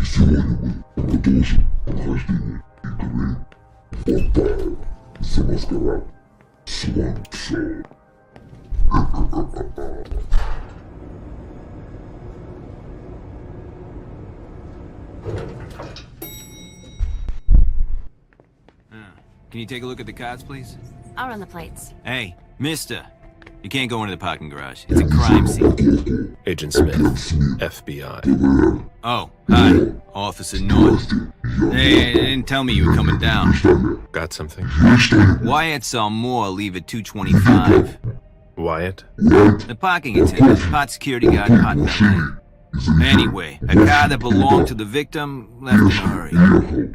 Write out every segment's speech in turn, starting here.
Сегодня мы продолжим прохождение игры Vampire the Masquerade Swansong. Can you take a look at the cards, please? I'll run the plates. Hey, mister. You can't go into the parking garage. It's a crime scene. Agent Smith, FBI. Oh, hi. Officer North. Hey, they didn't tell me you were coming down. Got something? Wyatt saw Moore leave at 2:25. Wyatt? The parking attendant, part security guard, part valet. Anyway, a car that belonged to the victim left in a hurry.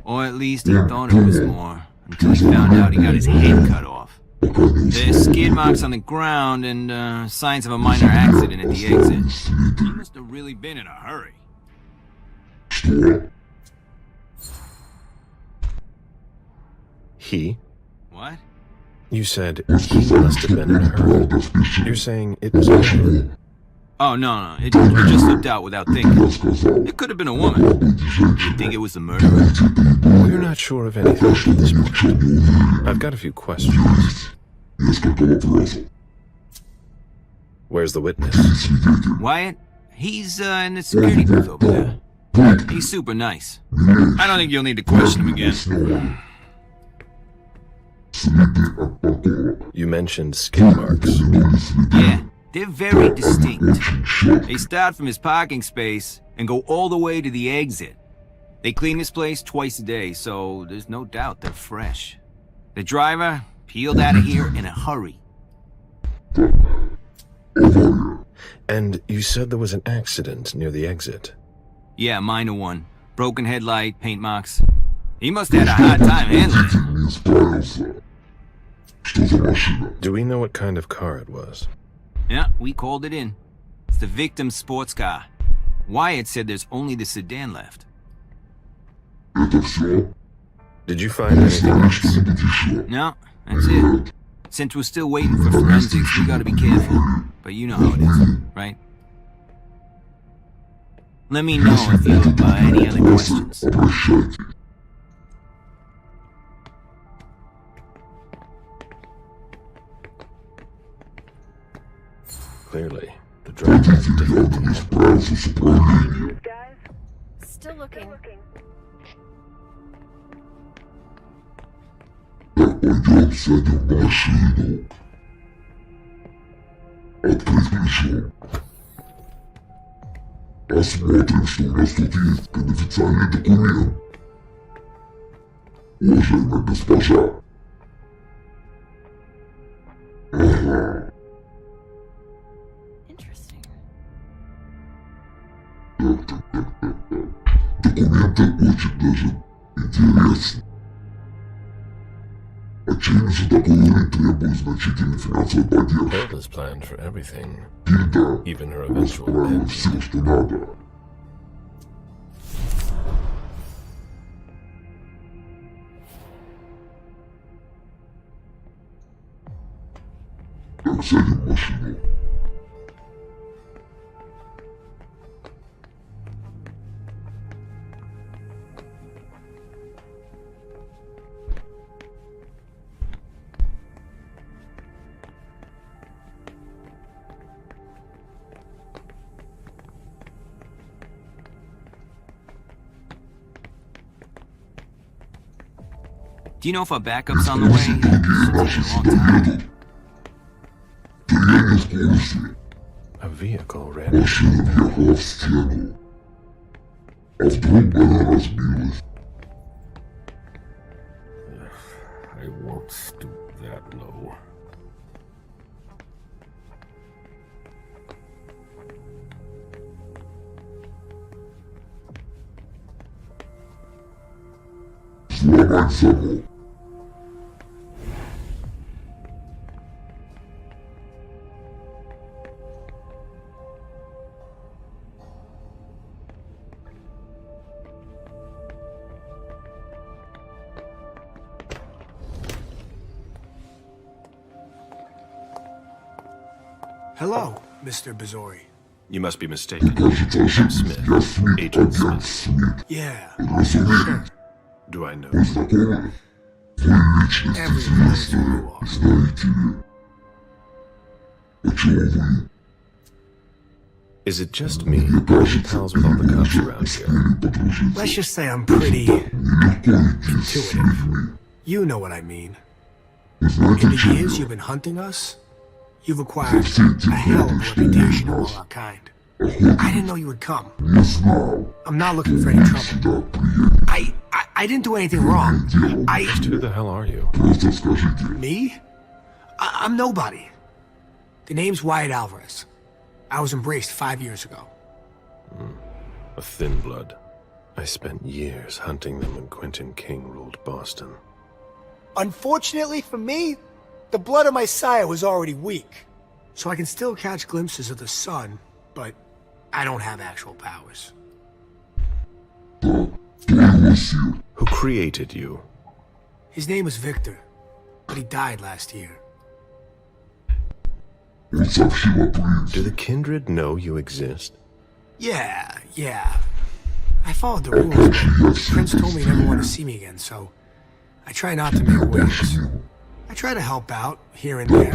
Or at least he thought it was Moore, until he found out he got his head cut off. There's skid marks on the ground and signs of a minor accident at the exit. He must have really been in a hurry. He? What? You said he must have been in a hurry. You're saying it was a man? Oh, no, it just slipped out without thinking. It could have been a woman. You think it was the murderer? We're not sure of anything at this point. I've got a few questions. Where's the witness? Wyatt? He's in the security booth over there. He's super nice. I don't think you'll need to question him again. You mentioned skid marks. Yeah, they're very distinct. They start from his parking space and go all the way to the exit. They clean this place twice a day, so there's no doubt they're fresh. The driver peeled out of here in a hurry. And you said there was an accident near the exit. Yeah, minor one. Broken headlight, paint marks. He must have had a hard time handling it. Do we know what kind of car it was? Yeah, we called it in. It's the victim's sports car. Wyatt said there's only the sedan left. Did you find anything else? No, that's it. Since we're still waiting for forensics, we gotta be careful. But you know how it is, right? Let me know if you have any other questions. Clearly, the driver has difficulties. Guys? Still looking. Пойдем сядем в машину. Открыть ключом. Посмотрим, что у нас тут есть как официальный документ. Уважаемая госпожа. Ага. Interesting. Документы очень даже интересны. Отчаяние такой уровень требует значительной финансовой поддержки. Hilda's planned for everything, Гильда even her eventual расправила end. все, что надо. Так, сядем в машину. Do you know if a backup's on the way? It should take a long time. Да я не в курсе. A vehicle ran. Машина въехала в стену. А вдруг она разбилась? I won't stoop that low. Сломать замок. Hello, Mr. Bazori. You must be mistaken. Кажется, ошибся. Я Смит, Agent агент Smith. Смит. Yeah, Разумеется. Do I know? Вы знакомы? Вы личность everyone knows who известная, you are. знаете ли. Почему вы? Is it just me? Or are you pals with all the cops around here? Успели подружиться? Let's just say I'm pretty Нелегко идти с intuitive. людьми. You know what I mean. Вы знаете, In the чем years я? you've been hunting us, you've acquired a hell of a reputation among our kind. I didn't know you would come. Не знал. I'm not looking for any trouble. Сюда приедет. I didn't do anything wrong. Just who the hell are you? Просто скажите. Me? I'm nobody. The name's Wyatt Alvarez. I was embraced 5 years ago. A thin blood. I spent years hunting them when Quentin King ruled Boston. Unfortunately for me, the blood of my sire was already weak. So I can still catch glimpses of the sun, but I don't have actual powers. Да, кто его сил? Who created you? His name was Victor, but he died last year. Он сообщил о Do принце. the kindred know you exist? Yeah. I followed the rules, but the prince told me he never wanted to see me again, so I try not to make waves. I try to help out, here and there.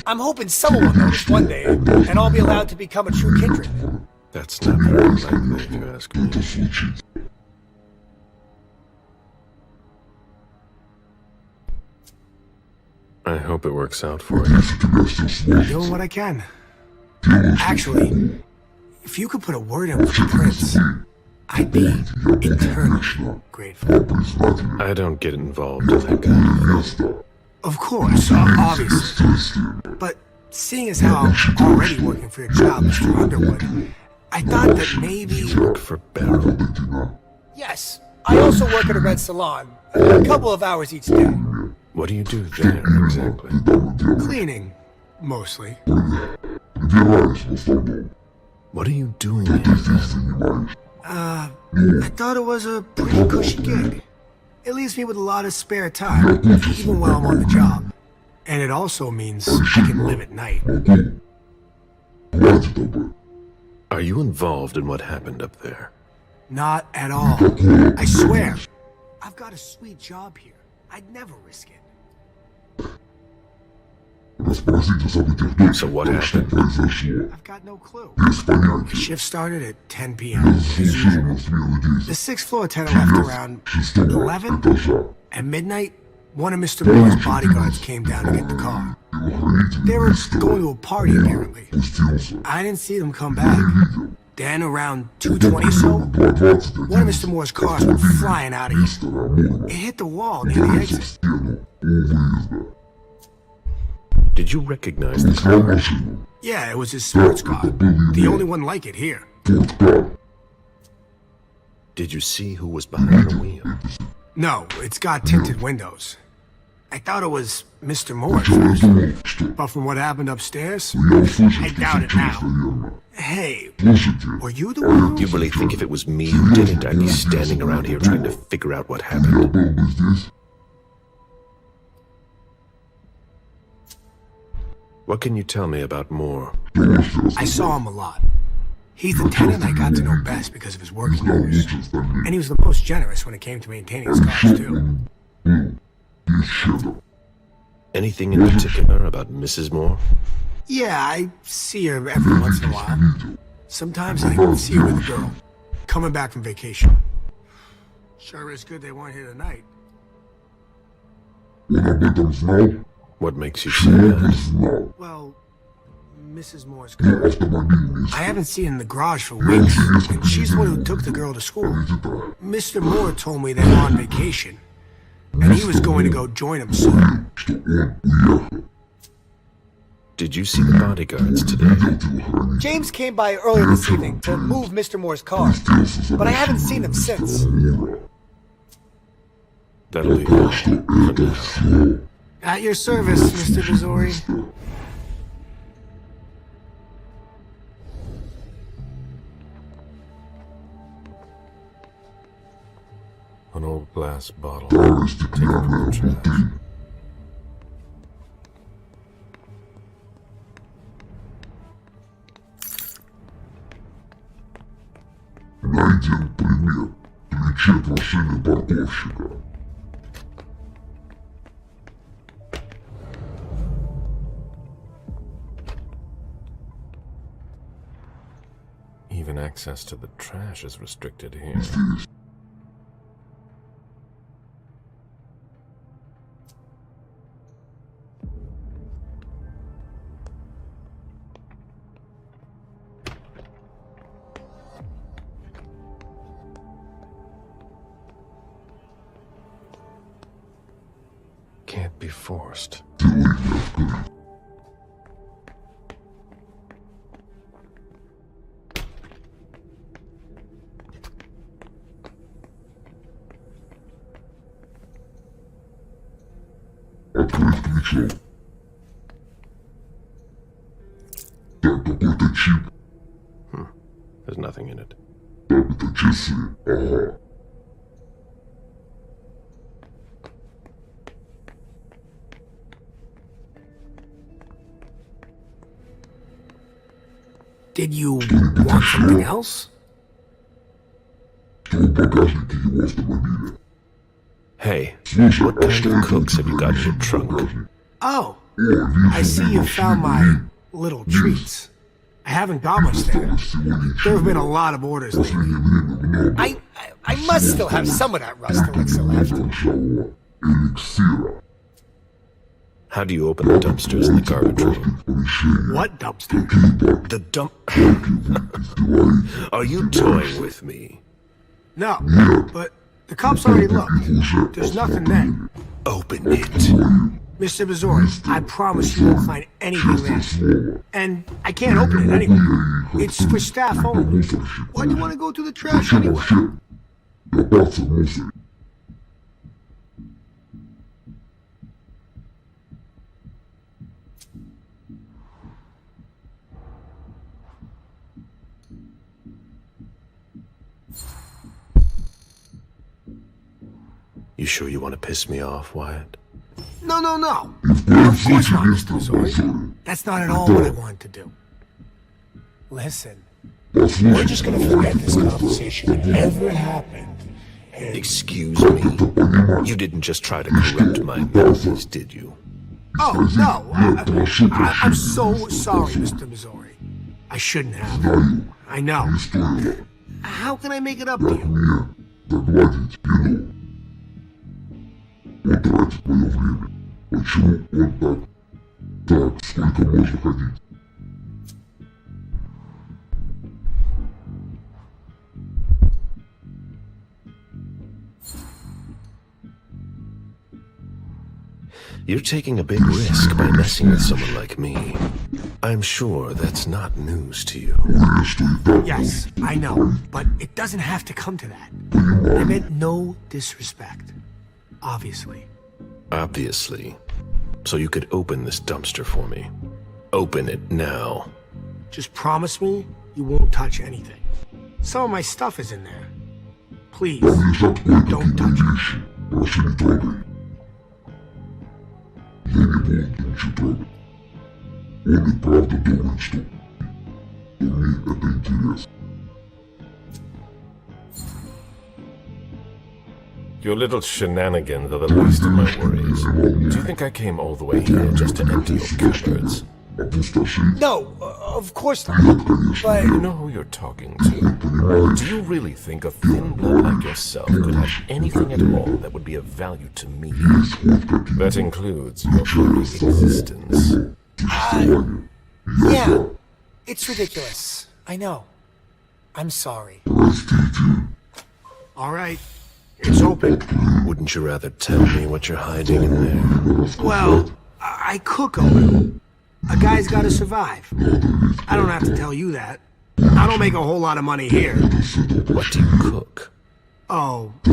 I'm hoping someone will notice one day, and I'll be allowed to become a true kindred. That's not very likely, if you ask me. Это случится. I hope it works out for you. Если тебя все сложится, Doing what I can. делай, что Actually, смогу. if you could put a word in with the prince, I'd be eternally grateful. Я признателен. I don't get involved in that kind of thing. Место. Of course, obviously. Естественно. But seeing as how I'm already working for your job, Mr. Underwood, I thought that maybe... Work for Barrel. Дадина. Yes, I also work at a red salon, a couple of hours each day. What do you do there, exactly? Недавно делал. Cleaning, mostly. Убираюсь в основном. What are you doing Ты here, здесь then? занимаешь. I thought it was a pretty cushy gig. It leaves me with a lot of spare time, even while I'm on the job. And it also means I can live at night. Могу. Хватит об этом. Are you involved in what happened up there? Not at all. I swear. I've got a sweet job here. I'd never risk it. Расспросите о событиях дочери. So what Что happened? произошло? I've got no clue. Без The понятия. shift started at 10 p.m. as Совершенно usual. смело The действовать. sixth floor attendant left around Шестого 11. этажа. At midnight, one of Mr. Moore's bodyguards came down to get the car. Телохранитель They were быстро going to a party, apparently. спустился. I didn't see them come back. Видел. Then, around 2:20 so, 2:20 one of Mr. Moore's cars went flying out of here. мистера Мура. It hit the wall near the Врезался в exit. стену у выезда. Did you recognize the Узнал car? машину. Yeah, it was his sports car. The only one like it here. Форд-кар. Did you see who was behind the wheel? No, it's got tinted windows. I thought it was Mr. Moore at first, but from what happened upstairs, I doubt it now. Hey, were you the one? You really think if it was me who did it, I'd be standing around here trying to figure out what happened? What can you tell me about Moore? I saw him a lot. He's the tenant I got to know best because of his working hours. And he was the most generous when it came to maintaining his cars, too. Anything in particular about Mrs. Moore? Yeah, I see her every once in a while. Sometimes I even see her with a girl, coming back from vacation. Sure is good they weren't here tonight. What makes you say that? Well, Mrs. Moore's car. I haven't seen her in the garage for weeks, and she's the one who took the girl to school. Mr. Moore told me they were on vacation, and he was going to go join them soon. Did you see the bodyguards today? James came by earlier this evening to move Mr. Moore's car, but I haven't seen him since. That'll be all for now. At your service, Mr. Bizzori. An old glass bottle. Take it from the trash. Найден предмет. Ключи от машины парковщика. Even access to the trash is restricted here. Can't be forced. Открыть ключом. Так, какой-то чип. There's nothing in it. Так, это часы. Ага. Did you want something else? Что в багажнике его автомобиля? Hey, Слушай, what kind of cooks have you got in your trunk? Oh, I see you found my little treats. I haven't got much there. There have been a lot of orders lately. I must still have some of that rust elixir left. Эликсира. How do you open the dumpsters in the garbage room? What dumpster? The dump... Are you toying with me? No, but the cops already looked. There's nothing there. Open it. Mr. Bizzori, I promise you won't find anything there. And I can't open it anyway. It's for staff only. Why do you want to go through the trash anyway? Копаться в мусоре. You sure you want to piss me off, Wyatt? No. Of course not, Mr. Bizzori. That's not at all what I wanted to do. Listen, we're just gonna forget this conversation ever happened. Excuse me? You didn't just try to corrupt my memories, did you? Oh, no. I'm so sorry, Mr. Bizzori. I shouldn't have. I know. How can I make it up to you? Догладить вину. Он тратит мое время. Почему он так? Так, сколько можно ходить? You're taking a big risk by messing with someone like me. I'm sure that's not news to you. Yes, I know, but it doesn't have to come to that. I meant no disrespect. Obviously. Obviously. So you could open this dumpster for me. Open it now. Just promise me you won't touch anything. Some of my stuff is in there. Please, don't touch it. Прошу, не трогай. Я не буду ничего трогать. Он и правда думает, что мне это интересно. Your little shenanigans are the least of my worries. Do you think I came all the way here just to empty your cupboards? No, of course not. But You know who you're talking to. Do you really think a thin blood like yourself could have anything at all that would be of value to me? That includes your very existence. yeah, it's ridiculous. I know. I'm sorry. All right, it's open. Wouldn't you rather tell me what you're hiding in there? Well, I cook a little. A guy's gotta survive. I don't have to tell you that. I don't make a whole lot of money here. What do you cook? Oh, a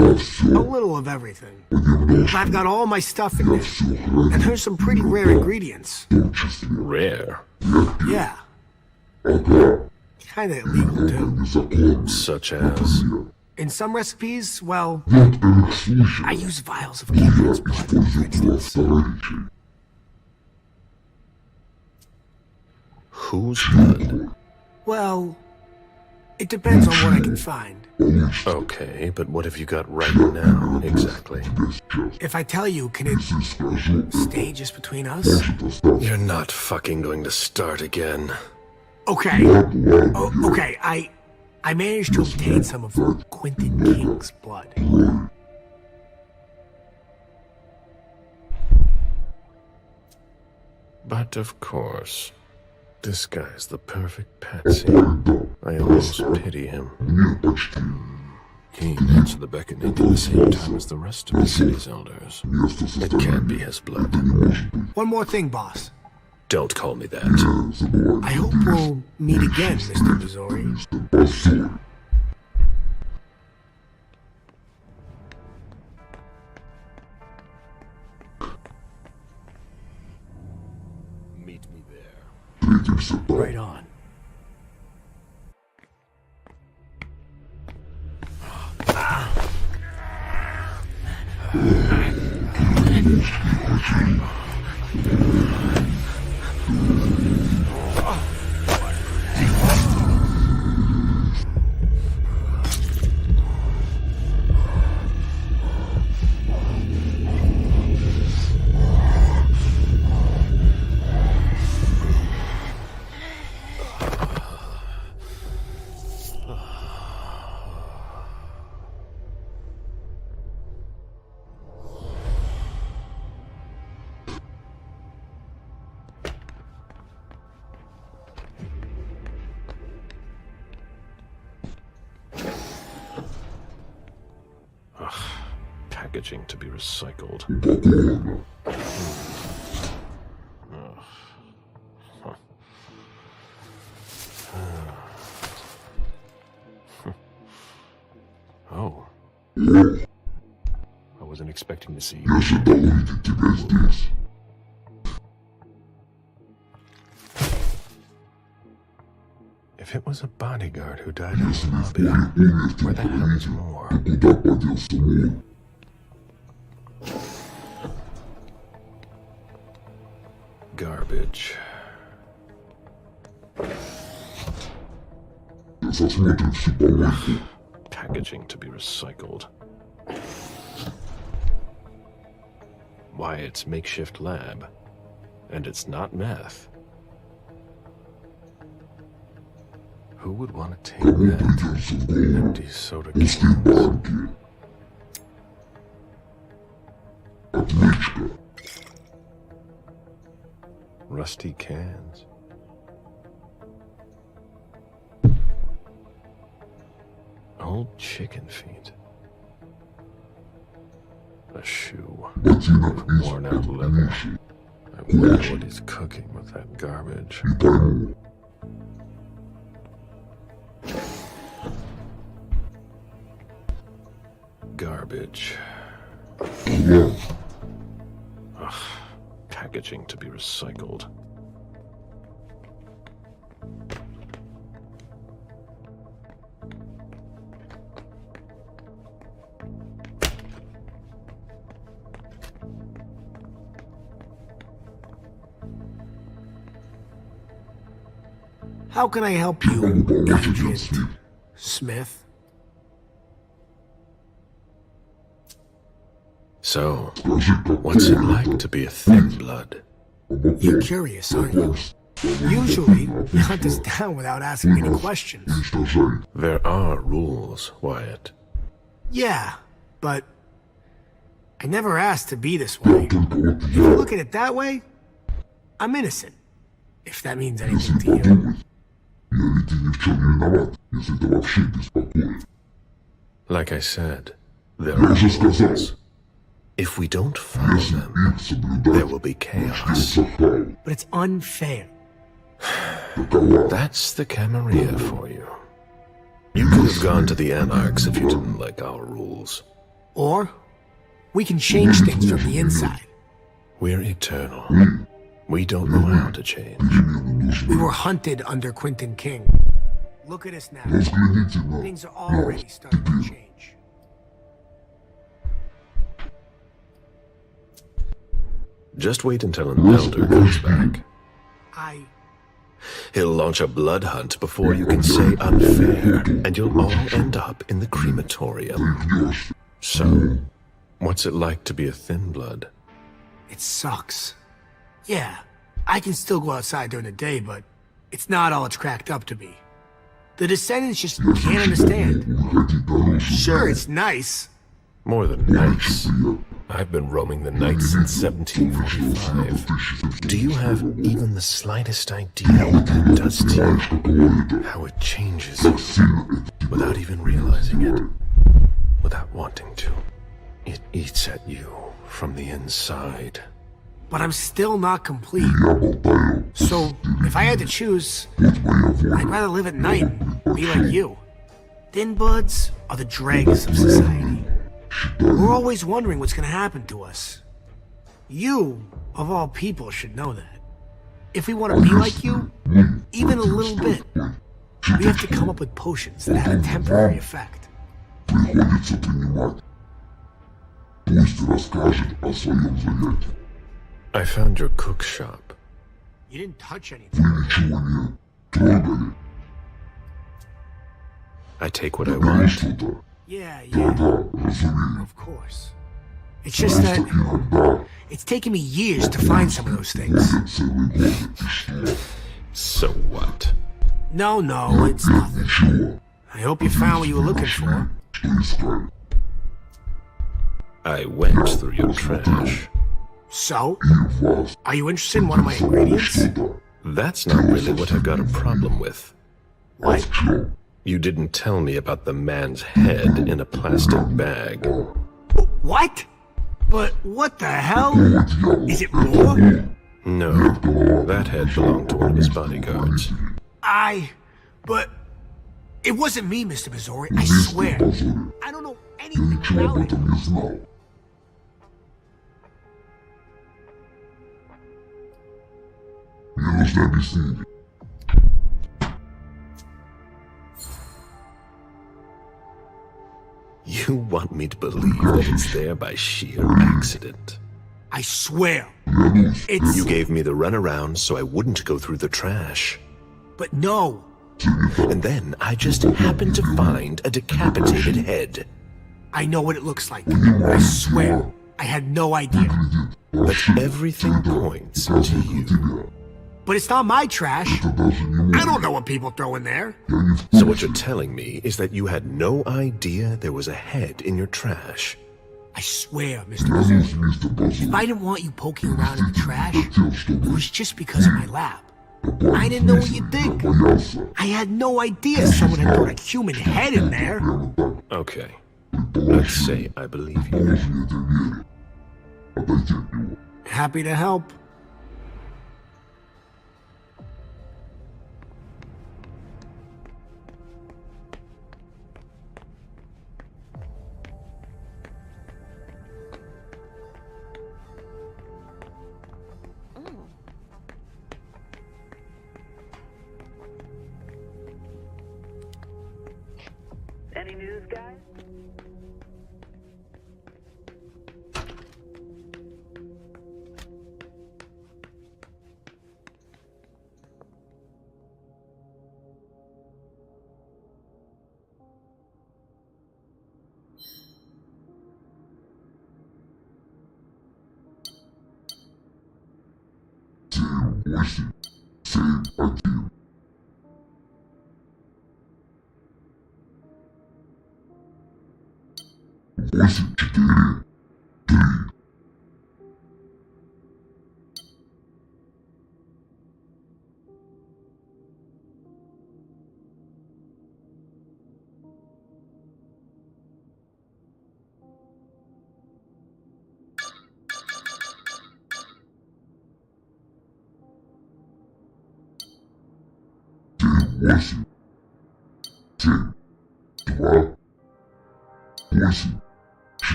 little of everything. I've got all my stuff in there. And there's some pretty rare ingredients. Rare. Yeah. Kinda illegal, too. Such as? In some recipes, well, I use vials of kindred's blood, for instance. Whose blood? Well, it depends on what I can find. Okay, but what have you got right now, exactly? If I tell you, can it stay just between us? You're not fucking going to start again. Okay. Okay, I managed to obtain some of Quentin King's blood. But of course, this guy's the perfect patsy. I almost pity him. He answered the beckoning at the same time as the rest of the city's elders. It can't be his blood. One more thing, boss. Don't call me that. I hope we'll meet again, Mr. Missouri. Meet me there. Right on. Packaging to be recycled. Oh. I wasn't expecting to see you. If it was a bodyguard who died in the lobby, where the hell is more? Garbage. Packaging to be recycled. Wyatt's makeshift lab. And it's not meth. Who would want to take that? Empty soda cans. Rusty cans. Old chicken feet. A shoe. Worn out leather. I wonder what he's cooking with that garbage. Garbage. itching to be recycled. How can I help you, Agent Smith? So, what's it like to be a thin blood? You're curious, aren't you? Usually, you hunt us down without asking any questions. There are rules, Wyatt. Yeah, but I never asked to be this way. If you look at it that way, I'm innocent. If that means anything to you. Like I said, there are rules. If we don't follow them, there will be chaos. But it's unfair. That's the Camarilla for you. You could have gone to the Anarchs if you didn't like our rules. Or, we can change things from the inside. We're eternal. We don't know how to change. We were hunted under Quentin King. Look at us now. Things are already starting to change. Just wait until an elder comes back. He'll launch a blood hunt before you can say unfair, and you'll all end up in the crematorium. So, what's it like to be a thin blood? It sucks. Yeah, I can still go outside during the day, but it's not all it's cracked up to be. The descendants just can't understand. Sure, it's nice. More than nice. I've been roaming the nights since 1745. Do you have even the slightest idea what that does to you? How it changes you, without even realizing it, without wanting to. It eats at you from the inside. But I'm still not complete. So, if I had to choose, I'd rather live at night and be like you. Thin bloods are the dregs of society. We're always wondering what's gonna happen to us. You, of all people, should know that. If we want to be like you, even a little bit, we have to come up with potions that have a temporary effect. I found your cook shop. You didn't touch anything. I take what I want. Yeah, of course. It's just that it's taken me years to find some of those things. So what? No, it's nothing. I hope you found what you were looking for. I went through your trash. So? Are you interested in one of my ingredients? That's not really what I've got a problem with. What? You didn't tell me about the man's head in a plastic bag. What? But what the hell? Is it more? No, that head belonged to one of his bodyguards. But it wasn't me, Mr. Missouri, I swear. I don't know anything about it. You want me to believe that it's there by sheer accident? I swear. You gave me the runaround so I wouldn't go through the trash. But no. And then I just happened to find a decapitated head. I know what it looks like. I swear. I had no idea. But everything points to you. But it's not my trash. I don't know what people throw in there. So what you're telling me is that you had no idea there was a head in your trash? I swear, Mr. Missouri. If I didn't want you poking around in the trash, it was just because of my lab. I didn't know what you'd think. I had no idea someone had thrown a human head in there. Okay. Let's say I believe you. Happy to help. news, guys?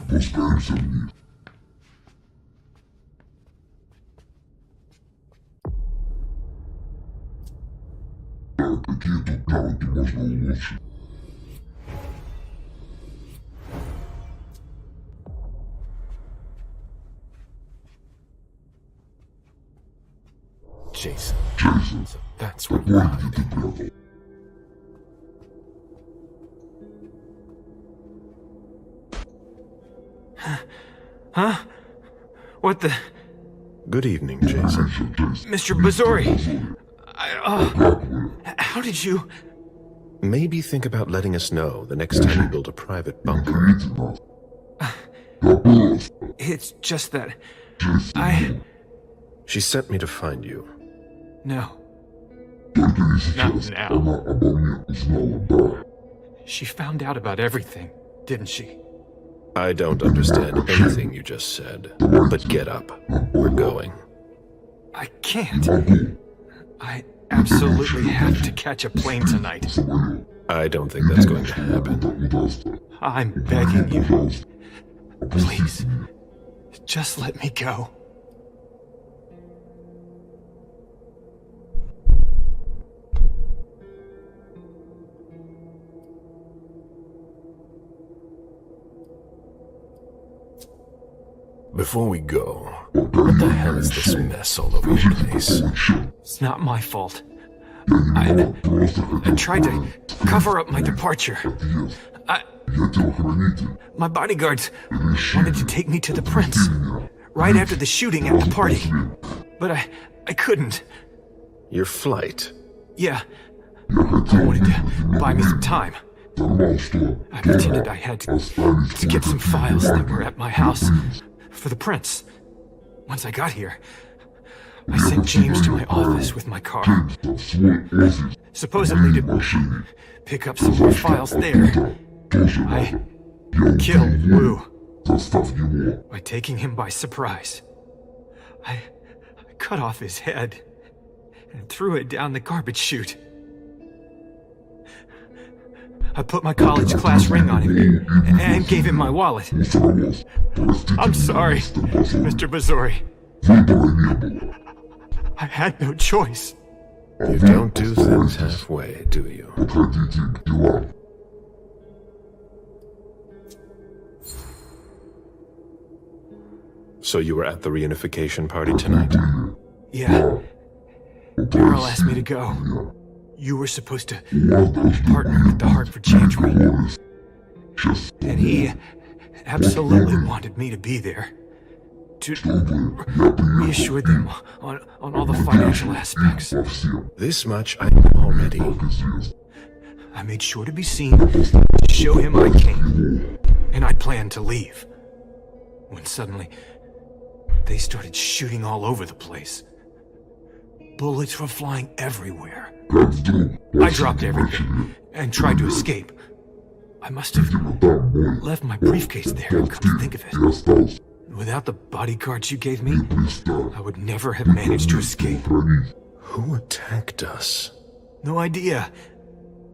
Спускаемся вниз. Так, какие тут навыки можно улучшить? Jason. Джейсон, So that's what какой you где ты прятал? Huh? What the... Good evening, Jason. Mr. Bazzori! How did you... Maybe think about letting us know the next time you build a private bunker. It's just that... She sent me to find you. No. Только не Not сейчас. now. Она обо мне узнала, да. She found out about everything, didn't she? I don't understand anything you just said, but get up. We're going. I can't. Могу. I absolutely have to catch a plane tonight. Самолет. I don't think that's going to Это happen. удастся. I'm begging you. Пожалуйста. Please. Just let me go. Before we go, what the hell is this mess all over your place? It's not my fault. Я не мог просто I tried to cover up my departure. Я телохранитель. My bodyguards wanted to take me to the prince right after the shooting at the party. But I couldn't. Your flight. Yeah, Я I хотел wanted to buy me some time. Взорвал, что I pretended I had to get some files that were at my house for the prince. Once I got here, I sent James to my office with my car, в свой офис supposedly to машине. pick up some more files there. Тоже I я killed убил его. Wu Застав его. by taking him by surprise. I cut off his head and threw it down the garbage chute. I put my college class ring on him and gave him my wallet. Мусоровоз. Простите I'm меня, sorry, мистер Базар. Mr. Bazzori. Выбора не было. I had no choice. You don't do things halfway, do you? Подходите к делам. So you were at the reunification party tonight? Yeah, Earl asked me to go. You were supposed to partner with the Hartford Chantry, and he absolutely wanted me to be there to reassure them on all the financial aspects. This much I know already. I made sure to be seen to show him I came, and I planned to leave. When suddenly, they started shooting all over the place. Bullets were flying everywhere. I dropped everything and tried to escape. I must have left my briefcase there, come to think of it. Without the bodyguards you gave me, I would never have managed to escape. Who attacked us? No idea.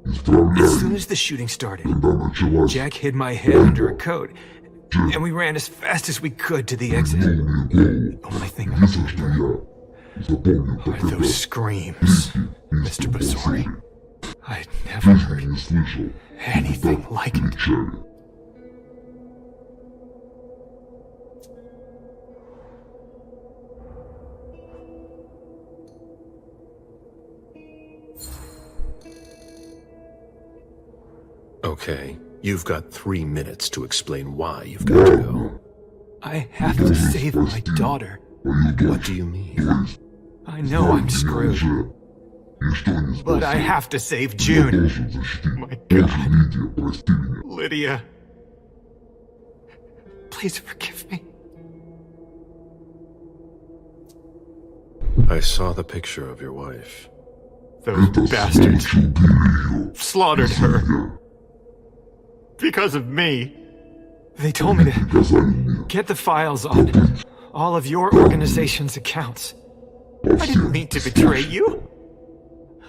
И As вправляли. soon as the shooting started, Когда началась Jack hid my head under a coat, and we ran as fast as we could to the exit. мне голову. Only thing I Единственное, что remember я запомнил, are как это those screams, Mr. Basori. I'd never жизни heard не слышал. anything like it. Кричали. Okay, you've got 3 minutes to explain why you've got to go. I have to save my daughter. What do you mean? I know I'm screwed, Ничто не but I спасет. have to save Я June. должен защитить. My Боже, God. Лидия, прости меня. Lydia. Please forgive me. I saw the picture of your wife. Those Это bastards сволочи убили ее. slaughtered her Я. because of me. They told me to Приказали мне. get the files on all of your organization's accounts. I didn't mean to betray you.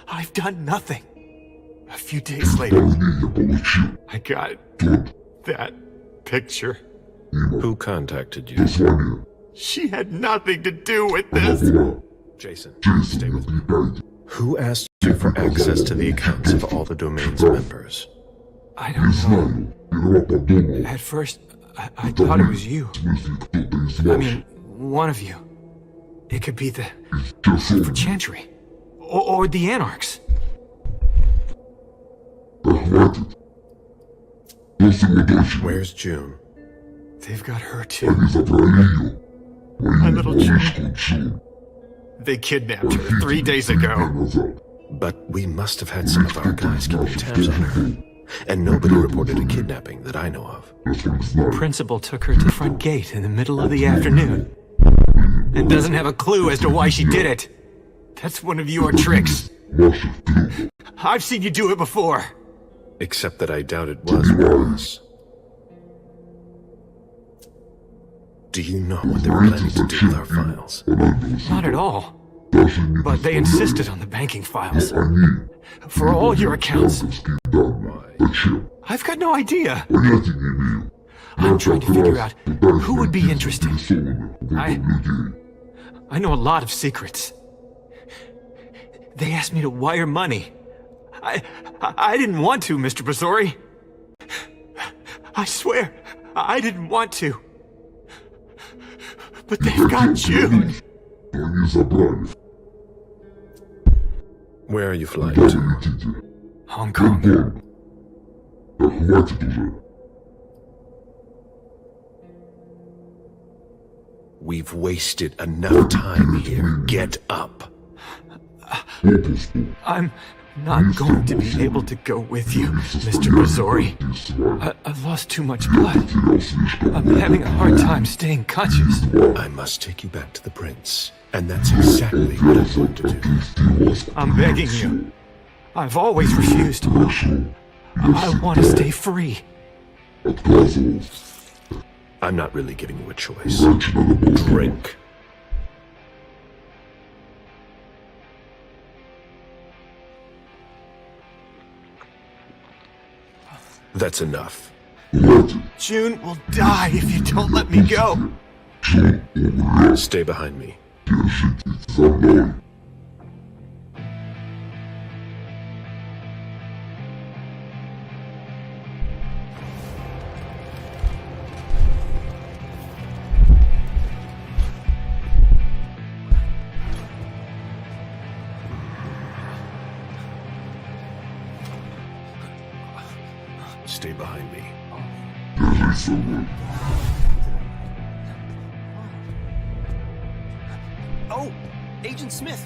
I've done nothing. A few days later, Вполне я получил. I got Тот. that picture. Who contacted you? Послание. She had nothing to do with Она this. была. Jason, Джейсон, stay with me. отвлекайте. Who asked you for access to the accounts of all the domain's members? I Не don't know. знаю. Сперва подумал. At first, I thought it was you. В смысле, кто-то из I вас. mean, one of you. It could be the Часов. Chantry. Or the Anarchs. Да хватит. Кто с его дочерью? Where's June? They've got her too. Они забрали ее. Мою little малышку Джун. They kidnapped her 3 days ago. Назад. But we must have had some of our guys keeping tabs on her. And nobody reported a kidnapping that I know of. Насколько знаю. Principal took her to the front gate in the middle of the afternoon. And doesn't have a clue as to why she did it. That's one of your tricks. Ваших трюков. I've seen you do it before. Except that I doubt it was Ross. Do you know what they were planning to do with our files? Понадобилось. Not at all. Даже не But they insisted on the banking files. Они. For all your accounts. Банковские данные. Зачем? I've got no idea. Понятия не имею. I'm trying to figure out who would be interested. Заинтересованных в этом людей. I know a lot of secrets. They asked me to wire money. I didn't want to, Mr. Basori. I swear, I didn't want to. But they've got June. Но они забрали. Where are you flying Куда to? вы летите? Hong Kong. Гонконг. Да хватит уже. We've wasted enough time here. Get up. Попусту. I'm not going to be able to go with you, Mr. Basori. I've lost too much blood. Потерял слишком I'm having a hard time staying conscious. I must take you back to the prince. And that's exactly what I'm going to do. отвезти вас. I'm begging you. I've always refused. Хорошо. I want to stay free. Отказывался. I'm not really giving you a choice. Раньше надо было знать. Drink. That's enough. Хватит. June will die if you don't let me go. Джун умрет. Stay behind me. Держитесь за мной. Stay behind me. Держись за мной. Oh, Agent Smith.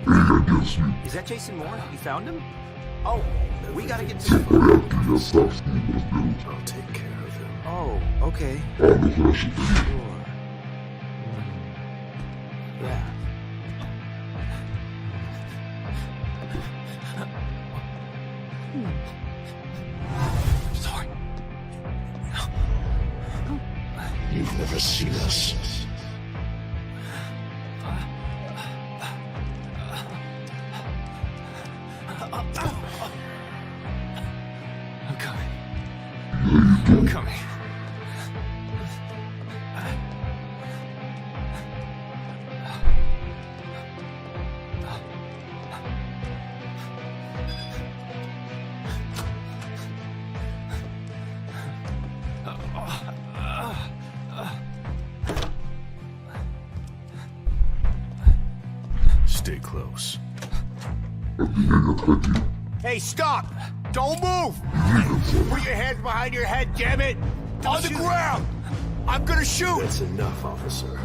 Эй, агент Смит. Is that Jason Moore? You found him? Oh, we gotta get to В the... порядке, я сам с ним разберусь. I'll take care of him. Oh, okay. А, ну хорошо, поехали. Sure. Yeah. Sorry. You've never seen us. I'm coming. Stay close. Hey, stop! Don't move! Put your hands behind your head, damn it! On the ground! I'm gonna shoot! That's enough, officer.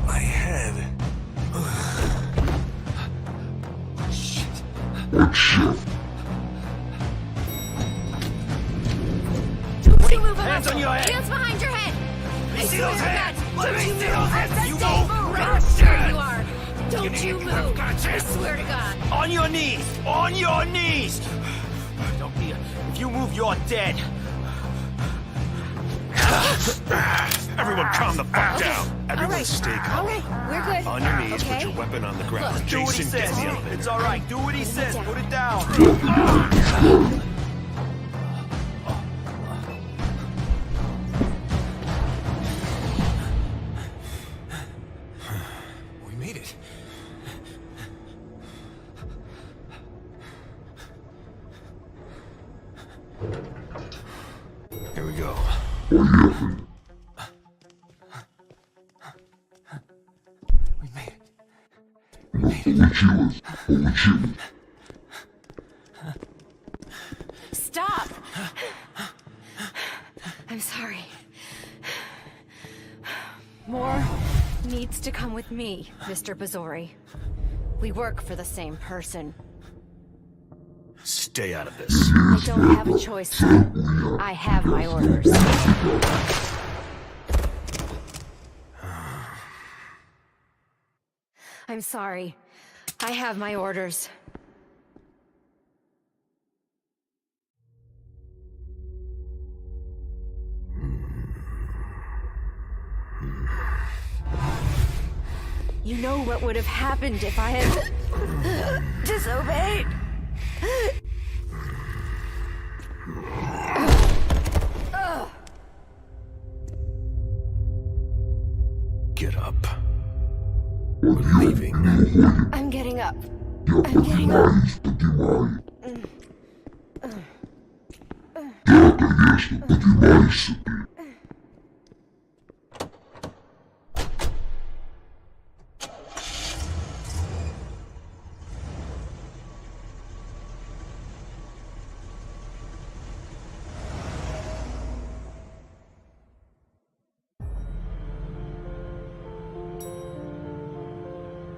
My head. Shit. Don't you move, hands on your head. Hands behind your head! Let me see those hands! Let me see those hands! You Stay move! right where you are! Don't you You move! have got I it. swear to God! On your knees! On your knees! Don't be if you move, you're dead. Everyone calm the fuck down. Everyone stay calm. All right, we're good. On your knees, okay? put your weapon on the ground. Look, Do what he Jason, get says. in the elevator. It's alright. Do what he says. down. Put it down. We made it. Here we go. We made it. Stop! I'm sorry. More needs to come with me, Mr. Bazzori. We work for the same person. Stay out of this. I don't have a choice, sir. I have my orders. I'm sorry. I have my orders. You know what would have happened if I had disobeyed? Get up. We're leaving. I'm getting up. I'm getting up.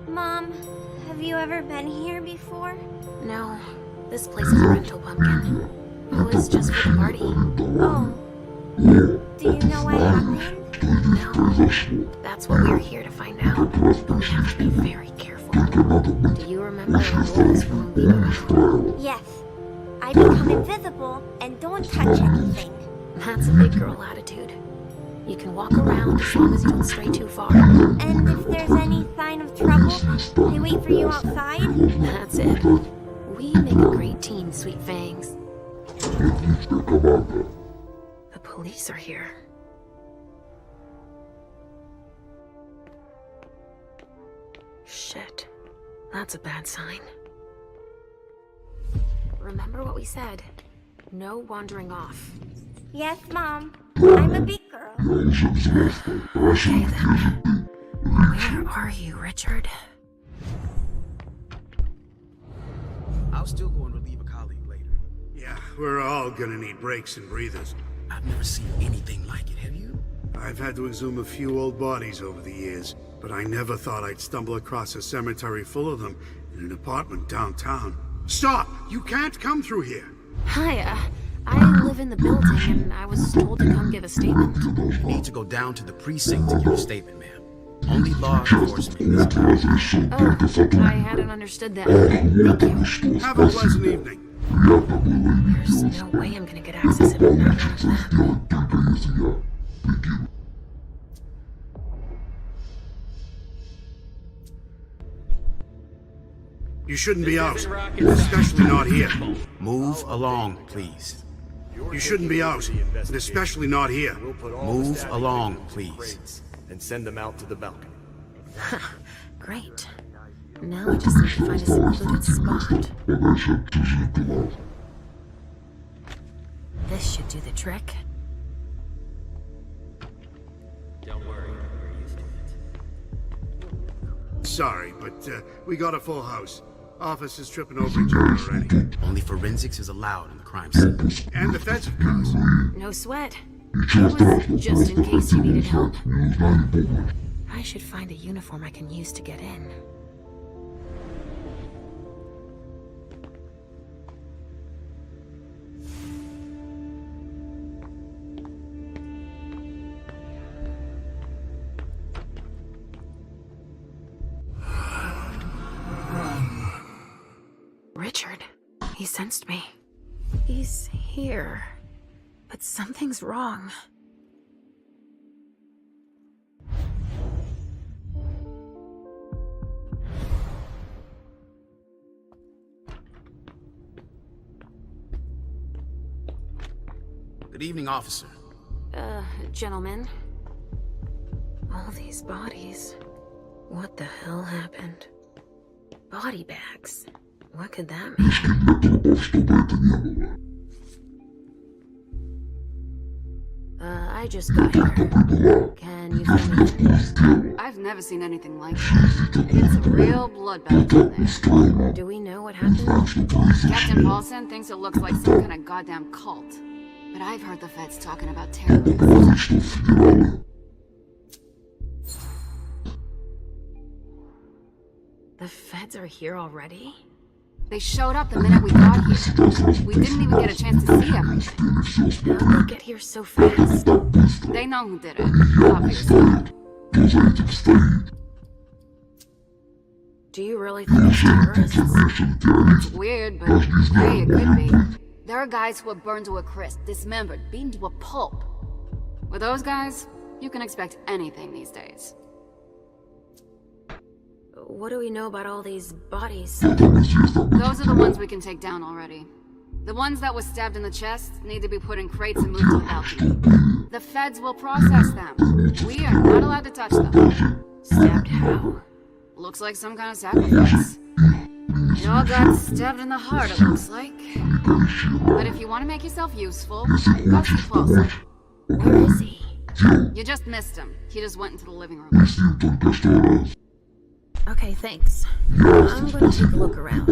Mom, have you ever been here before? No, this place is a rental pumpkin. It was just for the party. Oh. Do you know what happened? No, that's what we're here to find out. But we have to be very careful. Do you remember the rules from Leader? Yes. I become invisible and don't touch anything. That's a big girl attitude. You can walk around as long as you don't stray too far. And if there's any sign of trouble, I wait for you outside? That's it. We make a great team, Sweet Fangs. The police are here. Shit. That's a bad sign. Remember what we said. No wandering off. Yes, Mom. I'm a big girl. Okay then. Where are you, Richard? I'll still go and relieve a colleague later. Yeah, we're all gonna need breaks and breathers. I've never seen anything like it, have you? I've had to exhume a few old bodies over the years, but I never thought I'd stumble across a cemetery full of them in an apartment downtown. Stop! You can't come through here! Hi, I live in the building and I was told to come give a statement. You need to go down to the precinct to give a statement, ma'am. Only law enforcement is allowed. Oh, I hadn't understood that. Thank you. Have a pleasant evening. There's no way I'm gonna get access if I'm not one of them. You shouldn't be out, especially not here. Move along, please. You shouldn't be out, and especially not here. Move along, please. And send them out to the balcony. Great. Now I just need to find a secluded spot. This should do the trick. Don't worry, we're used to it. Sorry, but we got a full house. Officers tripping over each other already. Only forensics is allowed in the crime scene. And the feds, of course. No sweat. It was just in case you needed help. I should find a uniform I can use to get in. Richard. He sensed me. He's here. But something's wrong. Good evening, officer. Gentlemen. All these bodies. What the hell happened? Body bags. What could that mean? I just got here. Can you fill me in? I've never seen anything like it. It's a real bloodbath in there. Do we know what happened? Captain Paulson thinks it looks like some kind of goddamn cult. But I've heard the feds talking about terrorists. The feds are here already? They showed up the minute we got here. We didn't even get a chance to see everything. How'd they get here so fast? They know who did it, obviously. Do you really think it's terrorists? It's weird, but hey, it could be. There are guys who are burned to a crisp, dismembered, beaten to a pulp. With those guys, you can expect anything these days. What do we know about all these bodies? Those are the ones we can take down already. The ones that were stabbed in the chest need to be put in crates and moved to the balcony. The feds will process them. We are not allowed to touch them. Stabbed how? Looks like some kind of sacrifice. They all got stabbed in the heart, it looks like. But if you want to make yourself useful, go see Paulson. Where is he? You just missed him. He just went into the living room. Okay, thanks. I'm going to take a look around.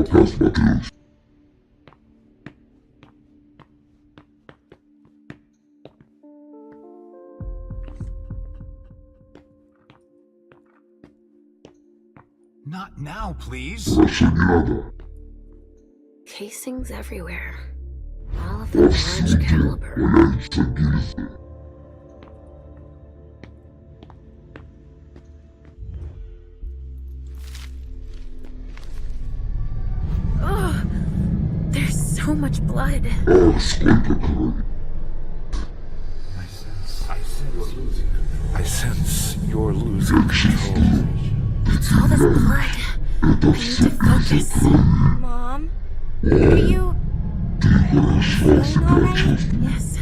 Not now, please. Casings everywhere. All of them large caliber. Ugh! There's so much blood. I sense you're losing control. It's all this blood. I need to focus. Mom? Are you feeling alright? Yes.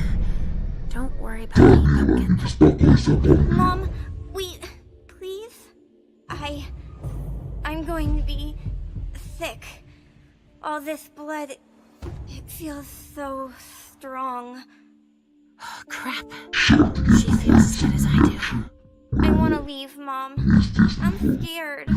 Don't worry about me, Pumpkin. Mom, wait, please? I'm going to be sick. All this blood, it feels so strong. Oh, crap. She feels as good as I do. I want to leave, Mom. I'm scared.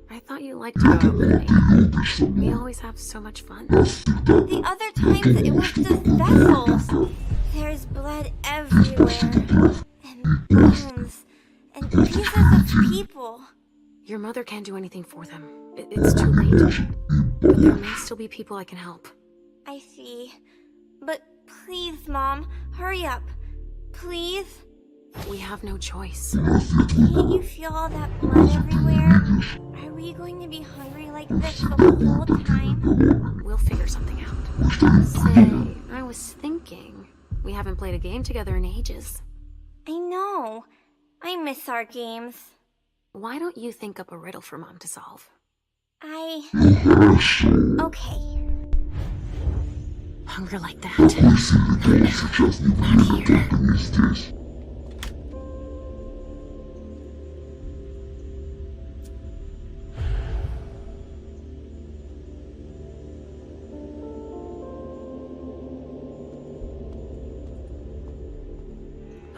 I thought you liked to go out with me. We always have so much fun. The other times it was just vessels. There's blood everywhere. And bones. And pieces of people. Your mother can't do anything for them. It's too late. But there may still be people I can help. I see. But please, Mom, hurry up. Please? We have no choice. Can't you feel all that blood everywhere? Are we going to be hungry like this the whole time? We'll figure something out. Say, I was thinking, we haven't played a game together in ages. I know. I miss our games. Why don't you think up a riddle for Mom to solve? Okay. Hunger like that. Not here.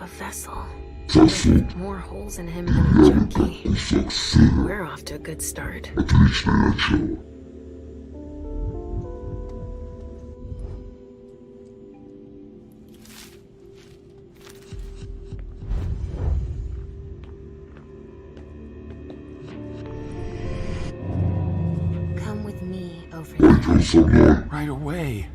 A vessel. More holes in him than a junkie. We're off to a good start. Come with me over there. Right away.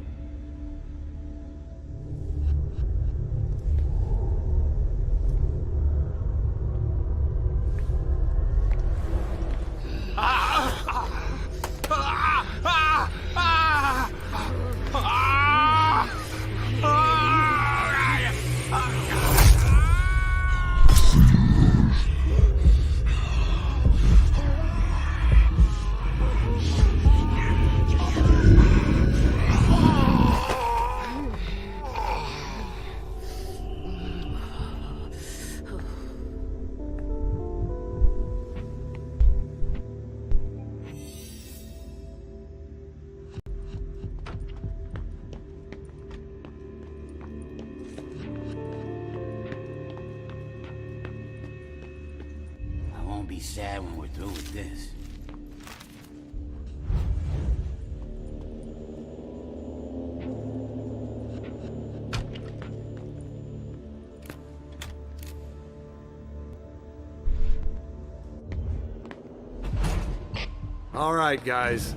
Be sad when we're through with this. All right, guys.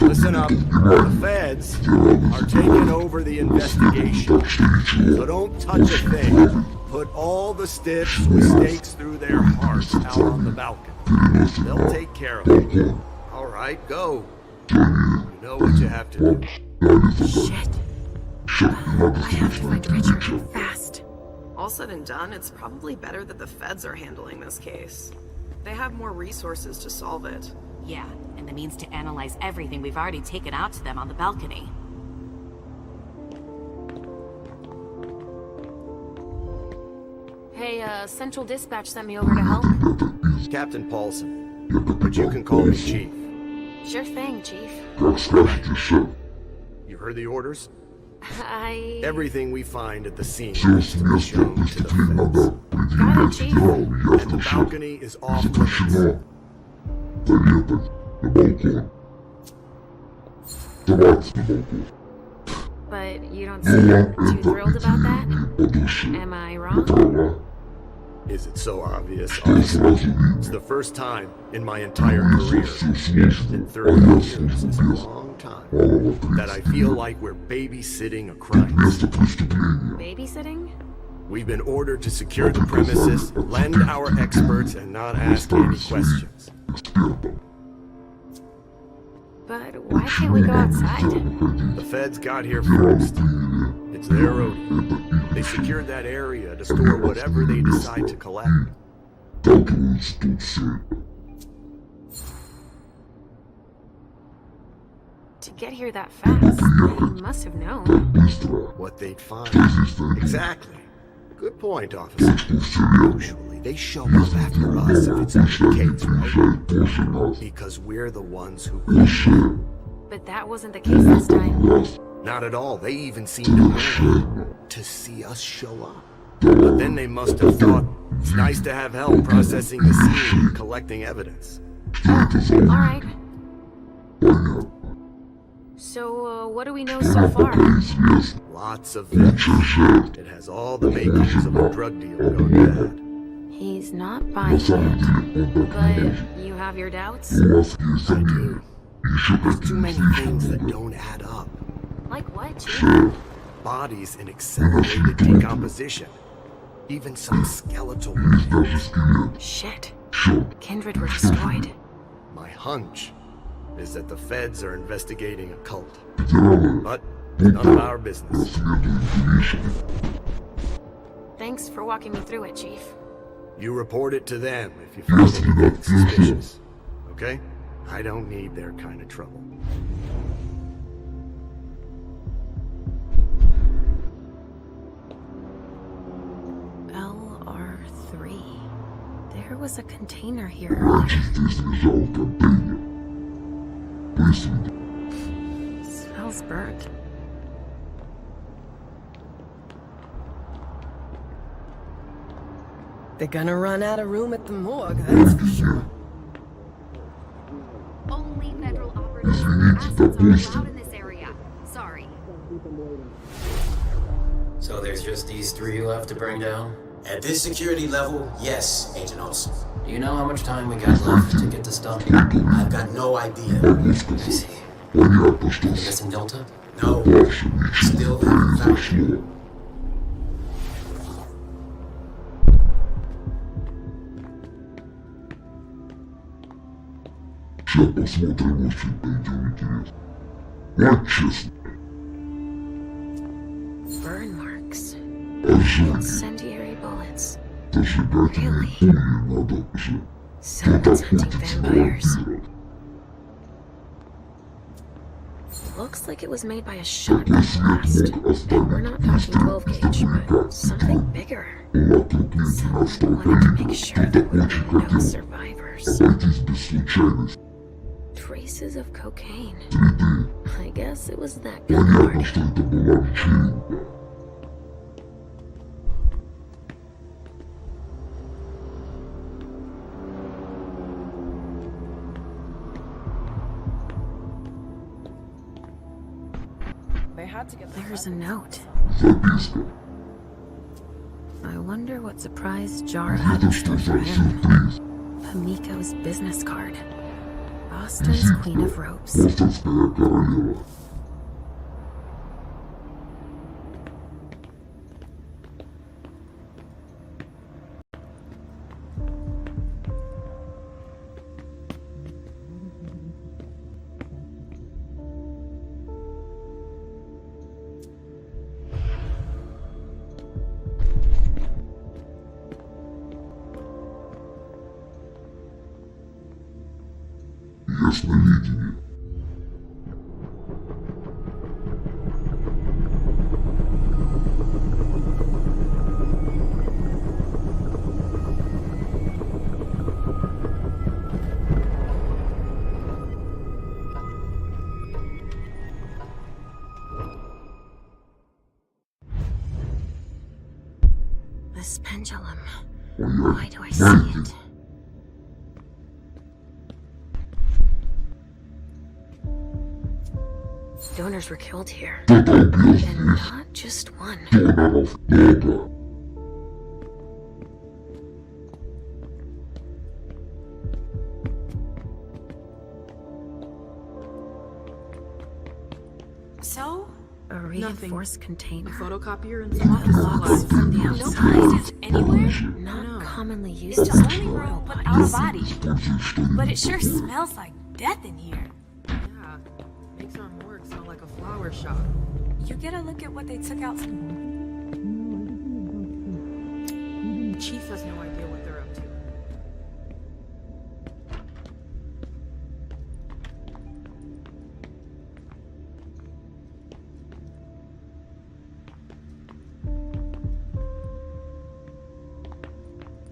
Listen up. The feds are taking over the investigation. So don't touch a thing. Put all the stiffs with stakes through their hearts out on the balcony. They'll take care of it. All right, go. You know what you have to do. Shit. I have to find Richard fast. All said and done, it's probably better that the feds are handling this case. They have more resources to solve it. Yeah, and the means to analyze everything we've already taken out to them on the balcony. Hey, Central Dispatch sent me over to help. Captain Paulson, but you can call me Chief. Sure thing, Chief. You heard the orders? Everything we find at the scene is to be shown to the feds. Got it, Chief. And the balcony is off limits. But you don't seem too thrilled about that? Am I wrong? Is it so obvious, honestly? It's the first time in my entire career, in 30 years is a long time, that I feel like we're babysitting a crime. Babysitting? We've been ordered to secure the premises, lend our experts, and not ask any questions. But why can't we go outside? The feds got here first. It's their rodeo. They secured that area to store whatever they decide to collect. To get here that fast, they must have known. What they'd find. Exactly. Good point, officer. Usually, they show up after us if it's the case, right? Because we're the ones who call. But that wasn't the case this time. Not at all. They even seemed to see us show up. But then they must have thought, it's nice to have help processing the scene and collecting evidence. Alright. So, what do we know so far? Lots of this. It has all the makings of a drug deal gone bad. He's not buying it. But you have your doubts? I do. There's too many things that don't add up. Like what, Chief? Bodies in accelerated decomposition. Even some skeletal remains. Shit. Kindred were destroyed. My hunch is that the feds are investigating a cult. But none of our business. Thanks for walking me through it, Chief. You report it to them if you find anything suspicious. Okay? I don't need their kind of trouble. LR3. There was a container here earlier. Smells burnt. They're gonna run out of room at the morgue, that's for sure. Only federal operatives and assets are allowed in this area. Sorry. So there's just these three left to bring down? At this security level, yes, Agent Olsen. Do you know how much time we got left to get this done? I've got no idea. I see. Missing Delta? No. Still haven't found it. Сейчас посмотрим, очень пойдем интересно. Вот честно. Burn marks. Ожог. Incendiary bullets. Зажигательные пули надо же. Someone's hunting vampires. Looks like it was made by a shotgun blast. And we're not talking 12 gauge, but something bigger. Someone wanted to make sure there were no survivors. Обойтись без случайностей. Traces of cocaine. I guess it was that Понятно, good. что это была вечеринка. There's a note. Записка. I wonder what surprise jar had in store for him. Hamiko's business card. Boston's Queen of Ropes. Бостонская королева. Ясновидение. This pendulum. Моя Why do I see мантия. it? Donors were killed here. Кто-то убил And здесь not just one. доноров много. So? A reinforced container. Photocopier and Locks from the No outside. places anywhere? Not commonly used It's to the only store room bodies. without a body. Использует что-нибудь. But it sure smells like death in here. Yeah, makes our morgue smell like a flower shop. You get a look at what they took out. Chief has no idea what they're up to.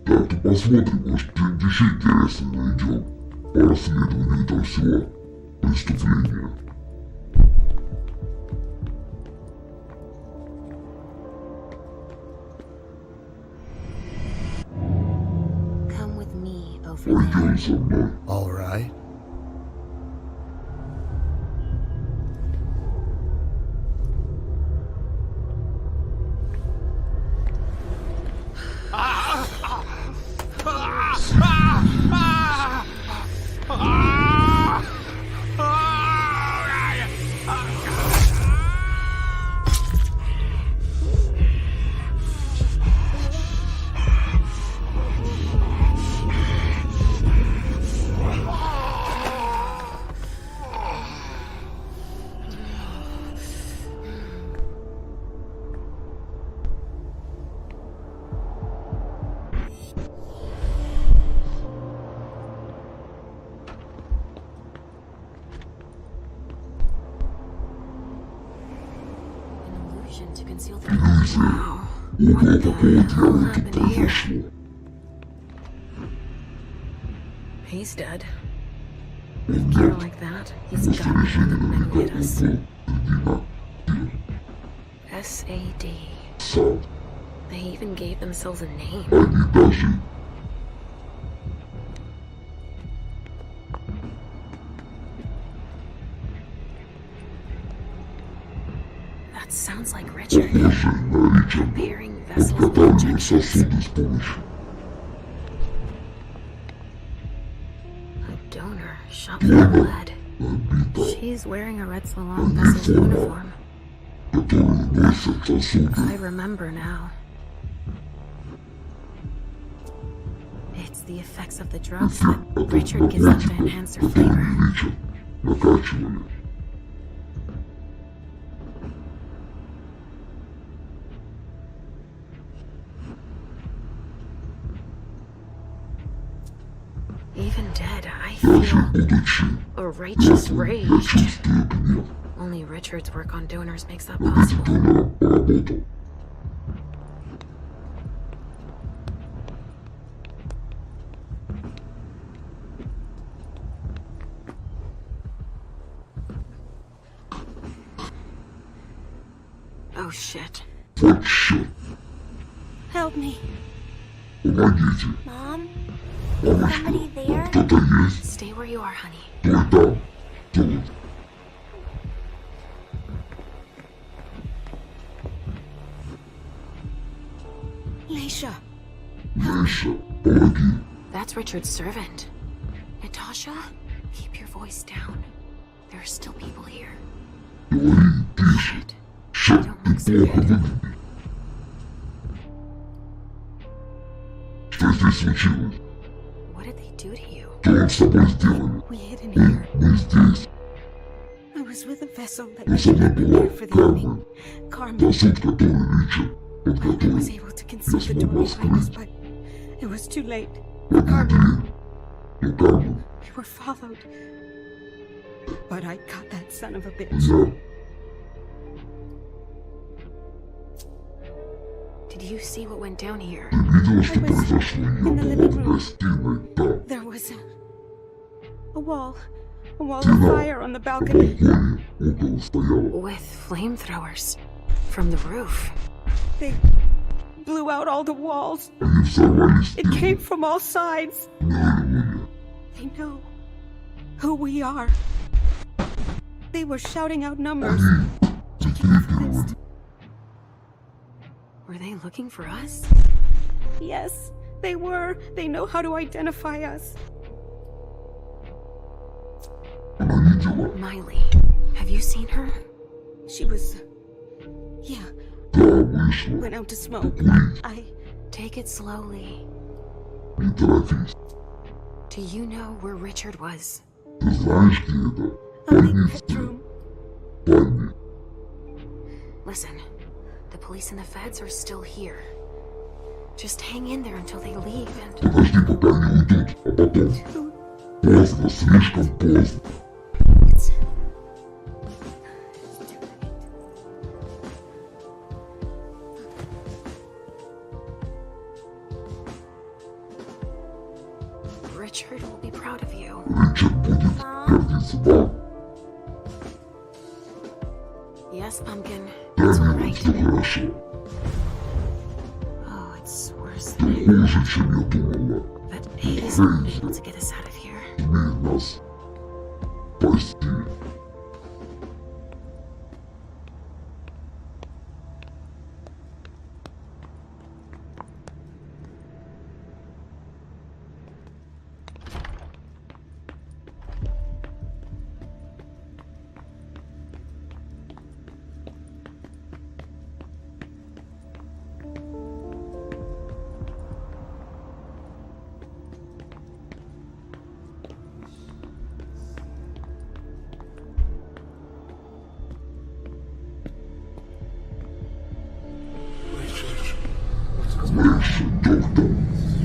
Так, и посмотрим, может, что-нибудь еще интересное найдем по расследованию этого всего преступления. Come with me over Пойдем there. со мной. All right. conceal the... Wow. What the hell happened here? He's dead. With gear like that, he's gotta be where the men hit us. S.A.D. They even gave themselves a name. That sounds like Richard. Repairing vessels with injections. A donor shot for the blood. She's wearing a Red Swansong vessel's uniform. I remember now. It's the effects of the drugs that Richard gives them to enhance their flavor. Even dead, I feel a righteous rage. Only Richard's work on donors makes that possible. Oh shit. What shit? Help me. Помогите. Mom? Is somebody there? Кто-то есть? Stay where you are, honey. Стой там. Тут. Leisha. Леша, помоги. That's Richard's servant. Natasha, keep your voice down. There are still people here. Говори тише. Shit, you don't look so good. Что здесь случилось? What did they do to you? Что он с тобой сделали? We hid in here. Мы здесь. I was with a vessel that Но со мной была for the evening. Кармен. Carmen. На суд, который Ричард I подготовил. was able to conceal the Нас door могла behind us, скрыть. but it was too late. Одну дверь. Но Кармен, We were followed. But I got that son of a bitch. я. Did you see what went down here? Ты видела, что произошло? Я in the была living в room. гостиной там. There was a wall of fire on the balcony. На балконе около стояла. With flamethrowers. From the roof. They blew out all the walls. Они взорвались. It came from all sides. Неужели? They know who we are. They were shouting out numbers. Checking off the list. Were they looking for us? Yes, they were. They know how to identify us. Она видела? Miley. Have you seen her? She was... Yeah, Да, вышла. went out to smoke. I... Take it slowly. Не торопись. Do you know where Richard was? Ты знаешь, где это? A big Больница. bedroom. Больница. Listen, the police and the feds are still here. Just hang in there until they leave and... Подожди, пока не уйдут, а потом. Поздно, слишком поздно. Richard will be proud of you. Ричард будет гордиться, да? Yes, Pumpkin. Да, It's all милый, right. все хорошо. Oh, it's worse than I... Хуже, чем я думала. But he's not able to get us out of here. Сумеет нас спасти.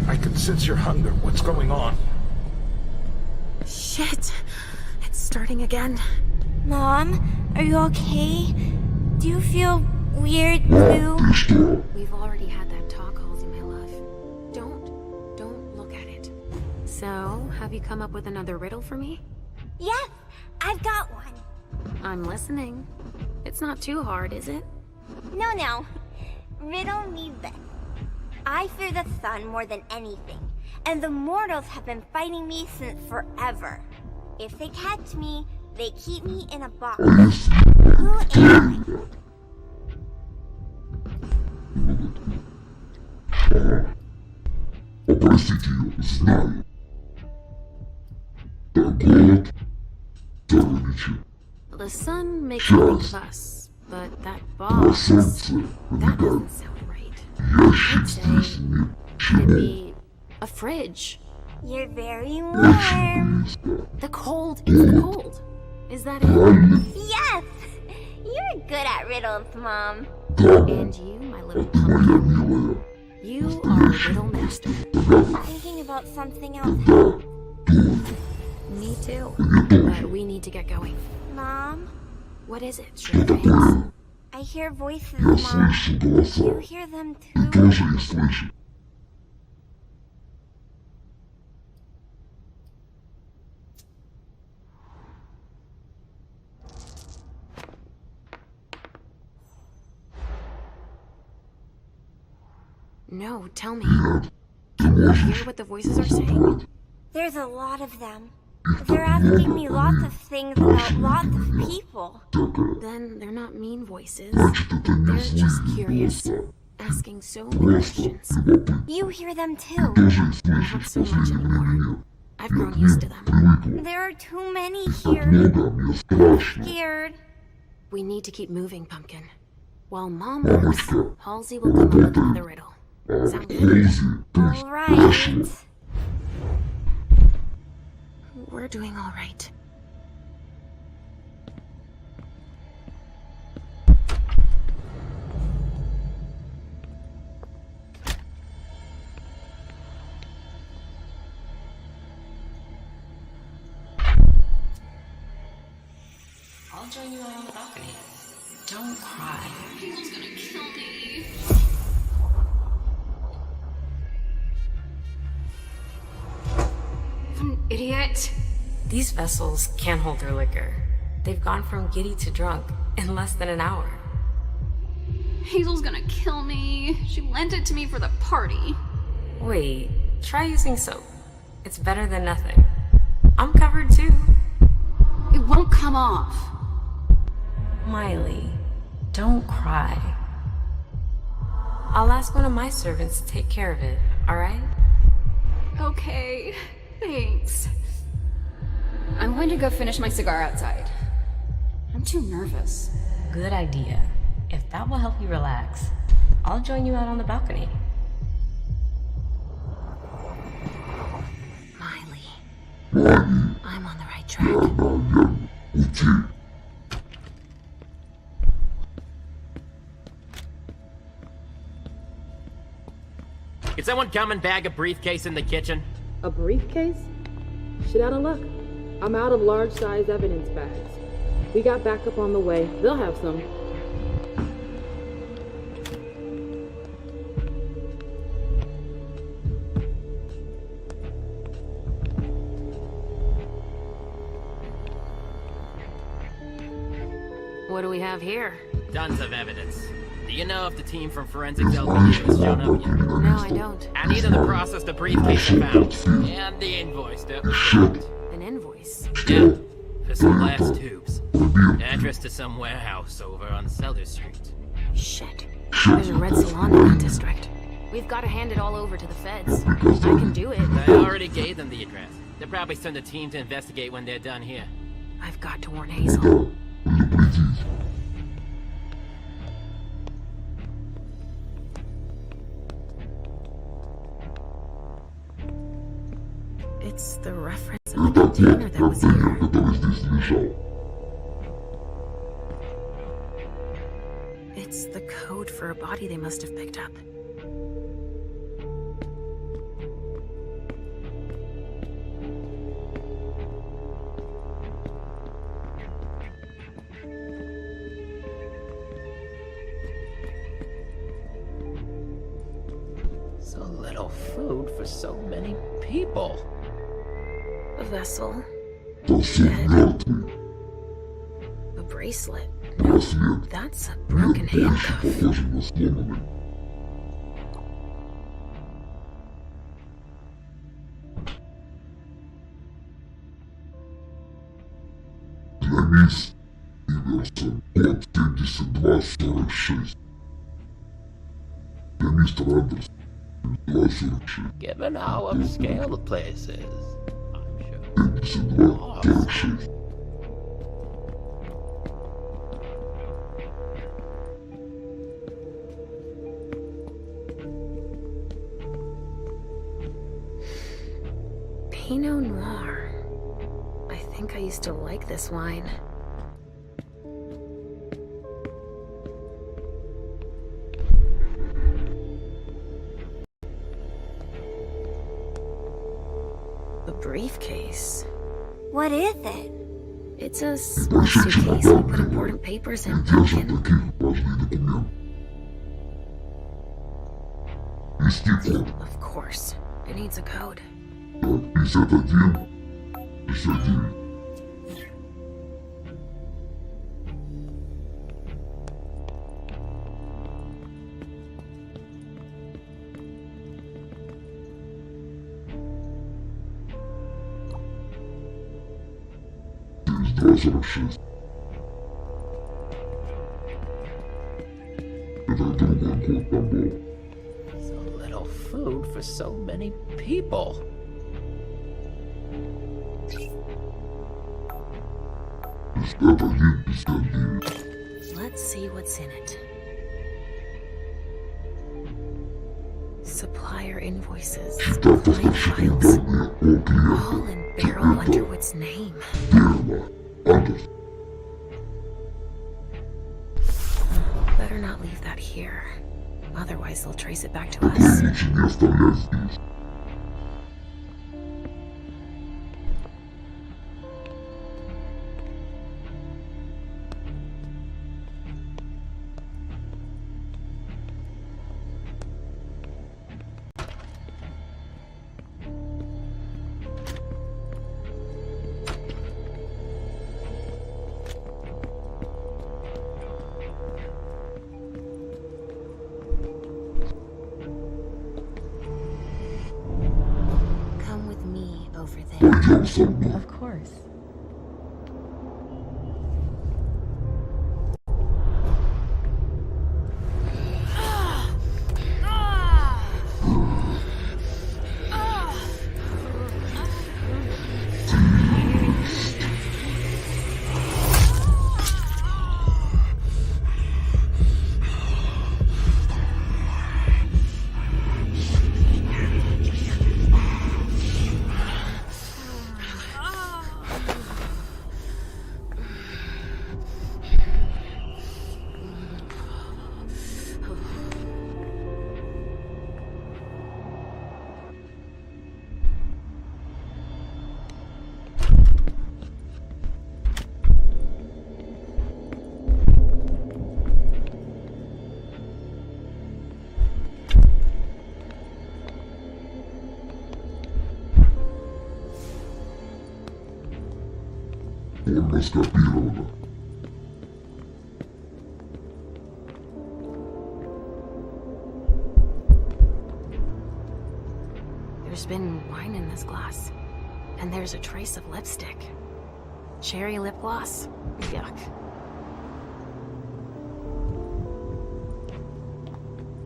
I can sense your hunger. What's going on? Shit! It's starting again. Mom, are you okay? Do you feel weird too? We've already had that talk, Halsey, my love. Don't look at it. So, have you come up with another riddle for me? Yes, I've got one. I'm listening. It's not too hard, is it? No. Riddle me this. I fear the sun more than anything, and the mortals have been fighting me since forever. If they catch me, they keep me in a box. Who am Простите, знаю. Так вот, сотрудничаю. The sun makes a big fuss, but that box... that doesn't sound right. I'd say it'd be a fridge. You're very warm. The cold is the cold. Is that it? Yes! You're good at riddles, Mom. And you, my little pumpkin. You are a riddle master. Thinking about something else. Me too. But we need to get going. Mom? What is it, Sugarface? I hear voices, Mom. Do you hear them too? No, tell me. Can you hear what the voices are saying? There's a lot of them. They're asking me lots of things about lots of people. Then they're not mean voices. They're just curious. Asking so many questions. You hear them too. Not so much anymore. I've grown used to them. There are too many here. I'm scared. We need to keep moving, Pumpkin. While Mom works, Halsey will come up with another riddle. Sound good? All right. We're doing all right. I'll join you out on the balcony. Don't cry. He's gonna kill me. An idiot. These vessels can't hold their liquor. They've gone from giddy to drunk in less than an hour. Hazel's gonna kill me. She lent it to me for the party. Wait, try using soap. It's better than nothing. I'm covered too. It won't come off. Miley, don't cry. I'll ask one of my servants to take care of it, alright? Okay, thanks. I'm going to go finish my cigar outside. I'm too nervous. Good idea. If that will help you relax, I'll join you out on the balcony. Miley, I'm on the right track. Can someone come and bag a briefcase in the kitchen? A briefcase? Shit out of luck. I'm out of large-size evidence bags. We got backup on the way. They'll have some. What do we have here? Tons of evidence. Do you know if the team from Forensics LBU has shown up yet? No, I don't. I need them to process the briefcase I found. And the invoice that was found. An invoice? Yeah, for some glass tubes. Address to some warehouse over on Cellar Street. Shit. There's a red salon in that district. We've got to hand it all over to the feds. I can do it. I already gave them the address. They'll probably send a team to investigate when they're done here. I've got to warn Hazel. It's the reference of the container that was here. It's the code for a body they must have picked up. So little food for so many people. A vessel. Bed. A bracelet. No, that's a broken handcuff. Денис Иверсон, код 7246. Для мистера Андерсона, 7246. Given how upscale the place is, I'm sure. 7246. Pinot Noir. I think I used to like this wine. A briefcase. What is it? It's a small suitcase we put important papers in. Of course. It needs a code. 51, 59. So little food for so many people. Let's see what's in it. Supplier invoices, client files, all in Beryl Underwood's name. Better not leave that here. Otherwise they'll trace it back to us. Of course. There's been wine in this glass. And there's a trace of lipstick. Cherry lip gloss. Yuck.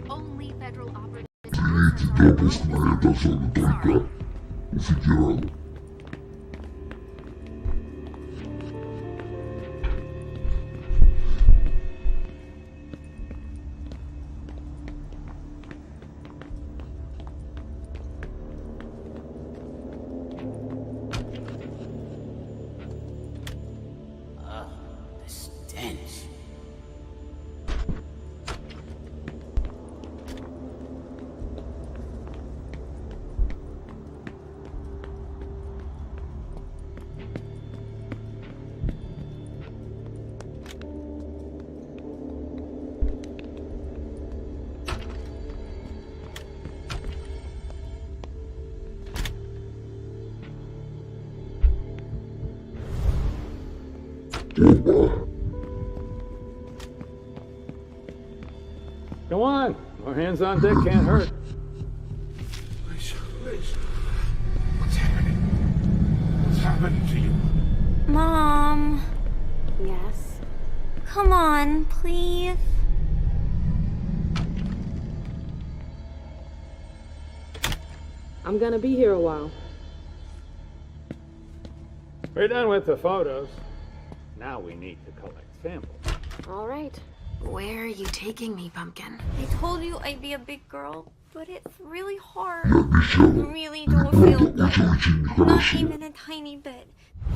Only federal operatives. Допуск на эту зону только у федералов. Come on. More hands on deck can't hurt. Lisa. What's happening? What's happening to you? Mom. Yes? Come on, please. I'm gonna be here a while. We're done with the photos. Now we need to collect samples. All right. Where are you taking me, Pumpkin? I told you I'd be a big girl, but it's really hard. I really don't feel good. Not even a tiny bit.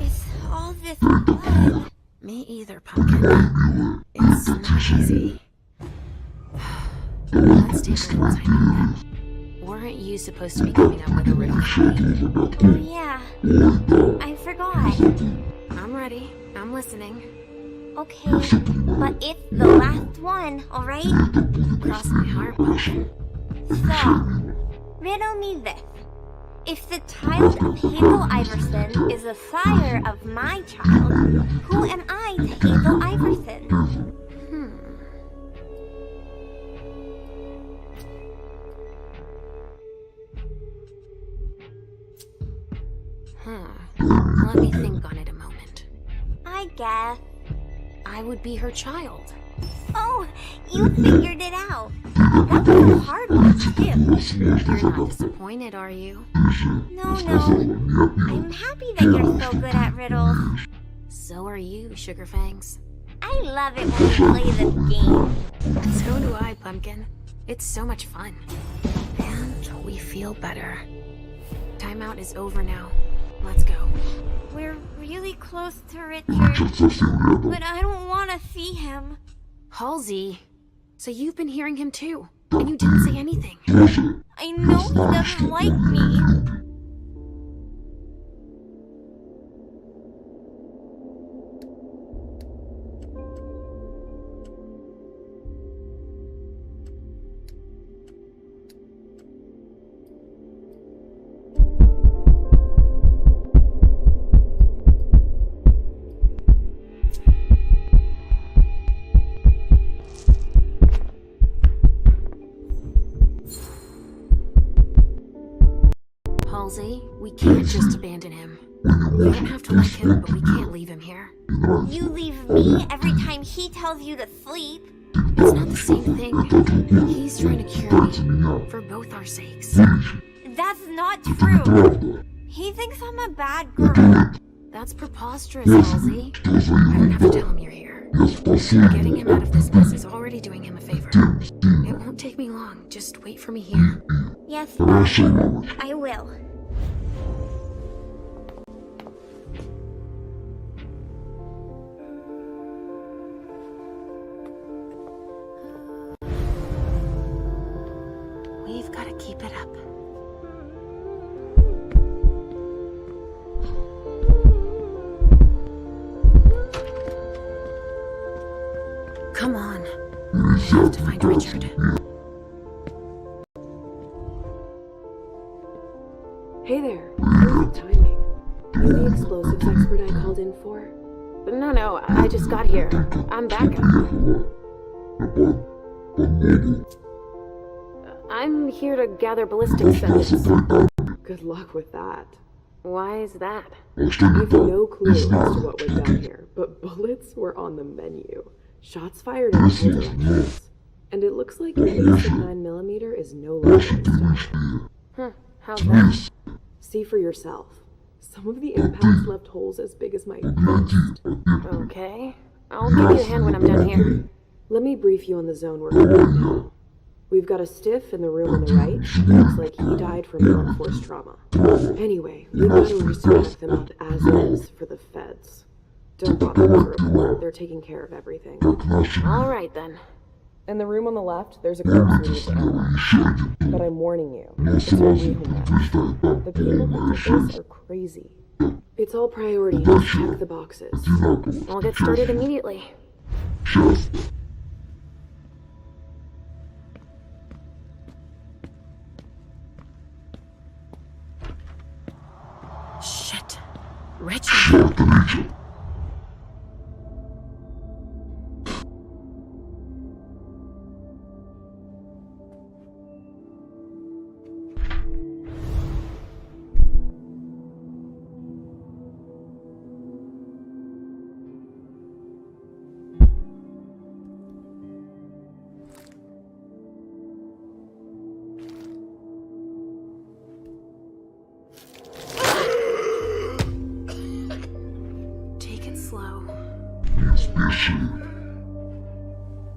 It's all this blood. Me either, Pumpkin. It's not easy. Let's take a little time. Weren't you supposed to be coming up with a riddle for me? Oh, yeah. I forgot. I'm ready. I'm listening. Okay, but it's the last one, alright? Cross my heart, Pumpkin. So, riddle me this. If the child of Hazel Iverson is the sire of my child, who am I to Hazel Iverson? Let me think on it a moment. I guess. I would be her child. Oh, you figured it out. That's a hard one, too. You're not disappointed, are you? No. I'm happy that you're so good at riddles. So are you, Sugarfangs. I love it when we play this game. So do I, Pumpkin. It's so much fun. And we feel better. Timeout is over now. Let's go. We're really close to Richard, but I don't want to see him. Halsey, so you've been hearing him too, and you didn't say anything. I know he doesn't like me. Halsey, we can't just abandon him. We don't have to like him, but we can't leave him here. You leave me every time he tells you to sleep. It's not the same thing. He's trying to cure me, for both our sakes. That's not true. He thinks I'm a bad girl. That's preposterous, Halsey. I don't have to tell him you're here. Getting him out of this mess is already doing him a favor. It won't take me long. Just wait for me here. Yes, Mom. I will. We've got to keep it up. Come on. I have to find Richard. Hey there. Perfect timing. You the explosives expert I called in for? No, I just got here. I'm back. I'm here to gather ballistic samples. Good luck with that. Why is that? I have no clue as to what went down here, but bullets were on the menu. Shots fired in all directions. And it looks like your basic 9mm is no longer in stock. How's that? See for yourself. Some of the impacts left holes as big as my fist. Okay. I'll give you a hand when I'm done here. Let me brief you on the zone we're in right now. We've got a stiff in the room on the right. Looks like he died from blunt force trauma. Anyway, we've got to resurrect them up as is for the feds. Don't bother with the report. They're taking care of everything. All right, then. In the room on the left, there's a corpse we need to analyze. But I'm warning you, it's a rehome. The people who did this are crazy. It's all priority. Just check the boxes. I'll get started immediately. Shit. Richard.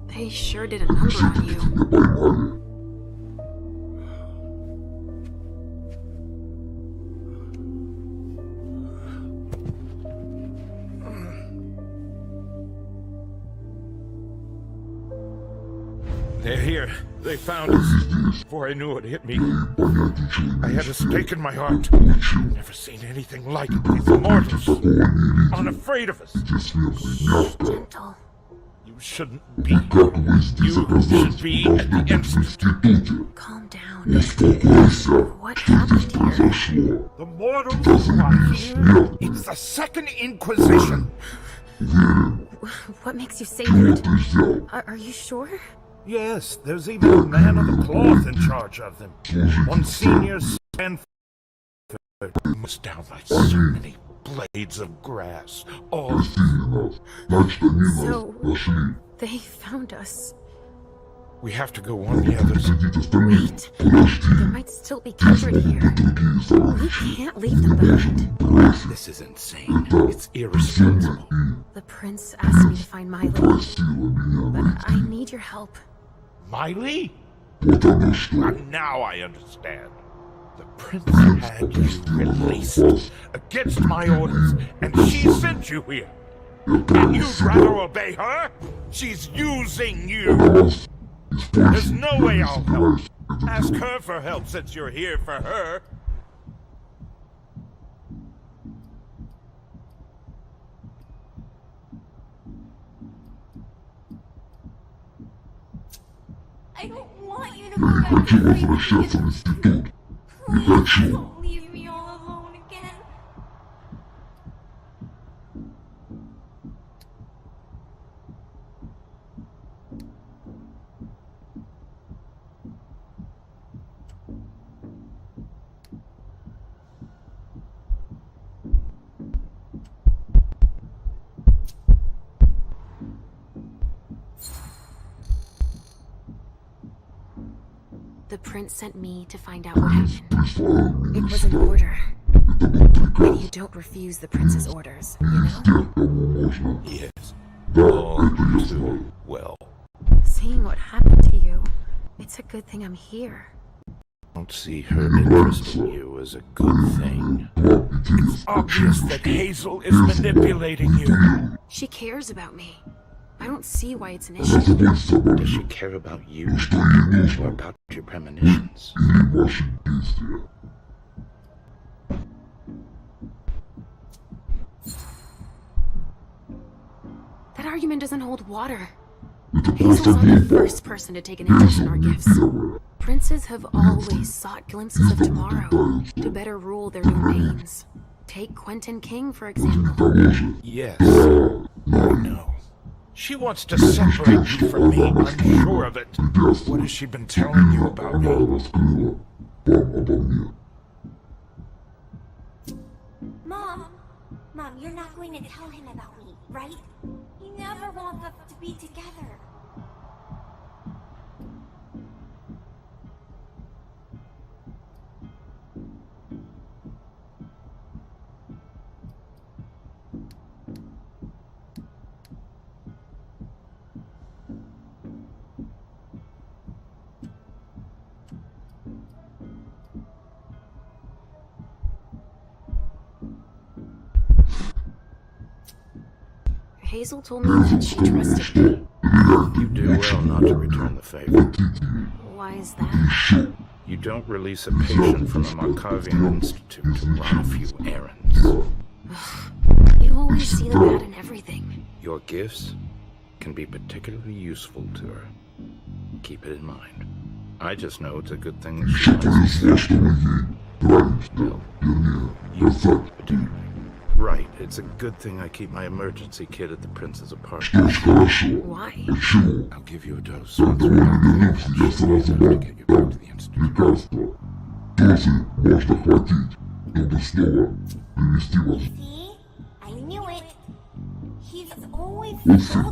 They sure did a number on you. They're here. They found us. Before I knew it hit me, I had a stake in my heart. Never seen anything like it. These immortals. Unafraid of us. Gentle. You shouldn't be. You should be at the Institute. Calm down. What happened here? The mortals who are here. It's the Second Inquisition. What makes you say that? Are you sure? Yes, there's even a man of the cloth in charge of them. One senior Stanford was down by so many blades of grass. All. So, they found us. We have to go warn the others. Wait, there might still be kindred here. We can't leave them behind. This is insane. It's irresponsible. The prince asked me to find Miley, but I need your help. Miley? Now I understand. The prince had you released against my orders, and she sent you here. And you'd rather obey her? She's using you. There's no way I'll help. Ask her for help since you're here for her. I don't want you to go back to sleep. Please don't leave me all alone again. The prince sent me to find out what happened. It was an order. And you don't refuse the prince's orders, you know? Yes. All too well. Seeing what happened to you, it's a good thing I'm here. I don't see her interest in you as a good thing. It's obvious that Hazel is manipulating you. She cares about me. I don't see why it's an issue. Does she care about you or about your premonitions? That argument doesn't hold water. Hazel's not the first person to take an interest in our gifts. Princes have always sought glimpses of tomorrow to better rule their domains. Take Quentin King, for example. Yes, I know. She wants to separate you from me, I'm sure of it. What has she been telling you about me? Mom, you're not going to tell him about me, right? He never wants us to be together. Hazel told me that she trusted me. You do well not to return the favor. Why is that? You don't release a patient from a Markovian institute to run a few errands. You always see the bad in everything. Your gifts can be particularly useful to her. Keep it in mind. I just know it's a good thing that she likes it. Well, you particularly. Right, it's a good thing I keep my emergency kit at the prince's apartment. Why? I'll give you a dose once we're done to get you back to the institute. See? I knew it. He's always so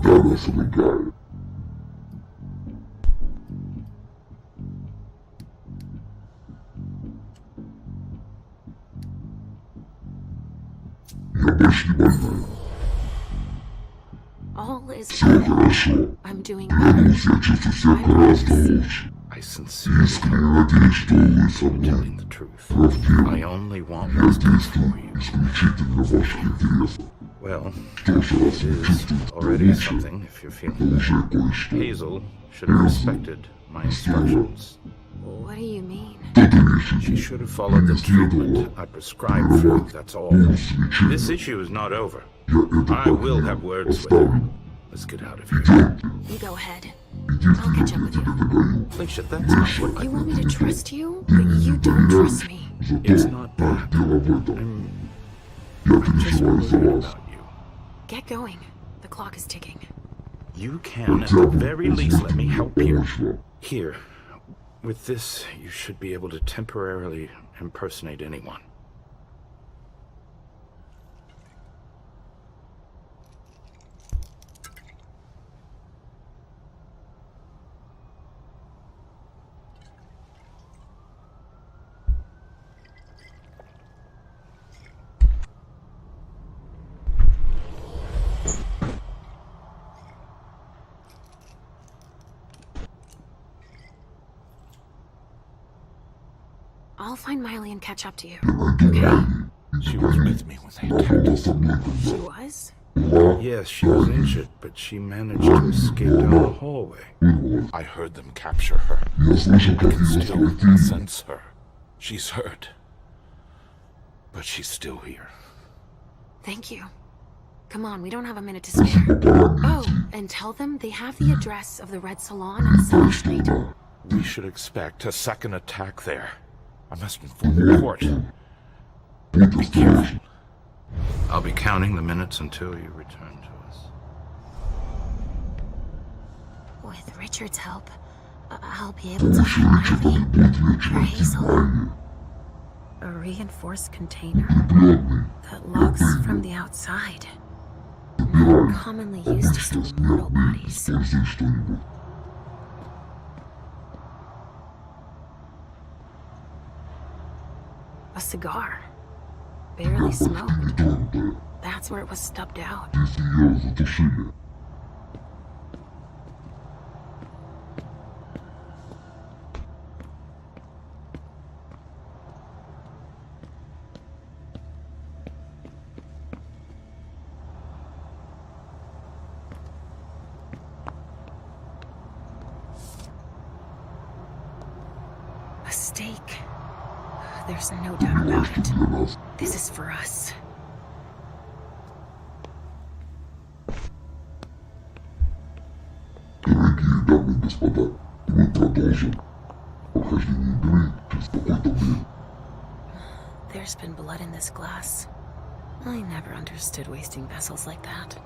All is better. I'm doing better. I promise. I sincerely hope you're telling the truth. I only want what's best for you. Well, it is already something if you're feeling better. Hazel should have respected my instructions. What do you mean? She should have followed the treatment I prescribed for you, that's all. This issue is not over. I will have words with her. Let's get out of here. You go ahead. I'll catch up with you. Alicia, that's not what I... You want me to trust you, but you don't trust me. It's not that. I'm just worried about you. Get going. The clock is ticking. You can, at the very least, let me help you. Here. With this, you should be able to temporarily impersonate anyone. I'll find Miley and catch up to you. Okay? She was with me when they attacked us. She was? Yes, she was injured, but she managed to escape down the hallway. I heard them capture her. I can still sense her. She's hurt. But she's still here. Thank you. Come on, we don't have a minute to spare. Oh, and tell them they have the address of the Red Salon on South Street. We should expect a second attack there. I must inform the court. Be careful. I'll be counting the minutes until you return to us. With Richard's help, I'll be able to find Miley or Hazel. A reinforced container that locks from the outside. Not commonly used to store mortal bodies. A cigar. Barely smoked. That's where it was stubbed out. A stake. There's no doubt about it. This is for us. There's been blood in this glass. I never understood wasting vessels like that.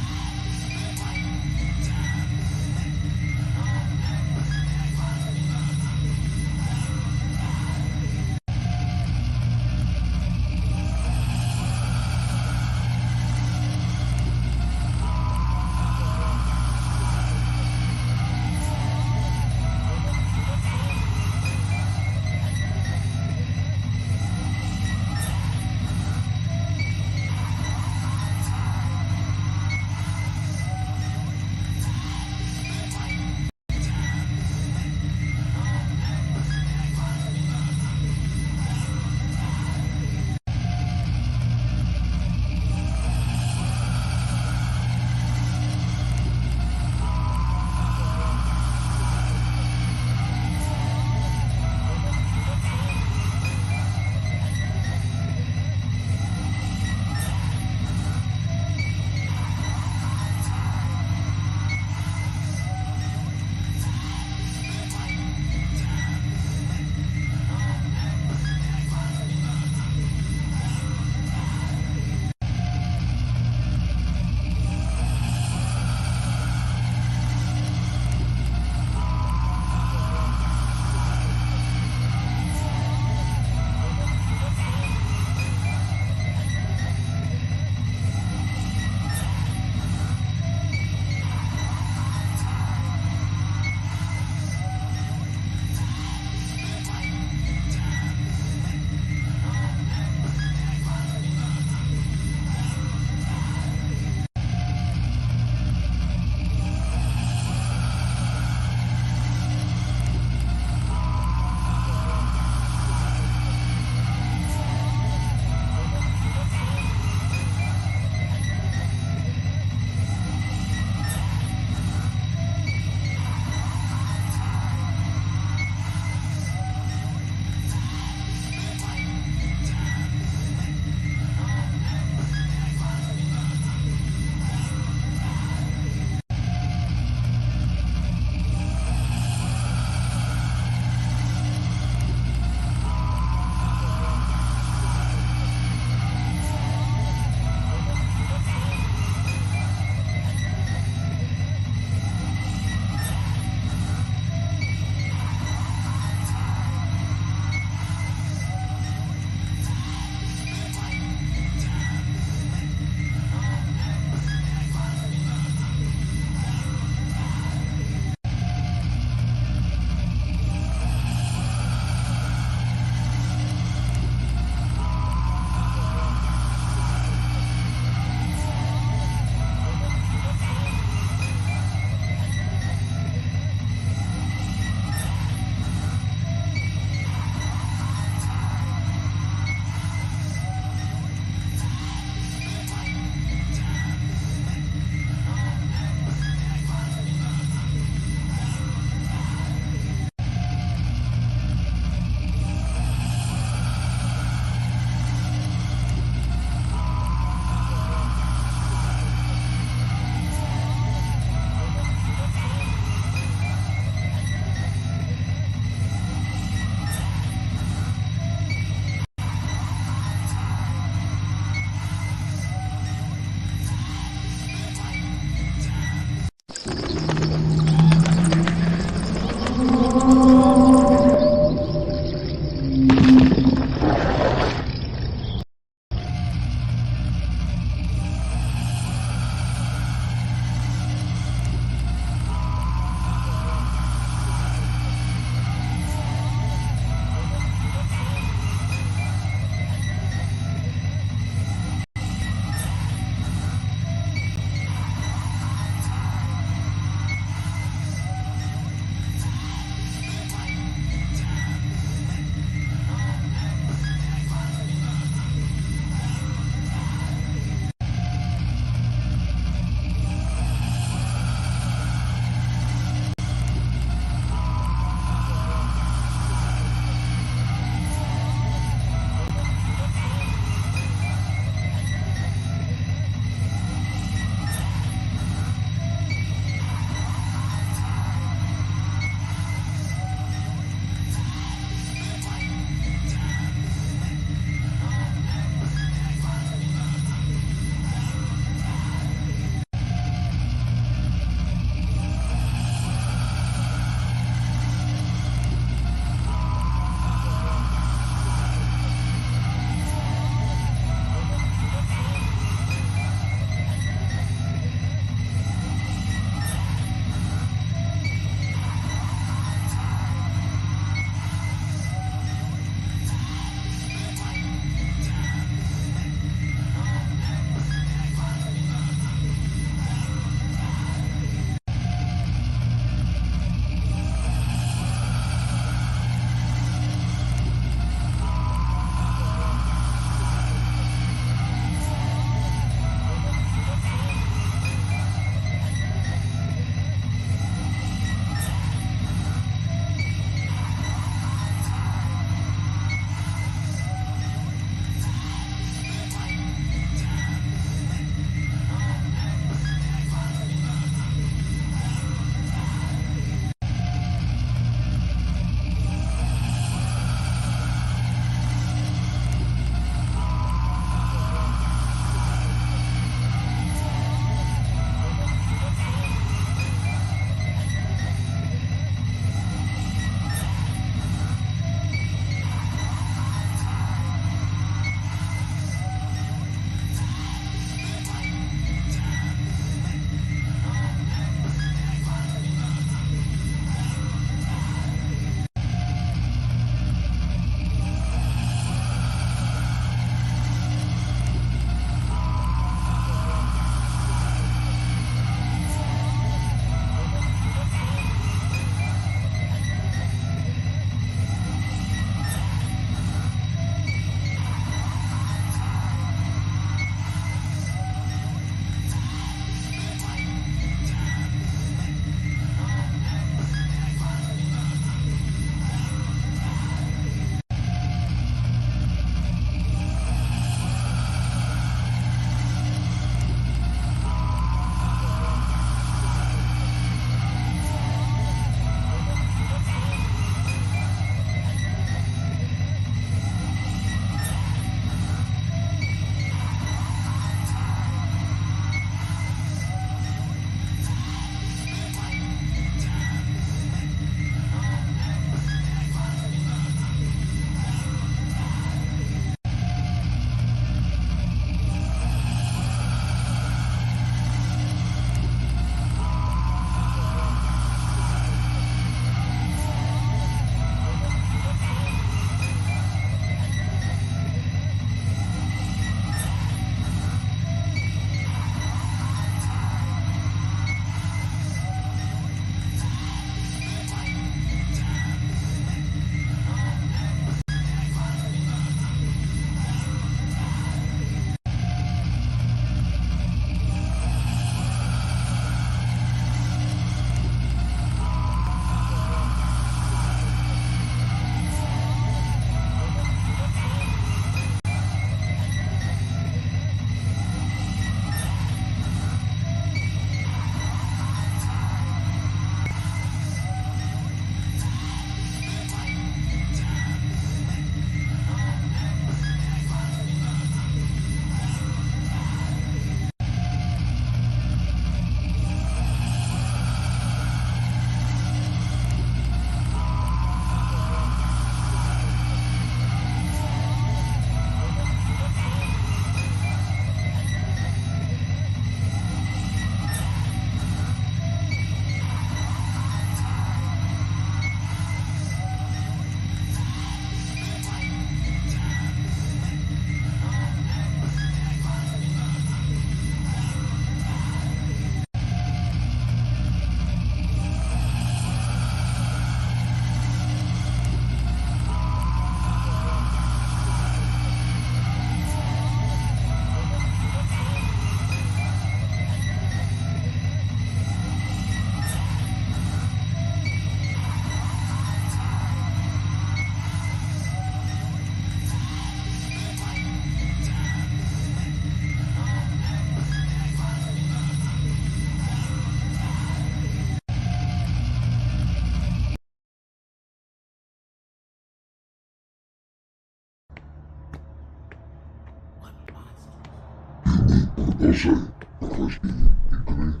Продолжаем прохождение игры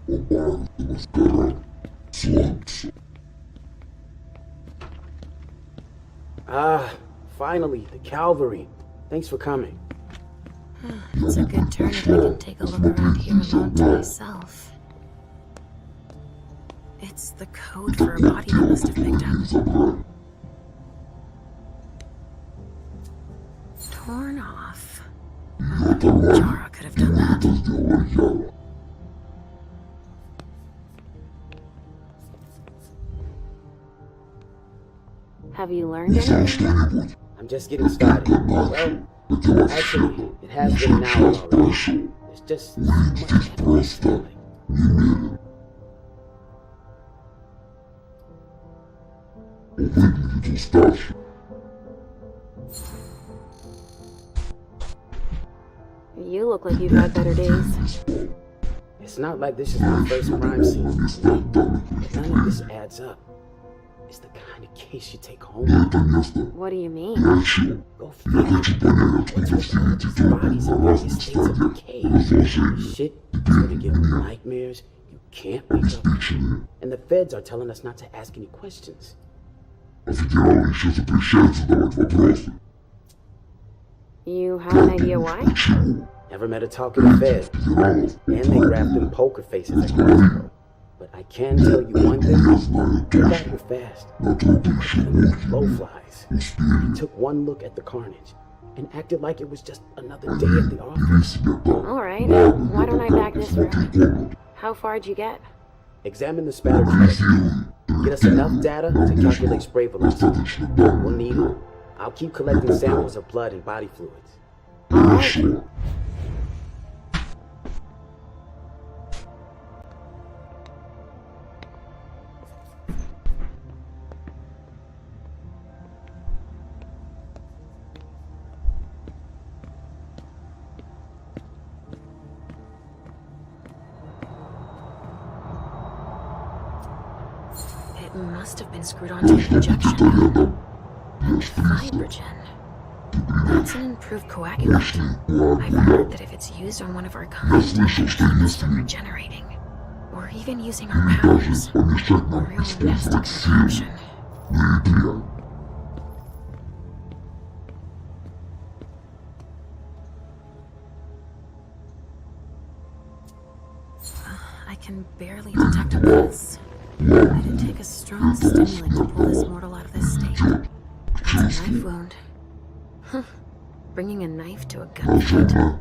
Обзор Masquerade Swansong. Ah, finally, the cavalry. Thanks for coming. It's a good turn if I can take a look around here alone to myself. It's the code for a body they must have picked up. Torn off. Jara could have done that. Have you learned anything? I'm just getting started. Well, actually, it has been an hour already. There's just so much evidence falling. You look like you've had better days. It's not like this is my first crime scene. But none of this adds up. It's the kind of case you take home. What do you mean? Go figure. What's with all these bodies in various states of decay? Shit is gonna give you nightmares you can't wake up. And the feds are telling us not to ask any questions. You have an idea why? Never met a talking Fed. And they grabbed them poker faces at Costco. But I can tell you one thing. They got here fast. Blowflies. He took one look at the carnage and acted like it was just another day at the office. Alright, why don't I back this room? How far'd you get? Examine the spatter trail. Get us enough data to calculate spray velocity. We'll need it. I'll keep collecting samples of blood and body fluids. Alright. It must have been screwed onto an injection gun. And fibrogen. That's an improved coagulant. I've heard that if it's used on one of our kind, it can keep us from regenerating. Or even using our powers. A real nasty concoction. I can barely detect a pulse. It'd take a strong stimulant to pull this mortal out of this state. That's a knife wound. Huh. Bringing a knife to a gunfight.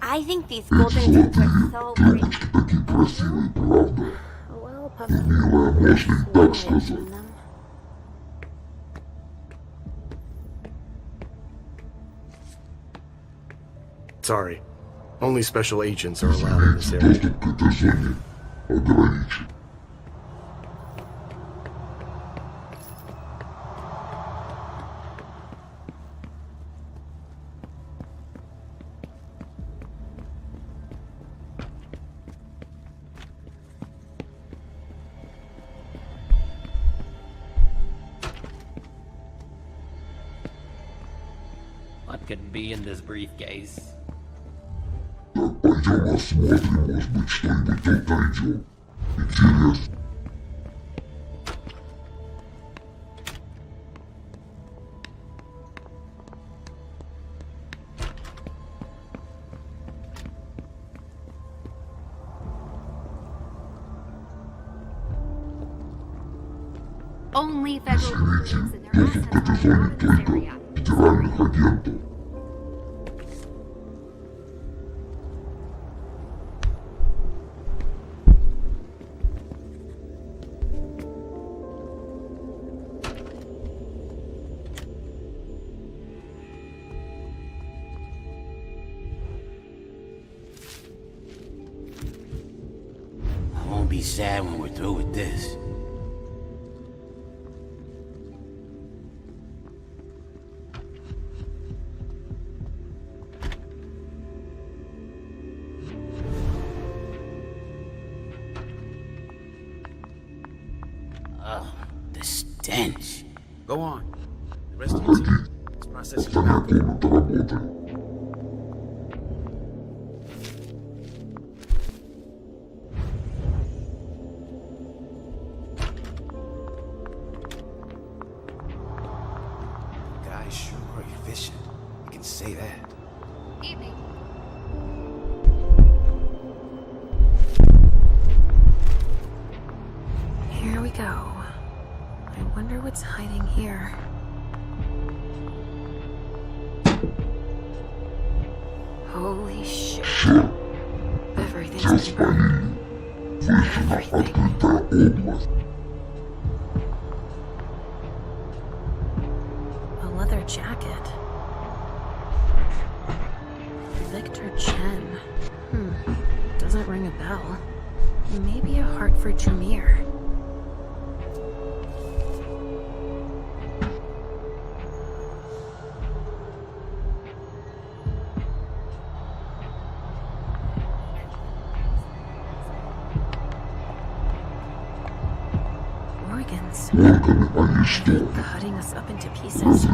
I think these golden tips are so pretty. Well, puffy. Sorry. Only special agents are allowed in this area. What could be in this briefcase? Only federal agents and their assets are allowed in this area. Sorry. I won't be sad when we're through with this. stench. Go on. The rest of your team is processing the balcony. Guys sure are efficient. You can say that. Evening. Here we go. I wonder what's hiding here. Holy shit. Everything's been burned. Everything. A leather jacket. Victor Chen. Doesn't ring a bell. Maybe a heart for Jameer. Organs. Cutting us up into pieces.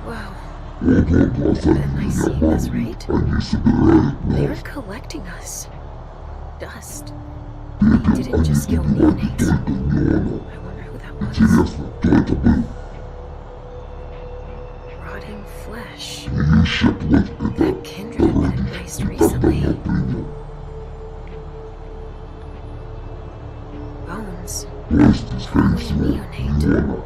Wow. Am I seeing this right? They're collecting us. Dust. They didn't just kill neonates. I wonder who that was. Rotting flesh. That kindred had been embraced recently. Bones. Probably neonate.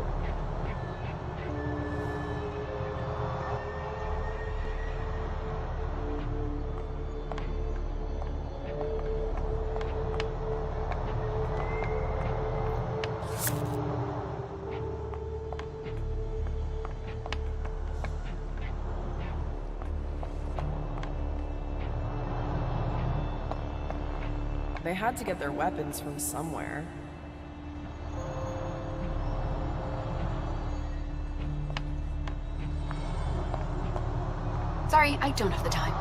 They had to get their weapons from somewhere. Sorry, I don't have the time.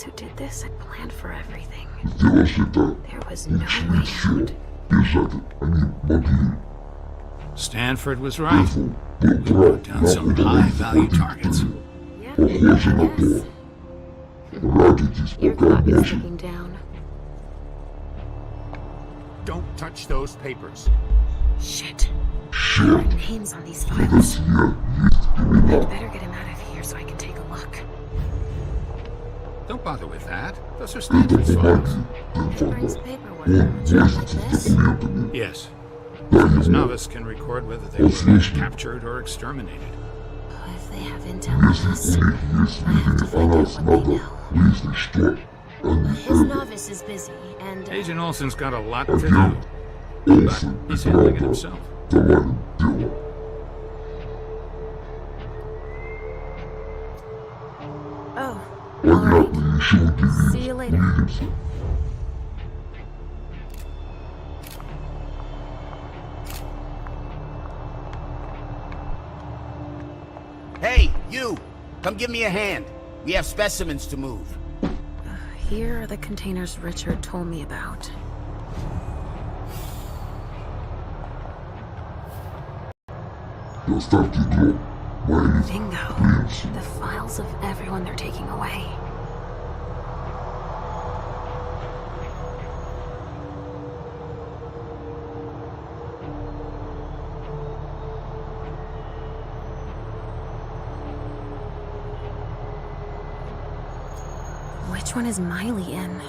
Who did this had planned for everything. There was no way out. Stanford was right. Brought down some high-value targets. Yeah, I guess. Your clock is ticking down. Don't touch those papers. Shit. There are names on these files. I'd better get him out of here so I can take a look. Don't bother with that. Those are Stanford's files. He brings paperwork on a job like this? Yes. This novice can record whether they were captured or exterminated. If they have intel on us, I have to find out what they know. His novice is busy, and... Agent Olsen's got a lot to do. But he's handling it himself. Oh. Alright. See you later. Hey, you! Come give me a hand. We have specimens to move. Here are the containers Richard told me about. Bingo. The files of everyone they're taking away. Which one is Miley in?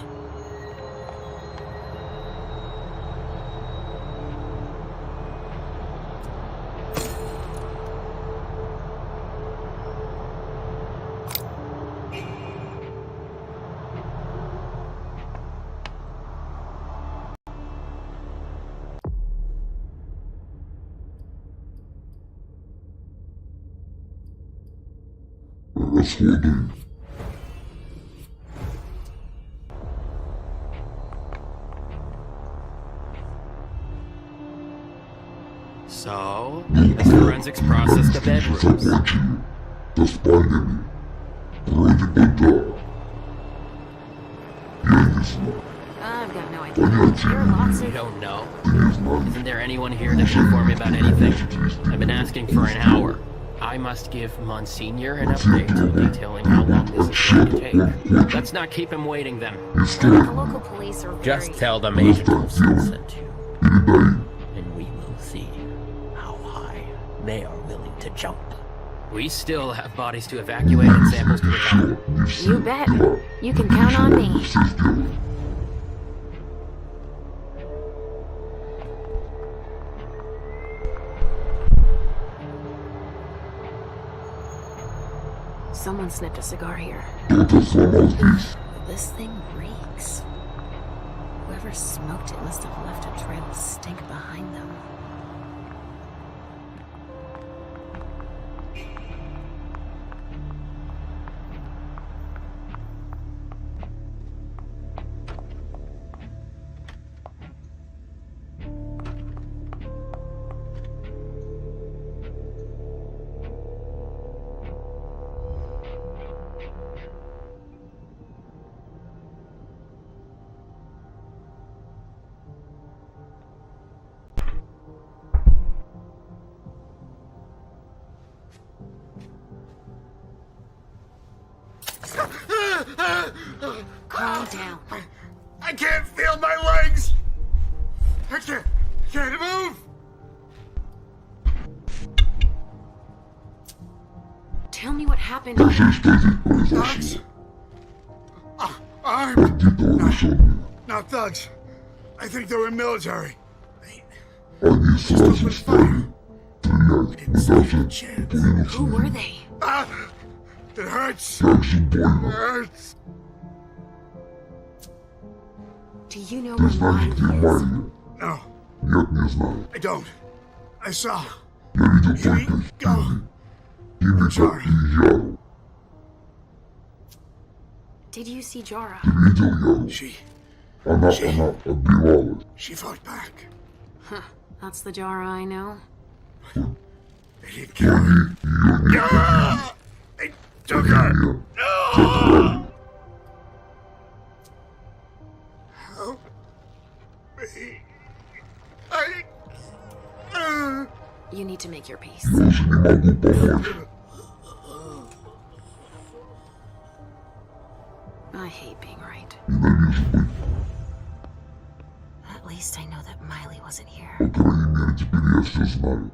Расходуем. So, as forensics process the bedrooms. Со спальнями. Вроде бы да. Я не знаю. I've got no idea. There are lots You of... don't know? Isn't there anyone here that can inform me about anything? I've been asking for an hour. I must give Monsignor an update detailing how long this is going to take. Let's not keep him waiting then. The local police are Just very... tell them Agent Wilson sent you. And we will see how high they are willing to jump. We still have bodies to evacuate and samples to recover. You bet. You can count on me. Someone snipped a cigar here. This thing reeks. Whoever smoked it must have left a trail of stink behind them. Calm down. I can't feel my legs! I can't move! Tell me what happened. Thugs? Armed? Not thugs. I think they were military. They just opened fire. We didn't stand a chance. Who were they? It hurts. It hurts. Do you know where Miley is? No, Нет, не знаю. I don't. I saw. Я видел Here we только go. Имя Sorry. и Яру. Did you see Jara? Видел Яру. Она отбивалась. She fought back. Huh. That's the Jara I know. They didn't kill her. They took her. Help me. You need to make your peace. Я уже не могу помочь. I hate being right. Ненавижу быть. At least I know that Miley wasn't here. По крайней мере, теперь я все знаю.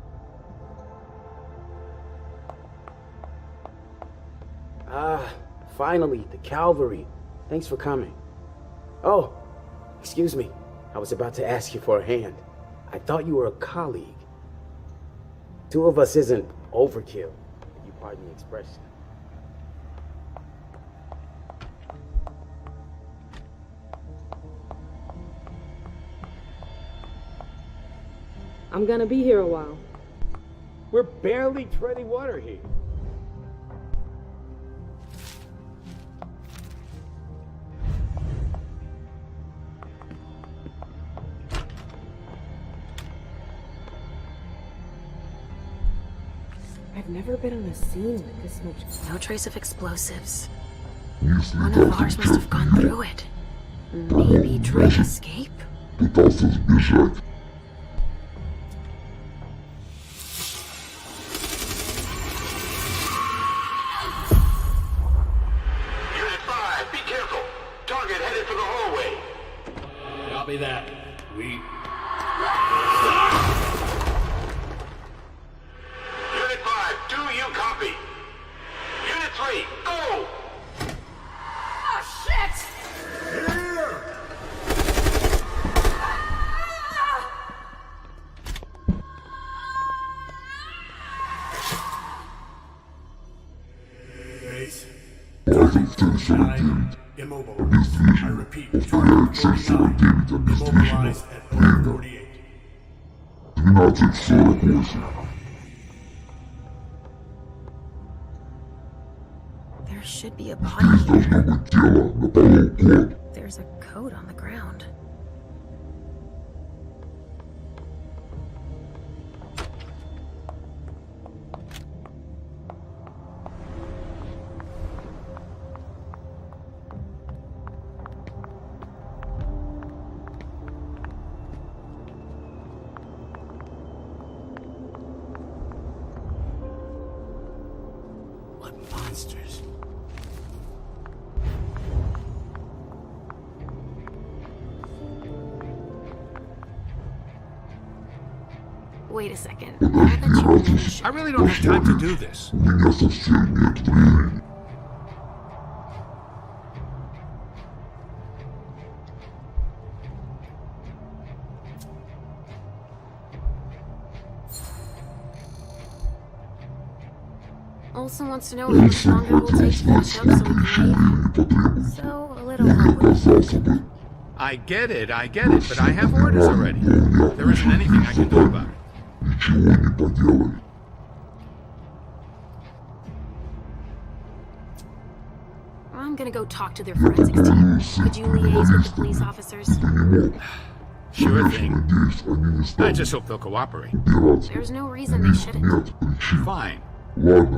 Finally, the cavalry. Thanks for coming. Oh, excuse me. I was about to ask you for a hand. I thought you were a colleague. Two of us isn't overkill, if you pardon the expression. I'm gonna be here a while. We're barely treading water here. I've never been on a scene with this much. No trace of explosives. Если One of ours must have gone through it. Maybe tried to escape? пытался сбежать. Unit 5, be careful. Target headed for the hallway. Copy that. We... Unit 5, do you copy? Unit 3, go! Oh, shit! Base. База цель 49. Immobilized. I repeat. Повторяю, цель 49 обездвижена. Immobilized at 48. 12:48. There should be a body here. There's a coat on the ground. Monsters. Wait a second. Now that you mention, I really don't have time to do this. Olsen wants to know how much longer it will take to finish up so we can leave. So, a little help with this. I get it, but I have orders already. There isn't anything I can do about it. I'm gonna go talk to their forensics team. Could you liaise with the police officers? Sure thing. I just hope they'll cooperate. There's no reason they shouldn't. Fine.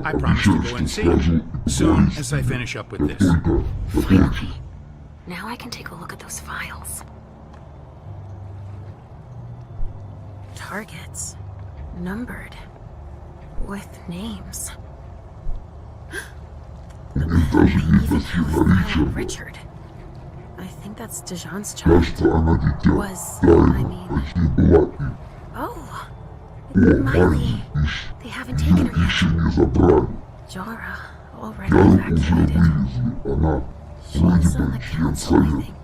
I promise to go and see him, soon as I finish up with this. Finally. Now I can take a look at those files. Targets. Numbered. With names. They even have a file on Richard. I think that's Dijon's child. Oh! Miley! They haven't taken her yet. Jara, already evacuated. She's on the council, I think.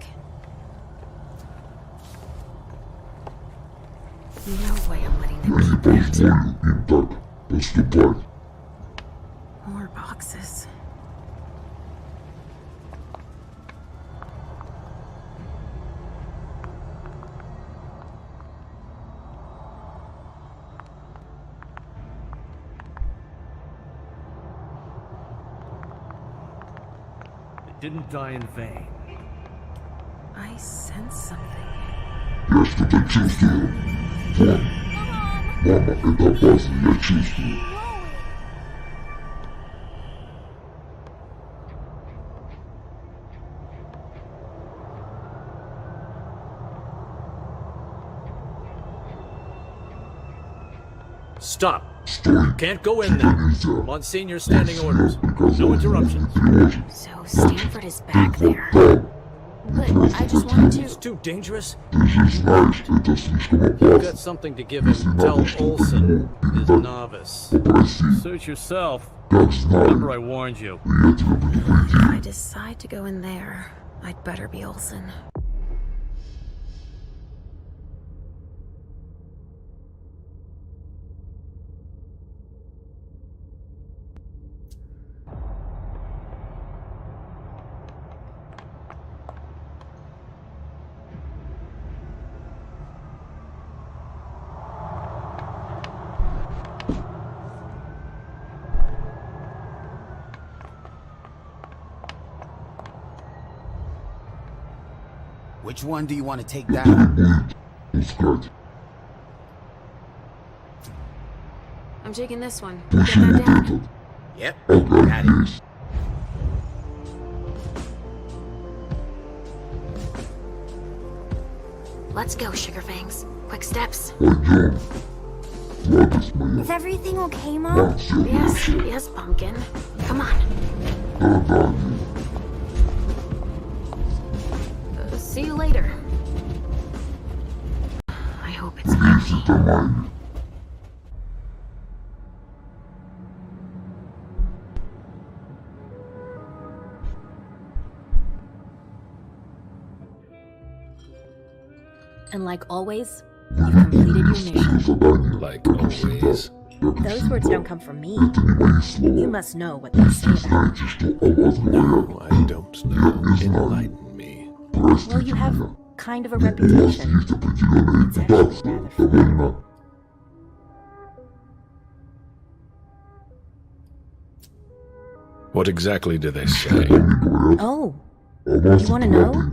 No way I'm letting them keep that. More boxes. Didn't die in vain. I sense something. Stop. Can't go in there. Monsignor standing orders. No interruptions. So Stanford is back there. But I just wanted to... It's too dangerous. You've got something to give him. Tell Olsen is novice. Suit yourself. Remember I warned you. If I decide to go in there, I'd better be Olsen. Which one do you want to take down? I'm taking this one. Get that down. Yep, got it. Let's go, Sugarfangs. Quick steps. Is everything okay, Mom? Yes, Pumpkin. Come on. See you later. I hope it's empty. And like always, you've completed your mission. Like always. Those words don't come from me. You must know what they say about me. No, I don't know. Enlighten me. Well, you have kind of a reputation. It's actually rather flattering. What exactly do they say? Oh, you want to know?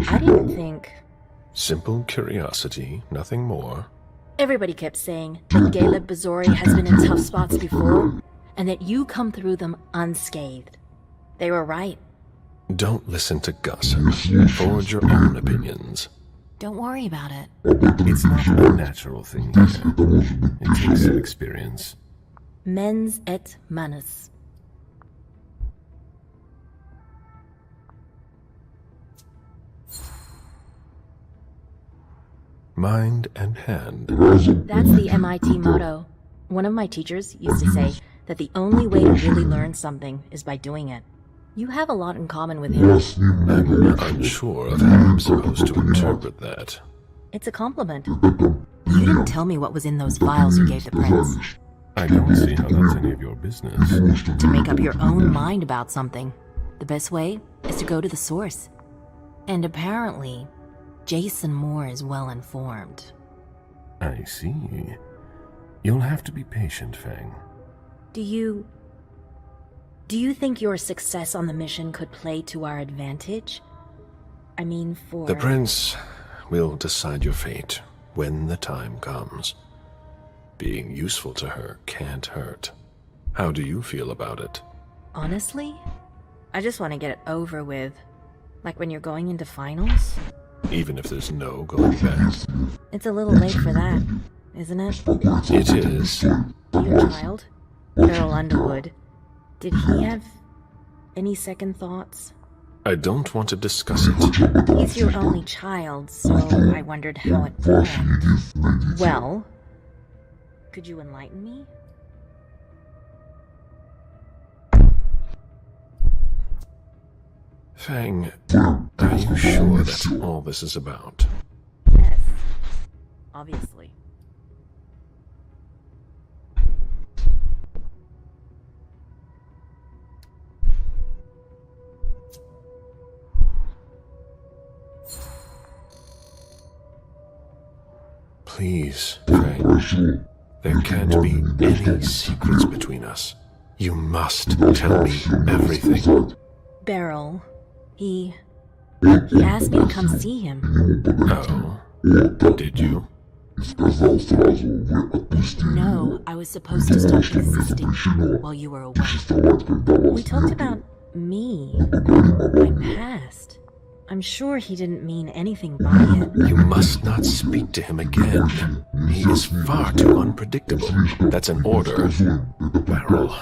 I didn't think. Simple curiosity, nothing more. Everybody kept saying that Caleb Bazori has been in tough spots before, and that you come through them unscathed. They were right. Don't listen to gossip. Forge your own opinions. Don't worry about it. It's not a natural thing here. It takes some experience. Mens et manus. Mind and hand. That's the MIT motto. One of my teachers used to say that the only way to really learn something is by doing it. You have a lot in common with him. I'm unsure of how I'm supposed to interpret that. It's a compliment. You didn't tell me what was in those files you gave the prince. I don't see how that's any of your business. To make up your own mind about something, the best way is to go to the source. And apparently, Jason Moore is well informed. I see. You'll have to be patient, Fang. Do you think your success on the mission could play to our advantage? I mean, for... The prince will decide your fate when the time comes. Being useful to her can't hurt. How do you feel about it? Honestly, I just want to get it over with. Like when you're going into finals. Even if there's no going back. It's a little late for that, isn't it? It is. Your child, Earl Underwood, did he have any second thoughts? I don't want to discuss it. He's your only child, so I wondered how it went. Well, could you enlighten me? Fang, are you sure that's all this is about? Yes, obviously. Please, Fang. There can't be any secrets between us. You must tell me everything. Beryl, he asked me to come see him. Oh? Did you? No, I was supposed to stop existing while you were away. We talked about me, my past. I'm sure he didn't mean anything by it. You must not speak to him again. He is far too unpredictable. That's an order. Beryl.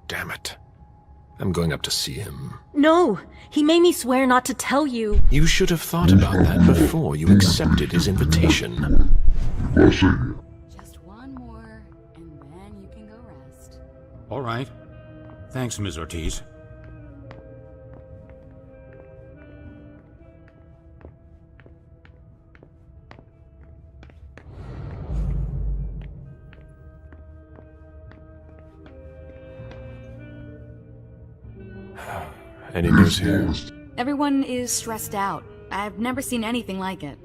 Damn it. I'm going up to see him. No! He made me swear not to tell you. You should have thought about that before you accepted his invitation. Just one more, and then you can go rest. All right. Thanks, Ms. Ortiz. Any news here? Everyone is stressed out. I've never seen anything like it.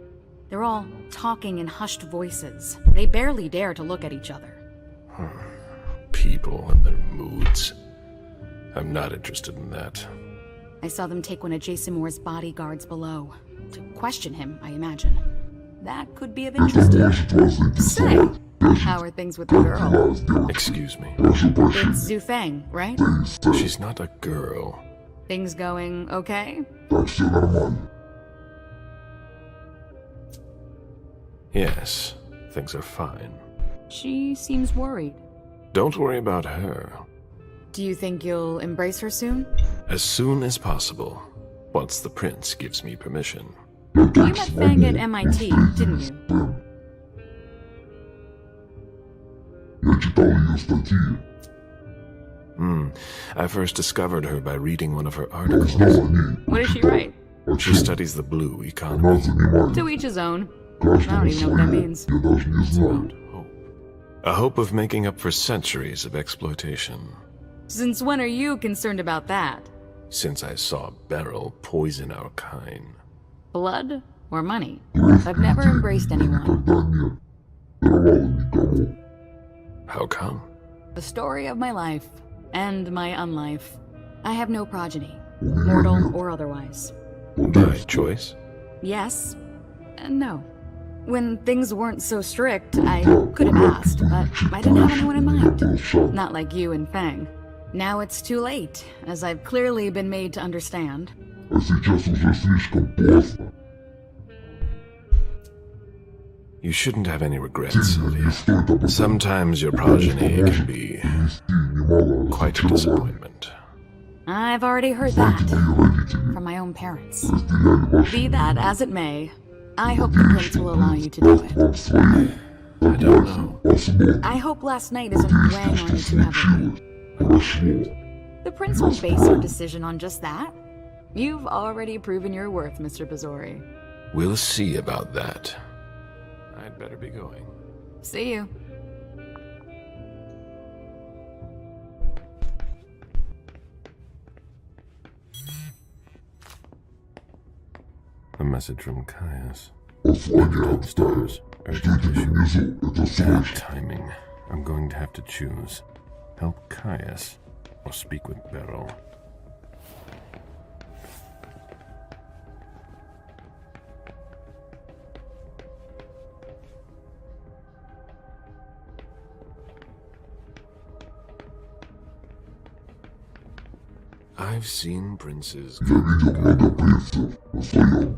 They're all talking in hushed voices. They barely dare to look at each other. People and their moods. I'm not interested in that. I saw them take one of Jason Moore's bodyguards below. To question him, I imagine. That could be of interest to you. Say, how are things with the girl? Excuse me. It's Zhu Feng, right? She's not a girl. Things going okay? Yes, things are fine. She seems worried. Don't worry about her. Do you think you'll embrace her soon? As soon as possible, once the prince gives me permission. You met Fang at MIT, didn't you? I first discovered her by reading one of her articles. What did she write? She studies the blue economy. To each his own. I don't even know what that means. It's about hope. A hope of making up for centuries of exploitation. Since when are you concerned about that? Since I saw Beryl poison our kind. Blood or money? I've never embraced anyone. How come? The story of my life. End my unlife. I have no progeny, mortal or otherwise. By choice? Yes and no. When things weren't so strict, I could have asked, but I didn't have anyone in mind. Not like you and Feng. Now it's too late, as I've clearly been made to understand. You shouldn't have any regrets, Sylvia. Sometimes your progeny can be quite a disappointment. I've already heard that from my own parents. Be that as it may, I hope the prince will allow you to do it. I don't know. I hope last night isn't weighing on you too heavily. The prince won't base her decision on just that. You've already proven your worth, Mr. Bazori. We'll see about that. I'd better be going. See you. A message from Caius. Downstairs. Urgent issue. Bad timing. I'm going to have to choose. Help Caius or speak with Beryl. I've seen princes come and go.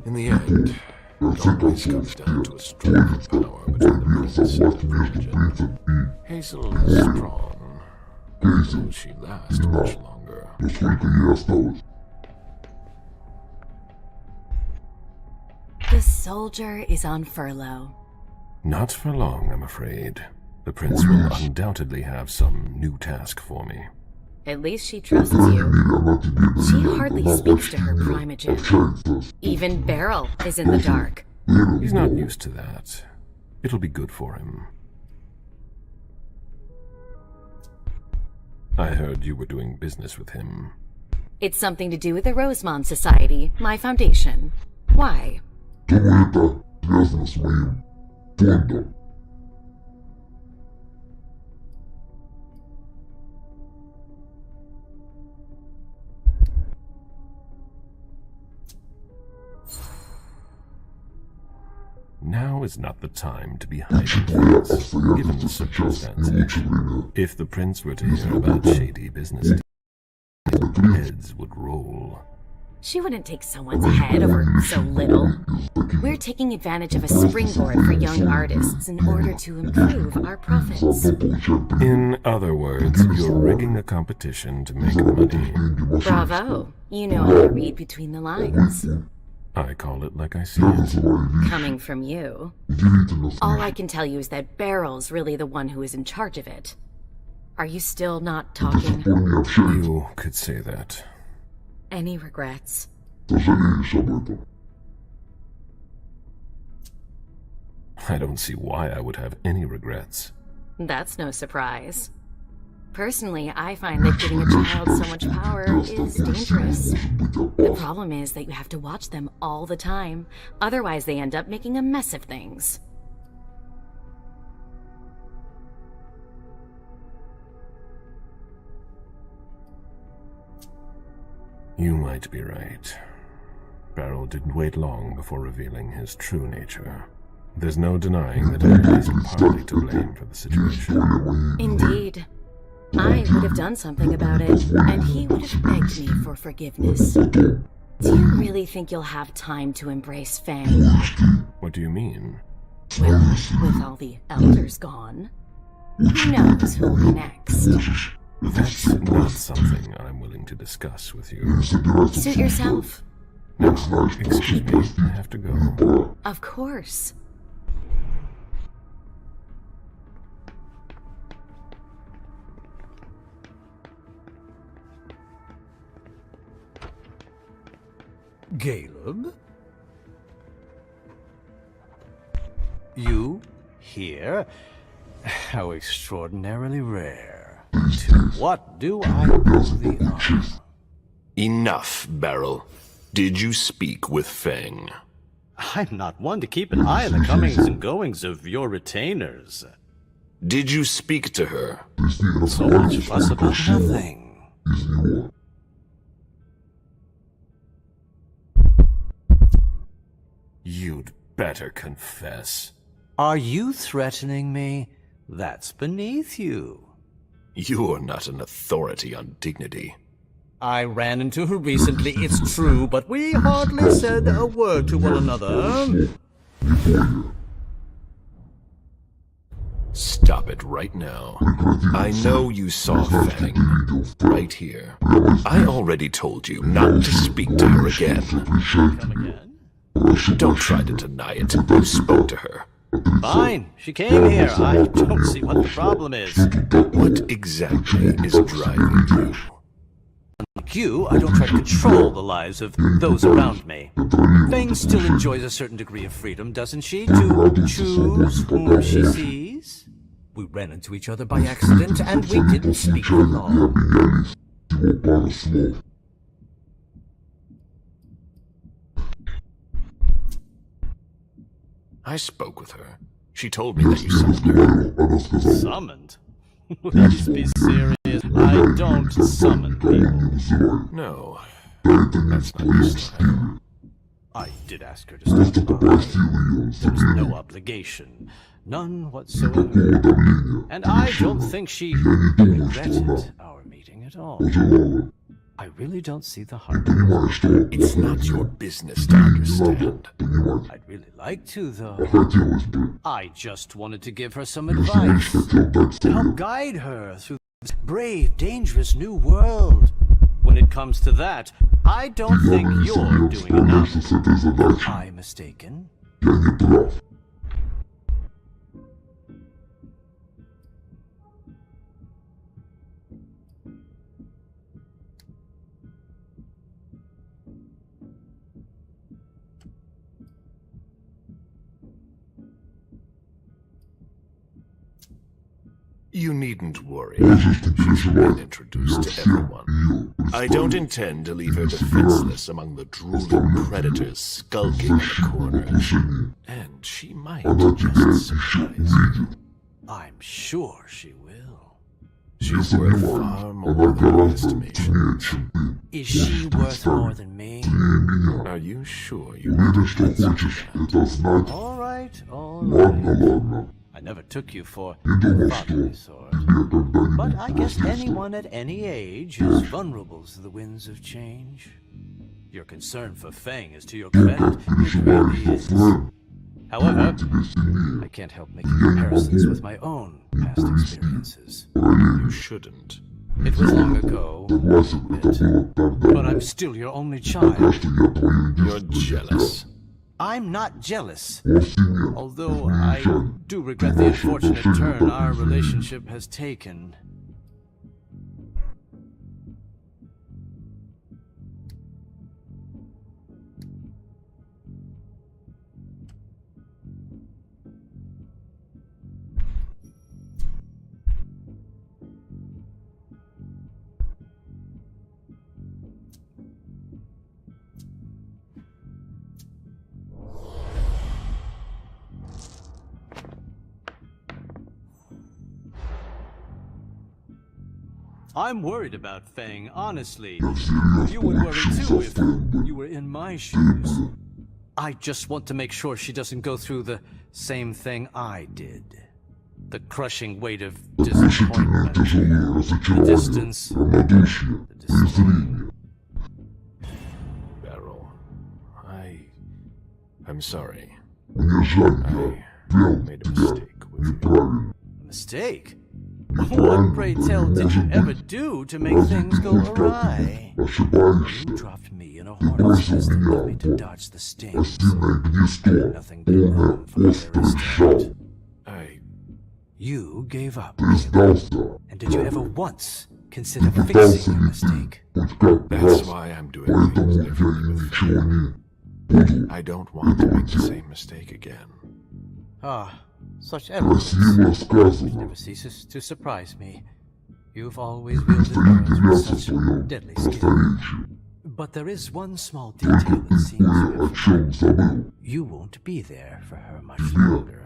In the end, it always comes down to a struggle of power between the princess and the virgin. Hazel is strong. Will she last much longer? The soldier is on furlough. Not for long, I'm afraid. The prince will undoubtedly have some new task for me. At least she trusts you. She hardly speaks to her primogen. Even Beryl is in the dark. He's not used to that. It'll be good for him. I heard you were doing business with him. It's something to do with the Rosemont Society, my foundation. Why? Now is not the time to be hiding things, given the circumstances. If the prince were to hear about shady business, heads would roll. She wouldn't take someone's head over so little. We're taking advantage of a springboard for young artists in order to improve our profits. In other words, you're rigging a competition to make money. Bravo. You know how to read between the lines. I call it like I see it. Coming from you. All I can tell you is that Beryl's really the one who is in charge of it. Are you still not talking? You could say that. Any regrets? I don't see why I would have any regrets. That's no surprise. Personally, I find that giving a child so much power is dangerous. The problem is that you have to watch them all the time. Otherwise, they end up making a mess of things. You might be right. Beryl didn't wait long before revealing his true nature. There's no denying that I'm at least partly to blame for the situation. Indeed. I would have done something about it, and he would have begged me for forgiveness. Do you really think you'll have time to embrace Fang? What do you mean? Well, with all the elders gone, who knows who'll be next? That's not something I'm willing to discuss with you. Suit yourself. No, excuse me, I have to go. Of course. Caleb? You? Here? How extraordinarily rare. To what do I owe the honor? Enough, Beryl. Did you speak with Feng? I'm not one to keep an eye on the comings and goings of your retainers. Did you speak to her? So much fuss about nothing. из него. You'd better confess. Are you threatening me? That's beneath you. You're not an authority on dignity. I ran into her recently, it's true, but we hardly said a word to one another. Stop it right now. I know you saw Fang. Right here. I already told you not to speak to her again. Come again? Don't try to deny it. You spoke to her. Fine. She came here. I don't see what the problem is. What exactly is driving you? Like you, I don't try to control the lives of those around me. Fang still enjoys a certain degree of freedom, doesn't she, to choose whom she sees? We ran into each other by accident, and we didn't speak for long. I spoke with her. She told me that you summoned her. Summoned? Please be serious. I don't summon people. No, that's not your style. I did ask her to stop by. There was no obligation. None whatsoever. And I don't think she regretted our meeting at all. I really don't see the harm. It's not your business to understand. I'd really like to, though. I just wanted to give her some advice. To help guide her through this brave, dangerous new world. When it comes to that, I don't think you're doing enough. Am I mistaken? You needn't worry. She's been introduced to everyone. I don't intend to leave her defenseless among the drooling predators skulking in the corners. And she might just surprise you. I'm sure she will. She's worth far more than my estimation. Is she worth more than me? Are you sure you want to answer that? All right. I never took you for a fatherly sort. But I guess anyone at any age is vulnerable to the winds of change. Your concern for Fang is to your credit. It really is. However, I can't help making comparisons with my own past experiences. You shouldn't. It was long ago, but I'm still your only child. You're jealous. I'm not jealous, although I do regret the unfortunate turn our relationship has taken. I'm worried about Fang, honestly. You would worry too if you were in my shoes. I just want to make sure she doesn't go through the same thing I did. The crushing weight of disappointment, the distance, the disdain. Beryl, I'm sorry. I made a mistake with you. A mistake? What, pray tell, did you ever do to make things go awry? You dropped me in a hornet's nest and left me to dodge the stings. Nothing but wrong from the very start. You gave up. And did you ever once consider fixing your mistake? That's why I'm doing things differently with Fang. I don't want to make the same mistake again. Ah. Such evidence, which never ceases to surprise me. You've always wielded words with such deadly skill. But there is one small detail that seems you have forgotten. You won't be there for her much longer.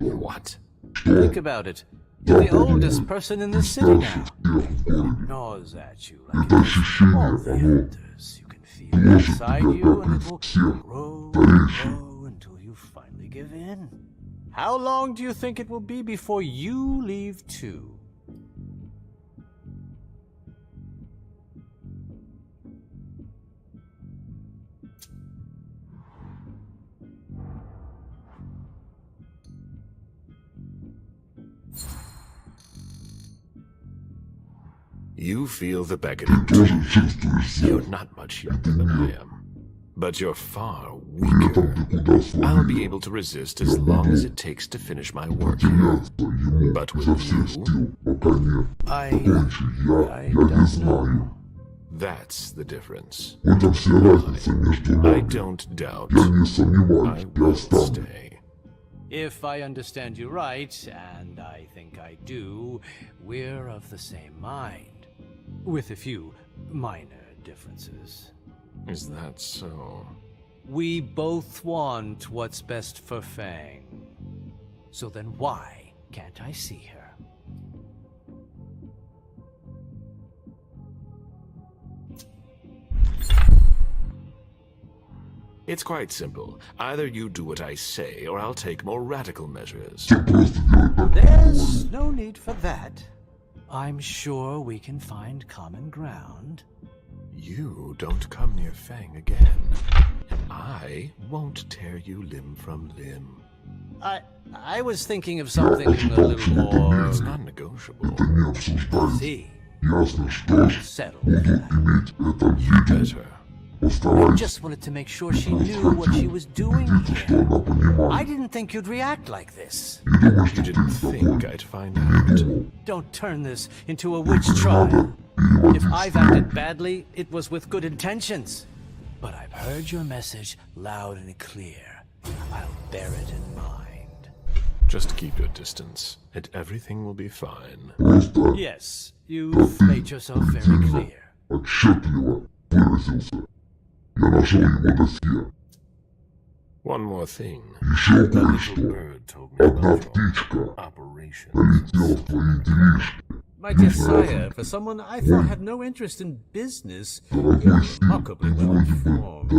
What? Think about it. You're the oldest person in the city now. It gnaws at you like it does all the elders. You can feel it inside you, and it will grow and grow until you finally give in. How long do you think it will be before you leave too? You feel the beckoning. You're not much younger than I am, but you're far weaker. I'll be able to resist as long as it takes to finish my work here. But with you, I don't know. That's the difference. I don't doubt. I will stay. If I understand you right, and I think I do, we're of the same mind. With a few minor differences. Is that so? We both want what's best for Fang. So then why can't I see her? It's quite simple. Either you do what I say, or I'll take more radical measures. There's no need for that. I'm sure we can find common ground. You don't come near Fang again. I won't tear you limb from limb. I was thinking of something a little more... It's not negotiable. See? Settled. You better. I just wanted to make sure she knew what she was doing here. I didn't think you'd react like this. You didn't think I'd find out. Don't turn this into a witch trial. If I've acted badly, it was with good intentions. But I've heard your message loud and clear. I'll bear it in mind. Just keep your distance, and everything will be fine. Yes, you've made yourself very clear. One more thing. That little bird told me about your operations. My dear sire, for someone I thought had no interest in business, you're remarkably well informed.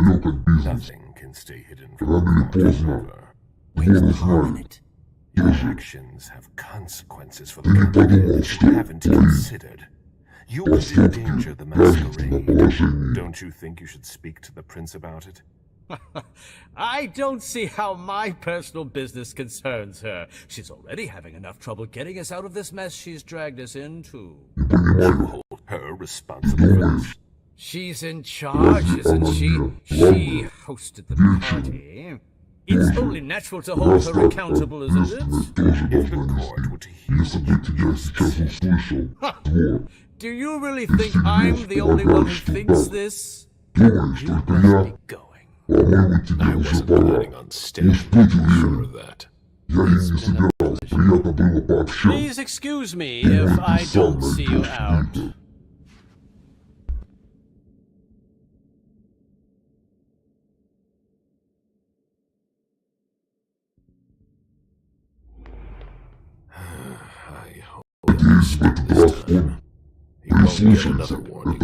Nothing can stay hidden from the court forever. Wait a minute. Your actions have consequences for the company that you haven't considered. You could endanger the Masquerade. Don't you think you should speak to the prince about it? I don't see how my personal business concerns her. She's already having enough trouble getting us out of this mess she's dragged us into. You hold her responsible for this? She's in charge, isn't she? She hosted the party. It's only natural to hold her accountable, isn't it? If the court were to hear what you just said... Do you really think I'm the only one who thinks this? You must be going. I wasn't planning on staying, I'm sure of that. Please excuse me if I don't see you out. I hope you respect this time. You won't get another warning.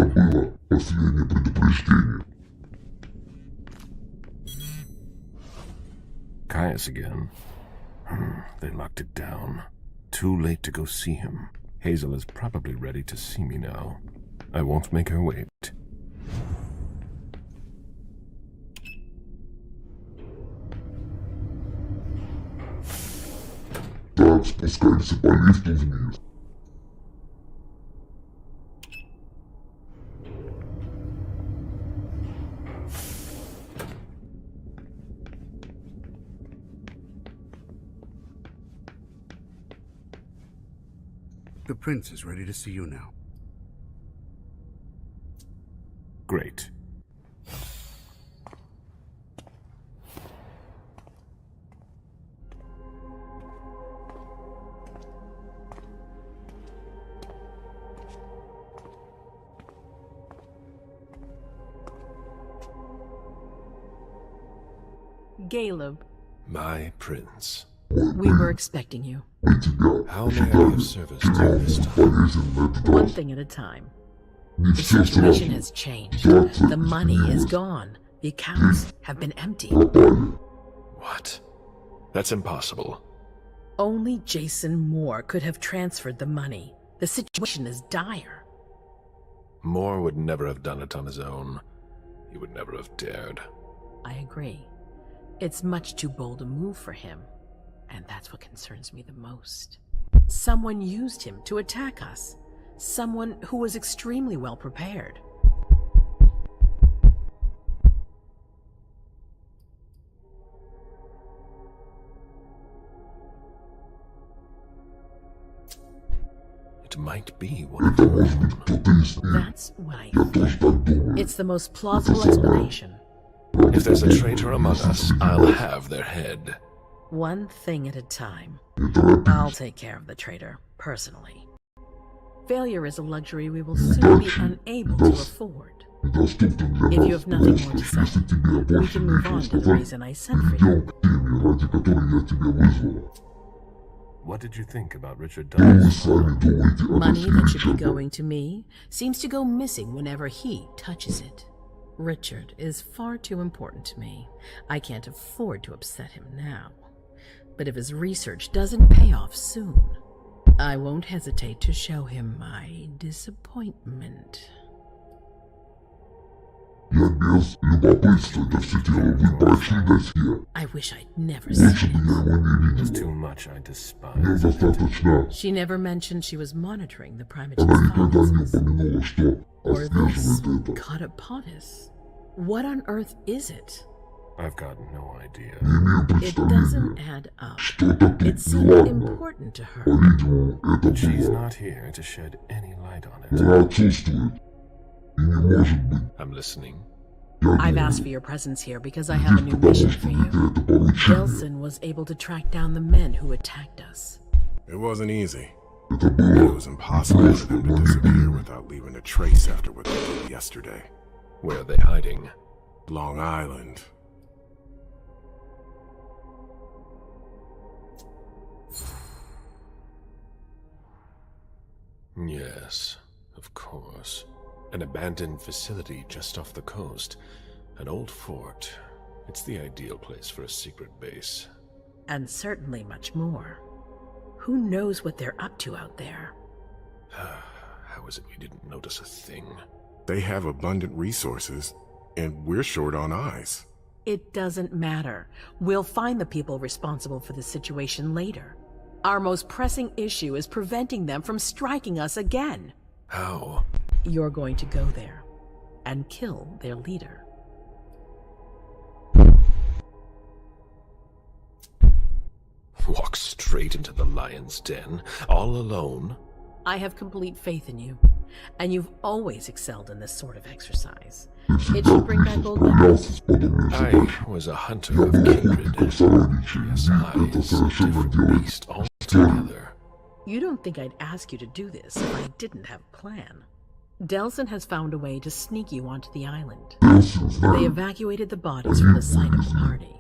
Caius again. They locked it down. Too late to go see him. Hazel is probably ready to see me now. I won't make her wait. Так, спускаемся по лифту вниз. The prince is ready to see you now. Great. Caleb. My prince. We were expecting you. How may I be of service to you this time? One thing at a time. The situation has changed. The money is gone. The accounts have been emptied. What? That's impossible. Only Jason Moore could have transferred the money. The situation is dire. Moore would never have done it on his own. He would never have dared. I agree. It's much too bold a move for him. And that's what concerns me the most. Someone used him to attack us. Someone who was extremely well prepared. It might be one of their own. That's what I think. It's the most plausible explanation. If there's a traitor among us, I'll have their head. One thing at a time. I'll take care of the traitor, personally. Failure is a luxury we will soon be unable to afford. If you have nothing more to say, we can move on to the reason I sent for you. What did you think about Richard Dunn's Money that should be going to me seems to go missing whenever he touches it. Richard is far too important to me. I can't afford to upset him now. But if his research doesn't pay off soon, I won't hesitate to show him my disappointment. I wish I'd never seen it. It was too much. I despise it. She never mentioned she was monitoring the Primitive's finances. Or this Catapotis. What on earth is it? I've got no idea. It doesn't add up. It seemed important to her. But she's not here to shed any light on it. I'm listening. I've asked for your presence here because I have a new mission for you. Delson was able to track down the men who attacked us. It wasn't easy. It was impossible for them to disappear without leaving a trace after what they did yesterday. Where are they hiding? Long Island. Yes, of course. An abandoned facility just off the coast. An old fort. It's the ideal place for a secret base. And certainly much more. Who knows what they're up to out there? How is it we didn't notice a thing? They have abundant resources, and we're short on eyes. It doesn't matter. We'll find the people responsible for the situation later. Our most pressing issue is preventing them from striking us again. How? You're going to go there and kill their leader. Walk straight into the lion's den, all alone? I have complete faith in you, and you've always excelled in this sort of exercise. It should bring back old memories. I was a hunter of kindred. Yes, I is a different beast altogether. You don't think I'd ask you to do this if I didn't have a plan. Delson has found a way to sneak you onto the island. They evacuated the bodies from the site of the party,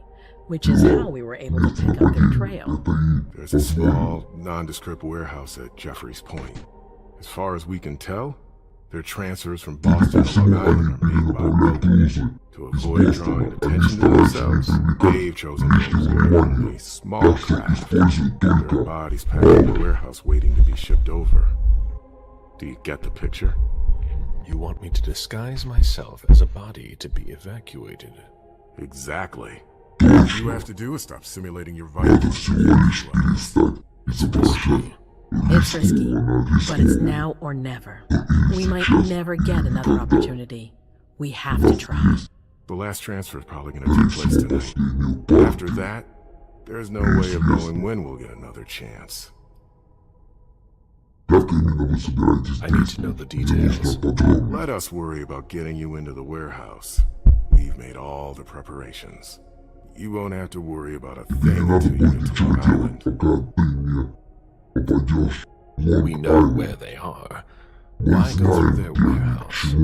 which is how we were able to pick up their trail. There's a small, nondescript warehouse at Jeffrey's Point. As far as we can tell, their transfers from Boston to Long Island are made by boat. To avoid drawing attention to themselves, they've chosen to employ only small craft. There are bodies packed in the warehouse waiting to be shipped over. Do you get the picture? You want me to disguise myself as a body to be evacuated? Exactly. All you have to do is stop simulating your vitals. It's risky. It's risky, but it's now or never. We might never get another opportunity. We have to try. The last transfer is probably going to take place tonight. After that, there's no way of knowing when we'll get another chance. I need to know the details. Let us worry about getting you into the warehouse. We've made all the preparations. You won't have to worry about a thing until you get to Long Island. We know where they are. Why go through their warehouse?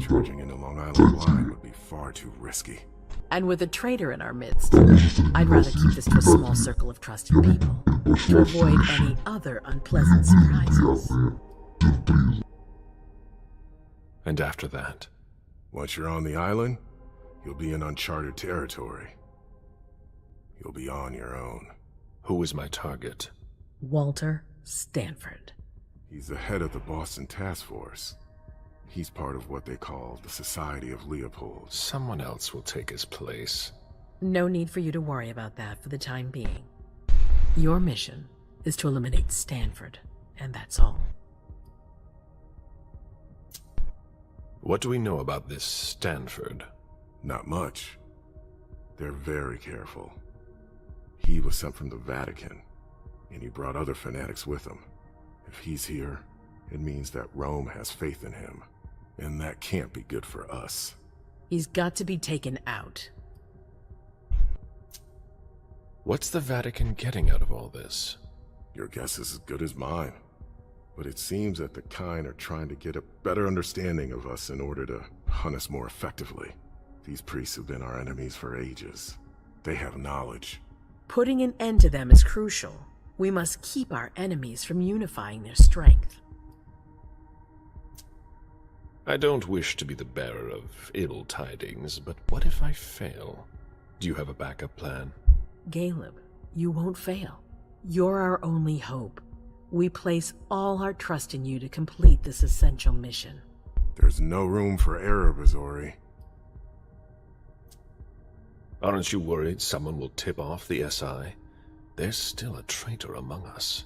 Charging into Long Island blind would be far too risky. And with a traitor in our midst, I'd rather keep this to a small circle of trusted people to avoid any other unpleasant surprises. And after that? Once you're on the island, you'll be in uncharted territory. You'll be on your own. Who is my target? Walter Stanford. He's the head of the Boston Task Force. He's part of what they call the Society of Leopold. Someone else will take his place. No need for you to worry about that for the time being. Your mission is to eliminate Stanford, and that's all. What do we know about this Stanford? Not much. They're very careful. He was sent from the Vatican, and he brought other fanatics with him. If he's here, it means that Rome has faith in him, and that can't be good for us. He's got to be taken out. What's the Vatican getting out of all this? Your guess is as good as mine. But it seems that the kind are trying to get a better understanding of us in order to hunt us more effectively. These priests have been our enemies for ages. They have knowledge. Putting an end to them is crucial. We must keep our enemies from unifying their strength. I don't wish to be the bearer of ill tidings, but what if I fail? Do you have a backup plan? Caleb, you won't fail. You're our only hope. We place all our trust in you to complete this essential mission. There's no room for error, Bazori. Aren't you worried someone will tip off the SI? There's still a traitor among us.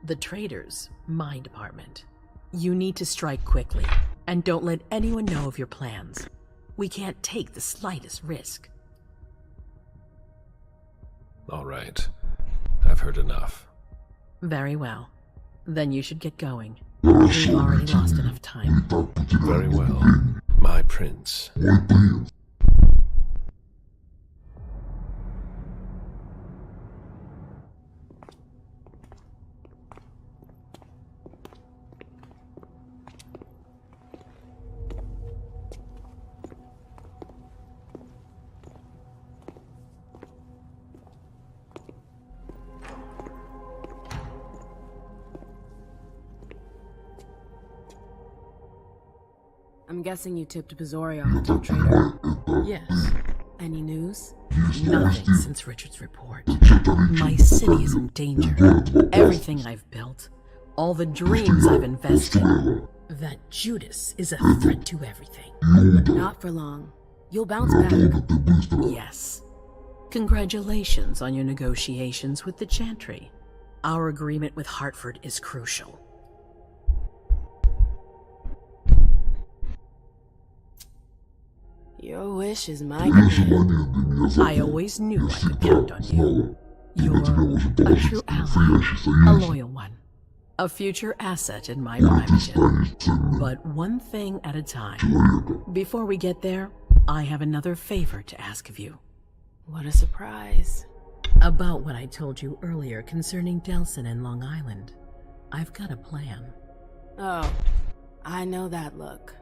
The traitors, my department. You need to strike quickly, and don't let anyone know of your plans. We can't take the slightest risk. All right. I've heard enough. Very well. Then you should get going. We've already lost enough time. Very well. My prince. I'm guessing you tipped Bazori off to the traitor. Yes. Any news? Nothing since Richard's report. My city is in danger. Everything I've built, all the dreams I've invested. That Judas is a threat to everything. Not for long. You'll bounce back. Yes. Congratulations on your negotiations with the Chantry. Our agreement with Hartford is crucial. Your wish is my command. I always knew I could count on you. You're a true ally, a loyal one, a future asset in my private. But one thing at a time. Before we get there, I have another favor to ask of you. What a surprise. About what I told you earlier concerning Delson and Long Island. I've got a plan. Oh, I know that look.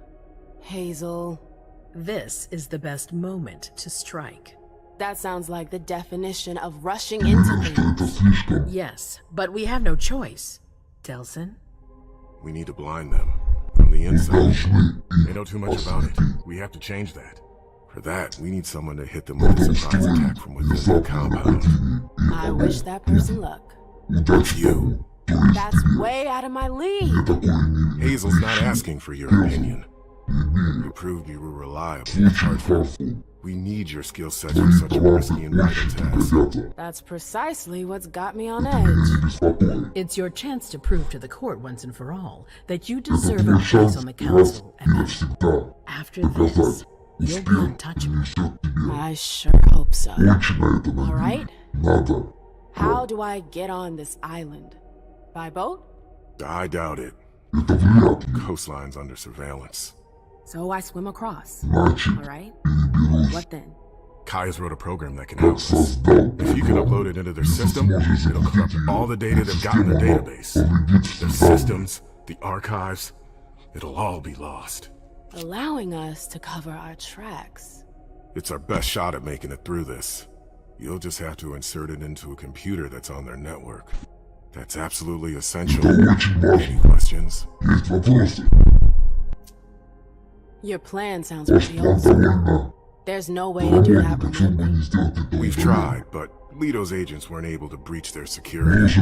Hazel. This is the best moment to strike. That sounds like the definition of rushing into things. Yes, but we have no choice. Delson? We need to blind them. From the inside. They know too much about it. We have to change that. For that, we need someone to hit them with a surprise attack from within the compound. I wish that person luck. That's you. That's way out of my league. Hazel's not asking for your opinion. You proved you were reliable at Hartford. We need your skill set for such a risky and vital task. That's precisely what's got me on edge. It's your chance to prove to the court once and for all that you deserve a place on the council, and that after this, you'll be untouchable. I sure hope so. All right? How do I get on this island? By boat? I doubt it. Coastline's under surveillance. So I swim across. All right? What then? Kaya's wrote a program that can help us. If you can upload it into their system, it'll corrupt all the data they've got in their database. Their systems, the archives, it'll all be lost. Allowing us to cover our tracks. It's our best shot at making it through this. You'll just have to insert it into a computer that's on their network. That's absolutely essential. Any questions? Your plan sounds pretty old school. There's no way to do that remotely. We've tried, but Lito's agents weren't able to breach their security.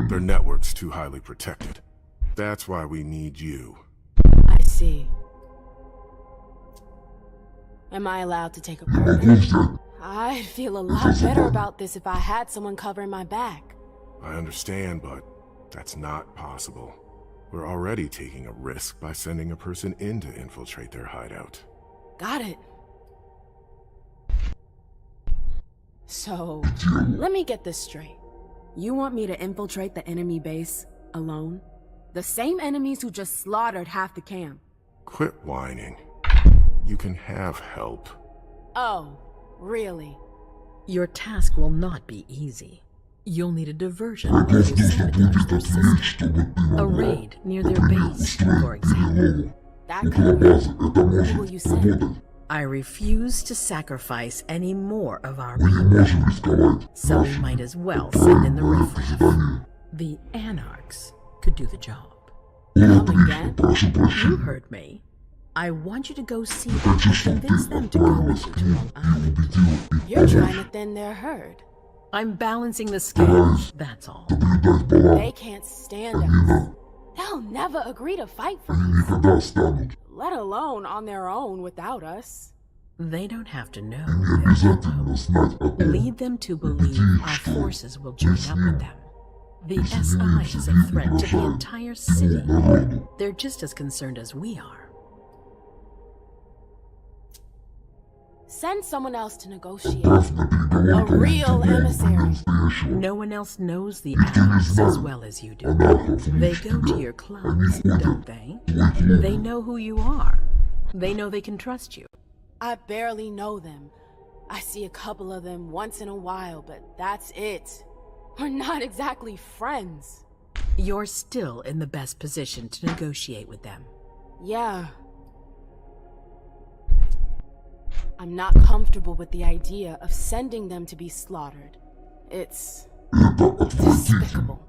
Their network's too highly protected. That's why we need you. I see. Am I allowed to take a partner? I'd feel a lot better about this if I had someone covering my back. I understand, but that's not possible. We're already taking a risk by sending a person in to infiltrate their hideout. Got it. So, let me get this straight. You want me to infiltrate the enemy base alone? The same enemies who just slaughtered half the camp. Quit whining. You can have help. Oh, really? Your task will not be easy. You'll need a diversion while you sabotage their system. A raid near their base, for example. That could work. Who will you send? I refuse to sacrifice any more of our people, so we might as well send in the riffraff. The anarchs could do the job. Come again? You heard me. I want you to go see them and convince them to go with you to Long Island. You're trying to thin their herd. I'm balancing the scales, that's all. They can't stand us. They'll never agree to fight for us, let alone on their own without us. They don't have to know. Lead them to believe our forces will join up with them. The SI is a threat to the entire city. They're just as concerned as we are. Send someone else to negotiate. A real emissary. No one else knows the anarchs as well as you do. They go to your clubs, don't they? They know who you are. They know they can trust you. I barely know them. I see a couple of them once in a while, but that's it. We're not exactly friends. You're still in the best position to negotiate with them. Yeah. I'm not comfortable with the idea of sending them to be slaughtered. It's despicable.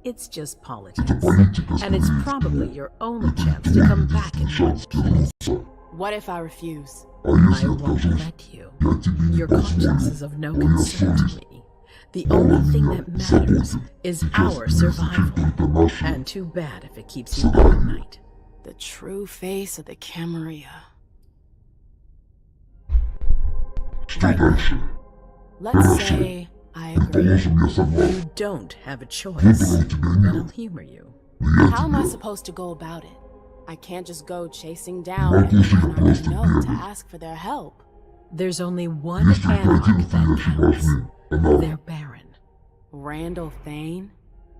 It's just politics. And it's probably your only chance to come back in one piece. What if I refuse? I won't let you. Your conscience is of no concern to me. The only thing that matters is our survival. And too bad if it keeps you up at night. The true face of the Camarilla. Right. Let's say I agree. You don't have a choice, but I'll humor you. How am I supposed to go about it? I can't just go chasing down anyone I know to ask for their help. There's only one anarch that counts. Their Baron. Randall Thane?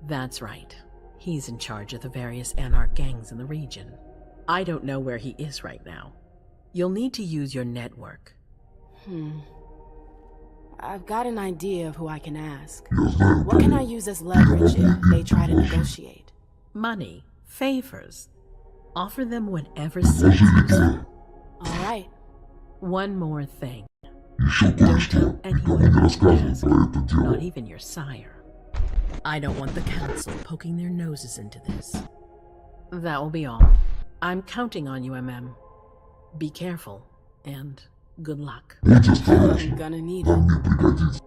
That's right. He's in charge of the various anarch gangs in the region. I don't know where he is right now. You'll need to use your network. I've got an idea of who I can ask. What can I use as leverage if they try to negotiate? Money. Favors. Offer them whatever suits you. Alright. One more thing. Don't tell anyone about the task, not even your sire. I don't want the council poking their noses into this. That will be all. I'm counting on you, MM. Be careful, and good luck. I'm gonna need it.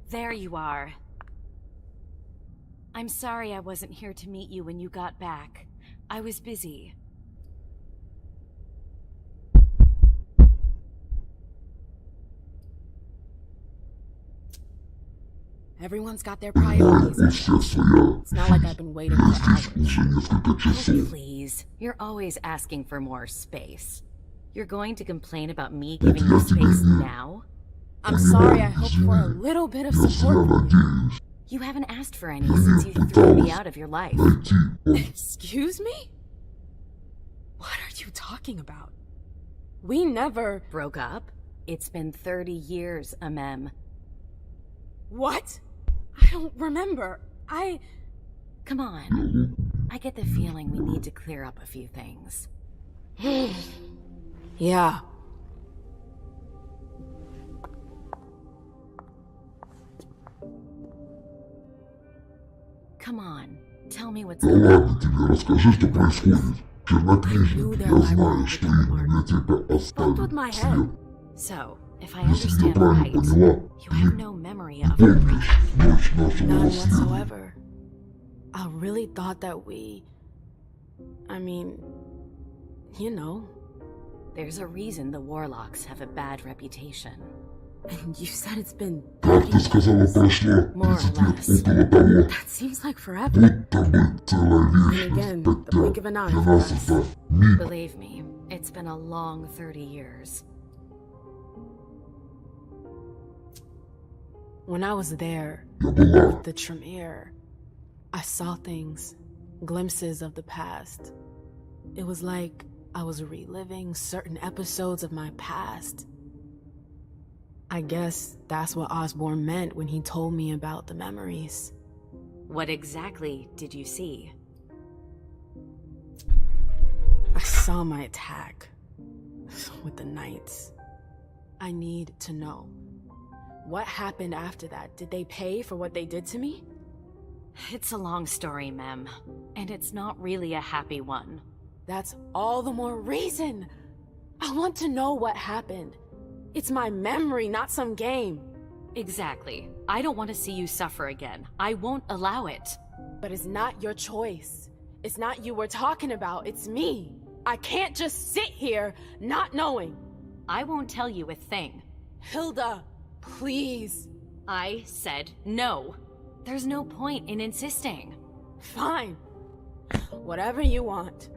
There you are. I'm sorry I wasn't here to meet you when you got back. I was busy. Everyone's got their priorities. It's not like I've been waiting for hours. Oh, please. You're always asking for more space. You're going to complain about me giving you space now? I'm sorry, I hoped for a little bit of support from you. You haven't asked for any since you threw me out of your life. Excuse me? What are you talking about? We never... Broke up? It's been 30 years, Amem. What? I don't remember. Come on. I get the feeling we need to clear up a few things. Yeah. Come on. Tell me what's Да going ладно on. тебе, расскажи, что происходит. Чернокнижник, я знаю, что именно тебя оставит след. So, if I Если я understand правильно right, поняла, you have no memory of помнишь ночь нашего None слива? whatsoever. I really thought that I mean, you know. There's a reason the Warlocks have a bad reputation. And you said it's been Как ты сказала, прошло More or 30 less. лет, около того. That seems like forever. Будто бы целая And вечность, again, the blink of an eye для for нас us. это миг. Believe me, it's been a long 30 years. When I was there Я была. with the Tremere, I saw things, glimpses of the past. It was like I was reliving certain episodes of my past. I guess that's what Osborne meant when he told me about the memories. What exactly did you see? I saw my attack with the Knights. I need to know. What happened after that? Did they pay for what they did to me? It's a long story, Mem. And it's not really a happy one. That's all the more reason. I want to know what happened. It's my memory, not some game. Exactly. I don't want to see you suffer again. I won't allow it. But it's not your choice. It's not you we're talking about, it's me. I can't just sit here not knowing. I won't tell you a thing. Hilda, please. I said no. There's no point in insisting. Fine. Whatever you want.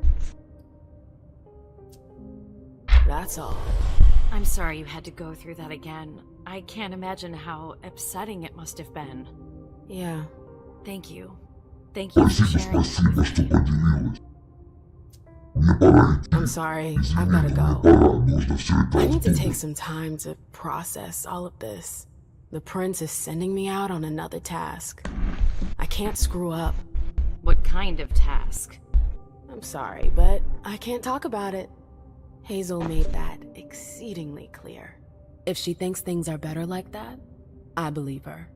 That's all. I'm sorry you had to go through that again. I can't imagine how upsetting it must have been. Yeah. Thank you. Thank you for sharing. Спасибо, что поделилась. Мне пора идти. I'm sorry, I've gotta go. Пора, нужно все это I need to обдумать. take some time to process all of this. The prince is sending me out on another task. I can't screw up. What kind of task? I'm sorry, but I can't talk about it. Hazel made that exceedingly clear. If she thinks things are better like that, I believe her.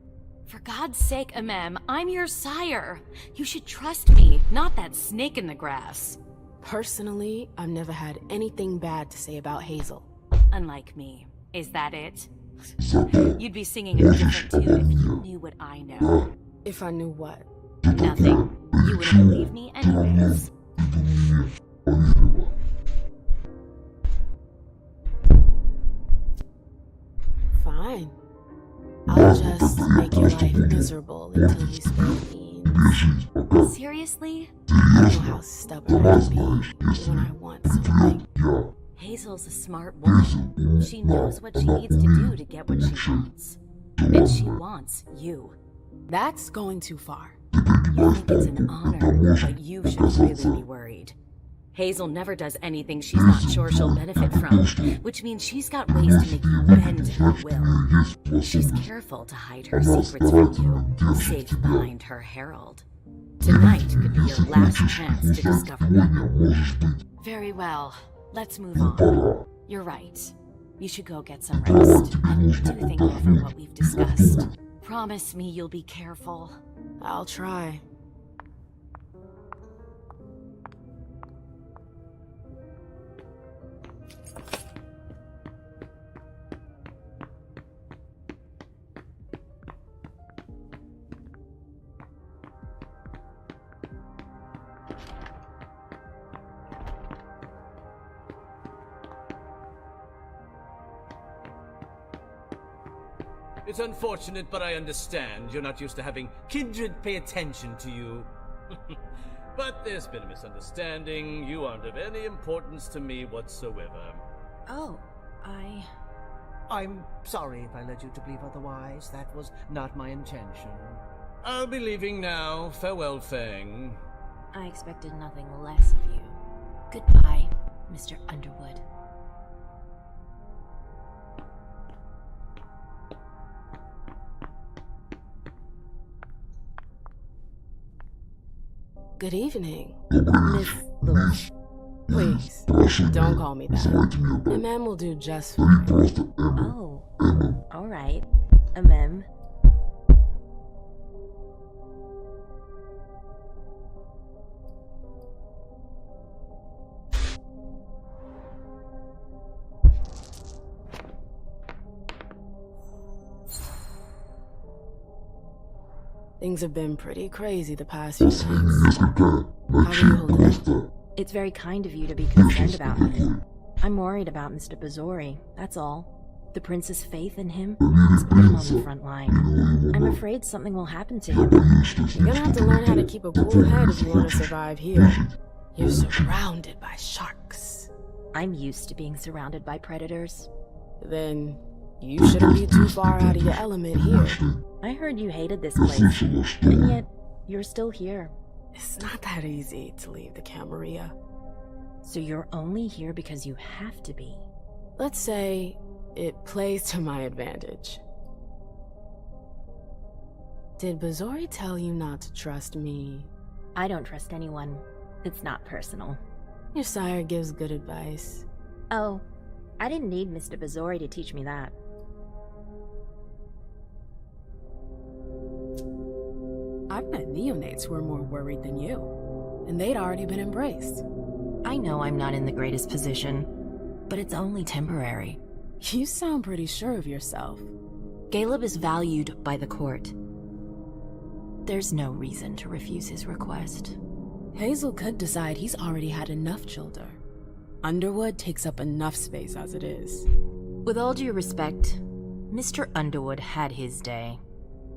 For God's sake, Amem, I'm your sire. You should trust me, not that snake in the grass. Personally, I've never had anything bad to say about Hazel. Unlike me. Is that it? Зато You'd be singing a different tune if you knew what I know. If I knew what? Nothing. You wouldn't believe me anyways. ты бы мне поверила. Fine. I'll just make your life miserable until you spill beans. Seriously? I know how stubborn I can be when I want something. Я Hazel's a smart woman. She knows what she needs to do to get what she wants. And she wants you. That's going too far. You think it's an honor, but you should really be worried. Hazel never does anything she's not sure she'll benefit from, which means she's got ways to make you bend to her will. She's careful to hide her secrets from you, safe behind her herald. Tonight could be your last chance to discover them. Very well. Let's move on. You're right. You should go get some rest, and do think over what we've discussed. Promise me you'll be careful. I'll try. It's unfortunate, but I understand. You're not used to having kindred pay attention to you. But there's been a misunderstanding. You aren't of any importance to me whatsoever. Oh, I'm sorry if I led you to believe otherwise. That was not my intention. I'll be leaving now. Farewell, Fang. I expected nothing less of you. Goodbye, Mr. Underwood. Good evening. Miss Lewis. Please, don't call me that. A man will do just fine. Oh, alright. Mem. Things have been pretty crazy the past few months. How are you holding up? It's very kind of you to be concerned about me. I'm worried about Mr. Bazori, that's all. The prince's faith in him has put him on the front line. I'm afraid something will happen to him. You're gonna have to learn how to keep a cool head if you want to survive here. You're surrounded by sharks. I'm used to being surrounded by predators. Then you shouldn't be too far out of your element here. I heard you hated this place, and yet you're still here. It's not that easy to leave the Camarilla. So you're only here because you have to be. Let's say it plays to my advantage. Did Bazori tell you not to trust me? I don't trust anyone. It's not personal. Your sire gives good advice. Oh, I didn't need Mr. Bazori to teach me that. I've met neonates who are more worried than you, and they'd already been embraced. I know I'm not in the greatest position, but it's only temporary. You sound pretty sure of yourself. Caleb is valued by the court. There's no reason to refuse his request. Hazel could decide he's already had enough children. Underwood takes up enough space as it is. With all due respect, Mr. Underwood had his day.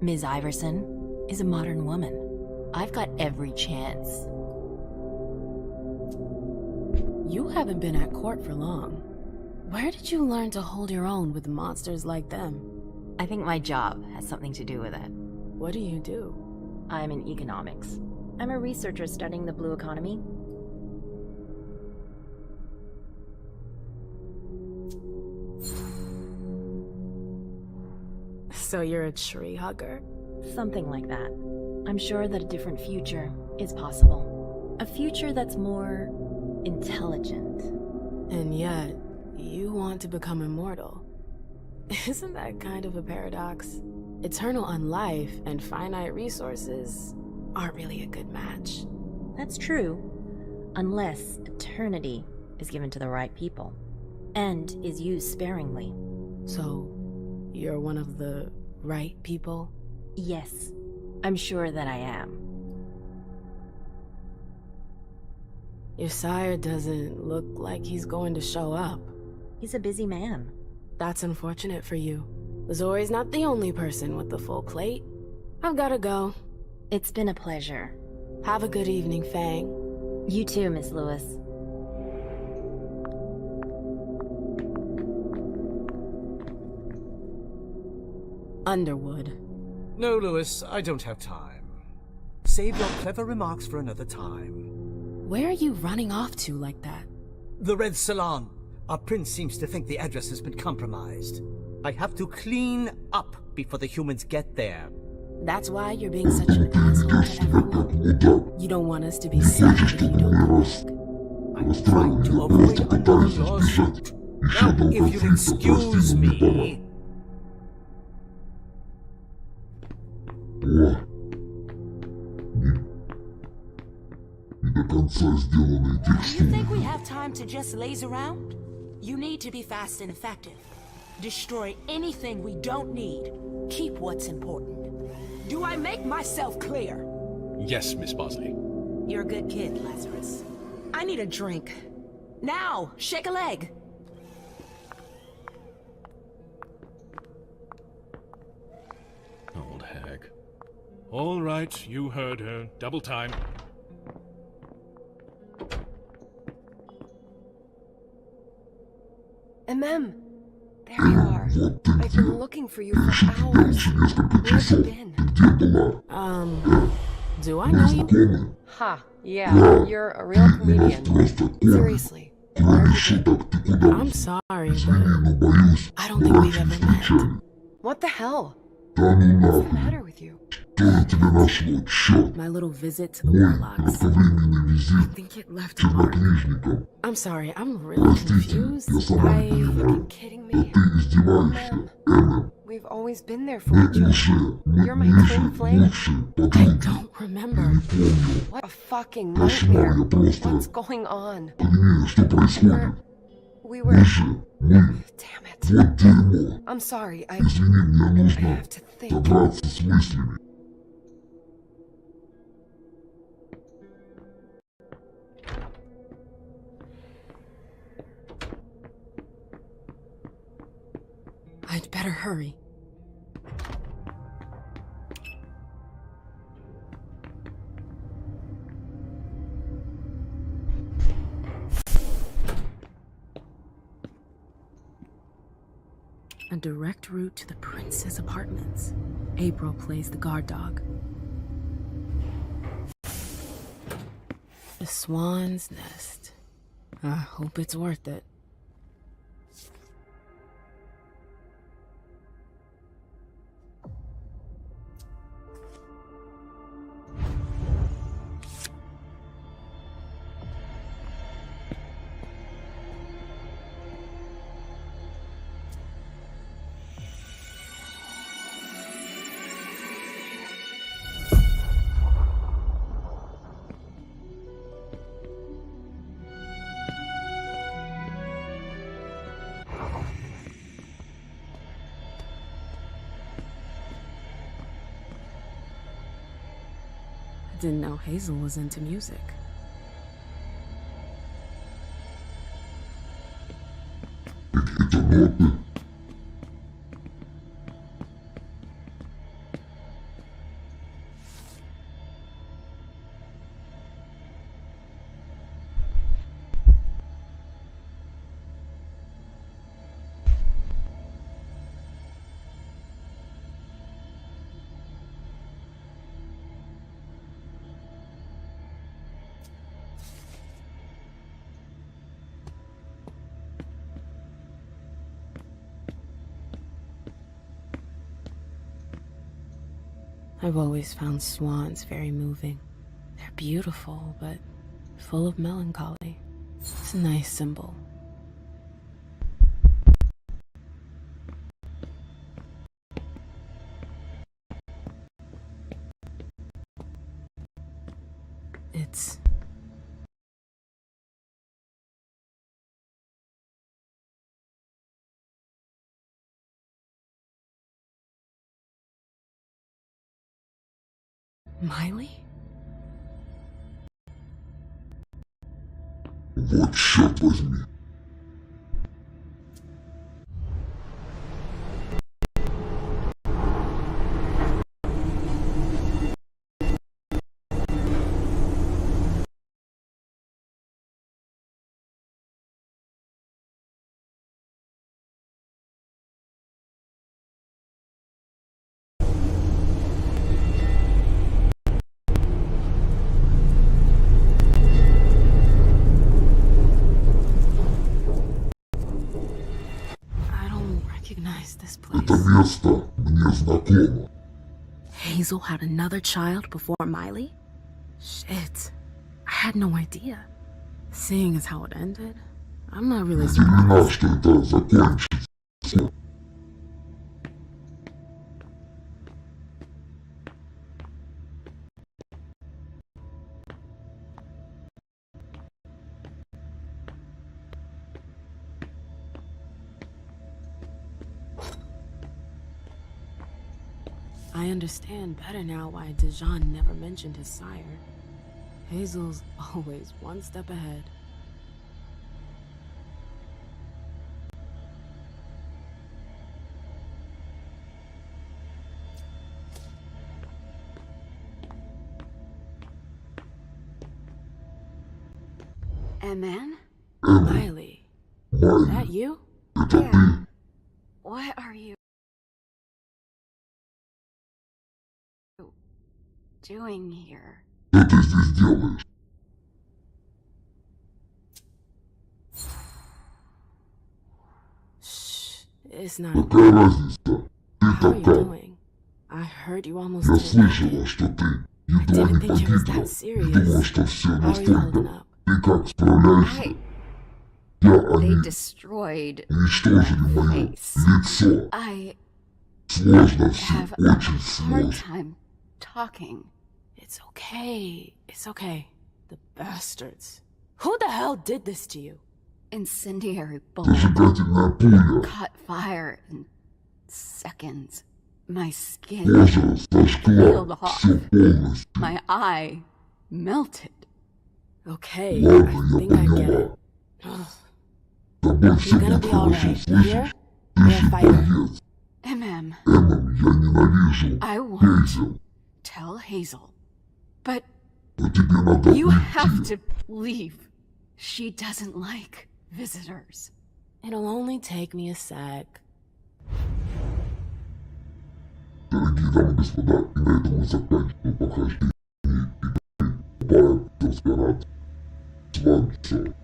Ms. Iverson is a modern woman. I've got every chance. You haven't been at court for long. Where did you learn to hold your own with monsters like them? I think my job has something to do with it. What do you do? I'm in economics. I'm a researcher studying the blue economy. So you're a tree hugger? Something like that. I'm sure that a different future is possible. A future that's more intelligent. And yet, you want to become immortal. Isn't that kind of a paradox? Eternal unlife and finite resources aren't really a good match. That's true, unless eternity is given to the right people, and is used sparingly. So, you're one of the right people? Yes, I'm sure that I am. Your sire doesn't look like he's going to show up. He's a busy man. That's unfortunate for you. Bazori's not the only person with the full plate. I've gotta go. It's been a pleasure. Have a good evening, Fang. You too, Miss Lewis. Underwood. No, Lewis, I don't have time. Save your clever remarks for another time. Where are you running off to like that? The Red Salon. Our prince seems to think the address has been compromised. I have to clean up before the humans get there. That's why you're being such an asshole to everyone. You don't want us to be sad if you don't come back. I'm trying to avoid another lawsuit. Now, if you'll excuse me... Do you think we have time to just laze around? You need to be fast and effective. Destroy anything we don't need. Keep what's important. Do I make myself clear? Yes, Miss Bosley. You're a good kid, Lazarus. I need a drink. Now, shake a leg. Old hag. All right, you heard her. Double time. MM, there you are. I've been looking for you for hours. Where have you been? Do I know you? Ha, yeah, you're a real comedian. Seriously, where have you been? I'm sorry, but I don't think we've ever met. What the hell? What's the matter with you? Что тебя нашло, черт? My little visit to the Мой warlocks. кратковременный I визит think it left к a mark. чернокнижникам. I'm sorry, I'm really Простите, confused. я сама не понимаю. Kidding Да me? ты издеваешься, Эмма. We've always been there for Мы each other. уже, мы You're my twin flame. лучшие подруги. Don't Я remember. не помню. What a fucking Кошмар, я nightmare. просто What's going on? понимаю, что происходит. We Мы were... же, мы. Вот дерьмо. I'm sorry, Извини, мне нужно have to think. собраться с мыслями. I'd better hurry. A direct route to the prince's apartments. April plays the guard dog. The swan's nest. I hope it's worth it. I didn't know Hazel was into music. Это ноты. I've always found swans very moving. They're beautiful, but full of melancholy. It's a nice symbol. It's... Miley? Вот черт возьми. This place. Это место мне знакомо. Hazel had another child before Miley? Shit. I had no idea. Seeing as how it ended, I'm not really Удивлена, surprised. что это закончится. I understand better now why Dijon never mentioned his sire. Hazel's always one step ahead. And then? Miley. Is that you? Yeah. What are you doing here? Что ты здесь делаешь? Shh. It's not a Какая разница? How are Ты-то you как? doing? I heard you almost Я did. слышала, что ты I едва не didn't think it was погибла. that И думала, serious. что все How are you holding настолько. up? Ты как справляешься? They Они destroyed уничтожили my мое face. лицо. I Сложно все, have a очень hard сложно. time talking. It's okay. It's okay. The bastards. Who the hell did this to you? Incendiary bullet Зажигательная пуля. caught fire in seconds. My skin Кожа сожгла peeled off. все полностью. My eye melted. Okay, Ладно, I я think I get поняла. it. Ugh. Да больше You're gonna не be хорошо, alright. слышишь? Here? Ты You're же a fighter. боец. MM, Эммом, я ненавижу. I want Хейзел. tell Hazel. But Но тебе надо you have уйти. to leave. She doesn't like visitors. It'll only take me a sec. Дорогие дамы и господа, и на этом мы заканчиваем прохождение игры Masquerade. Свансong.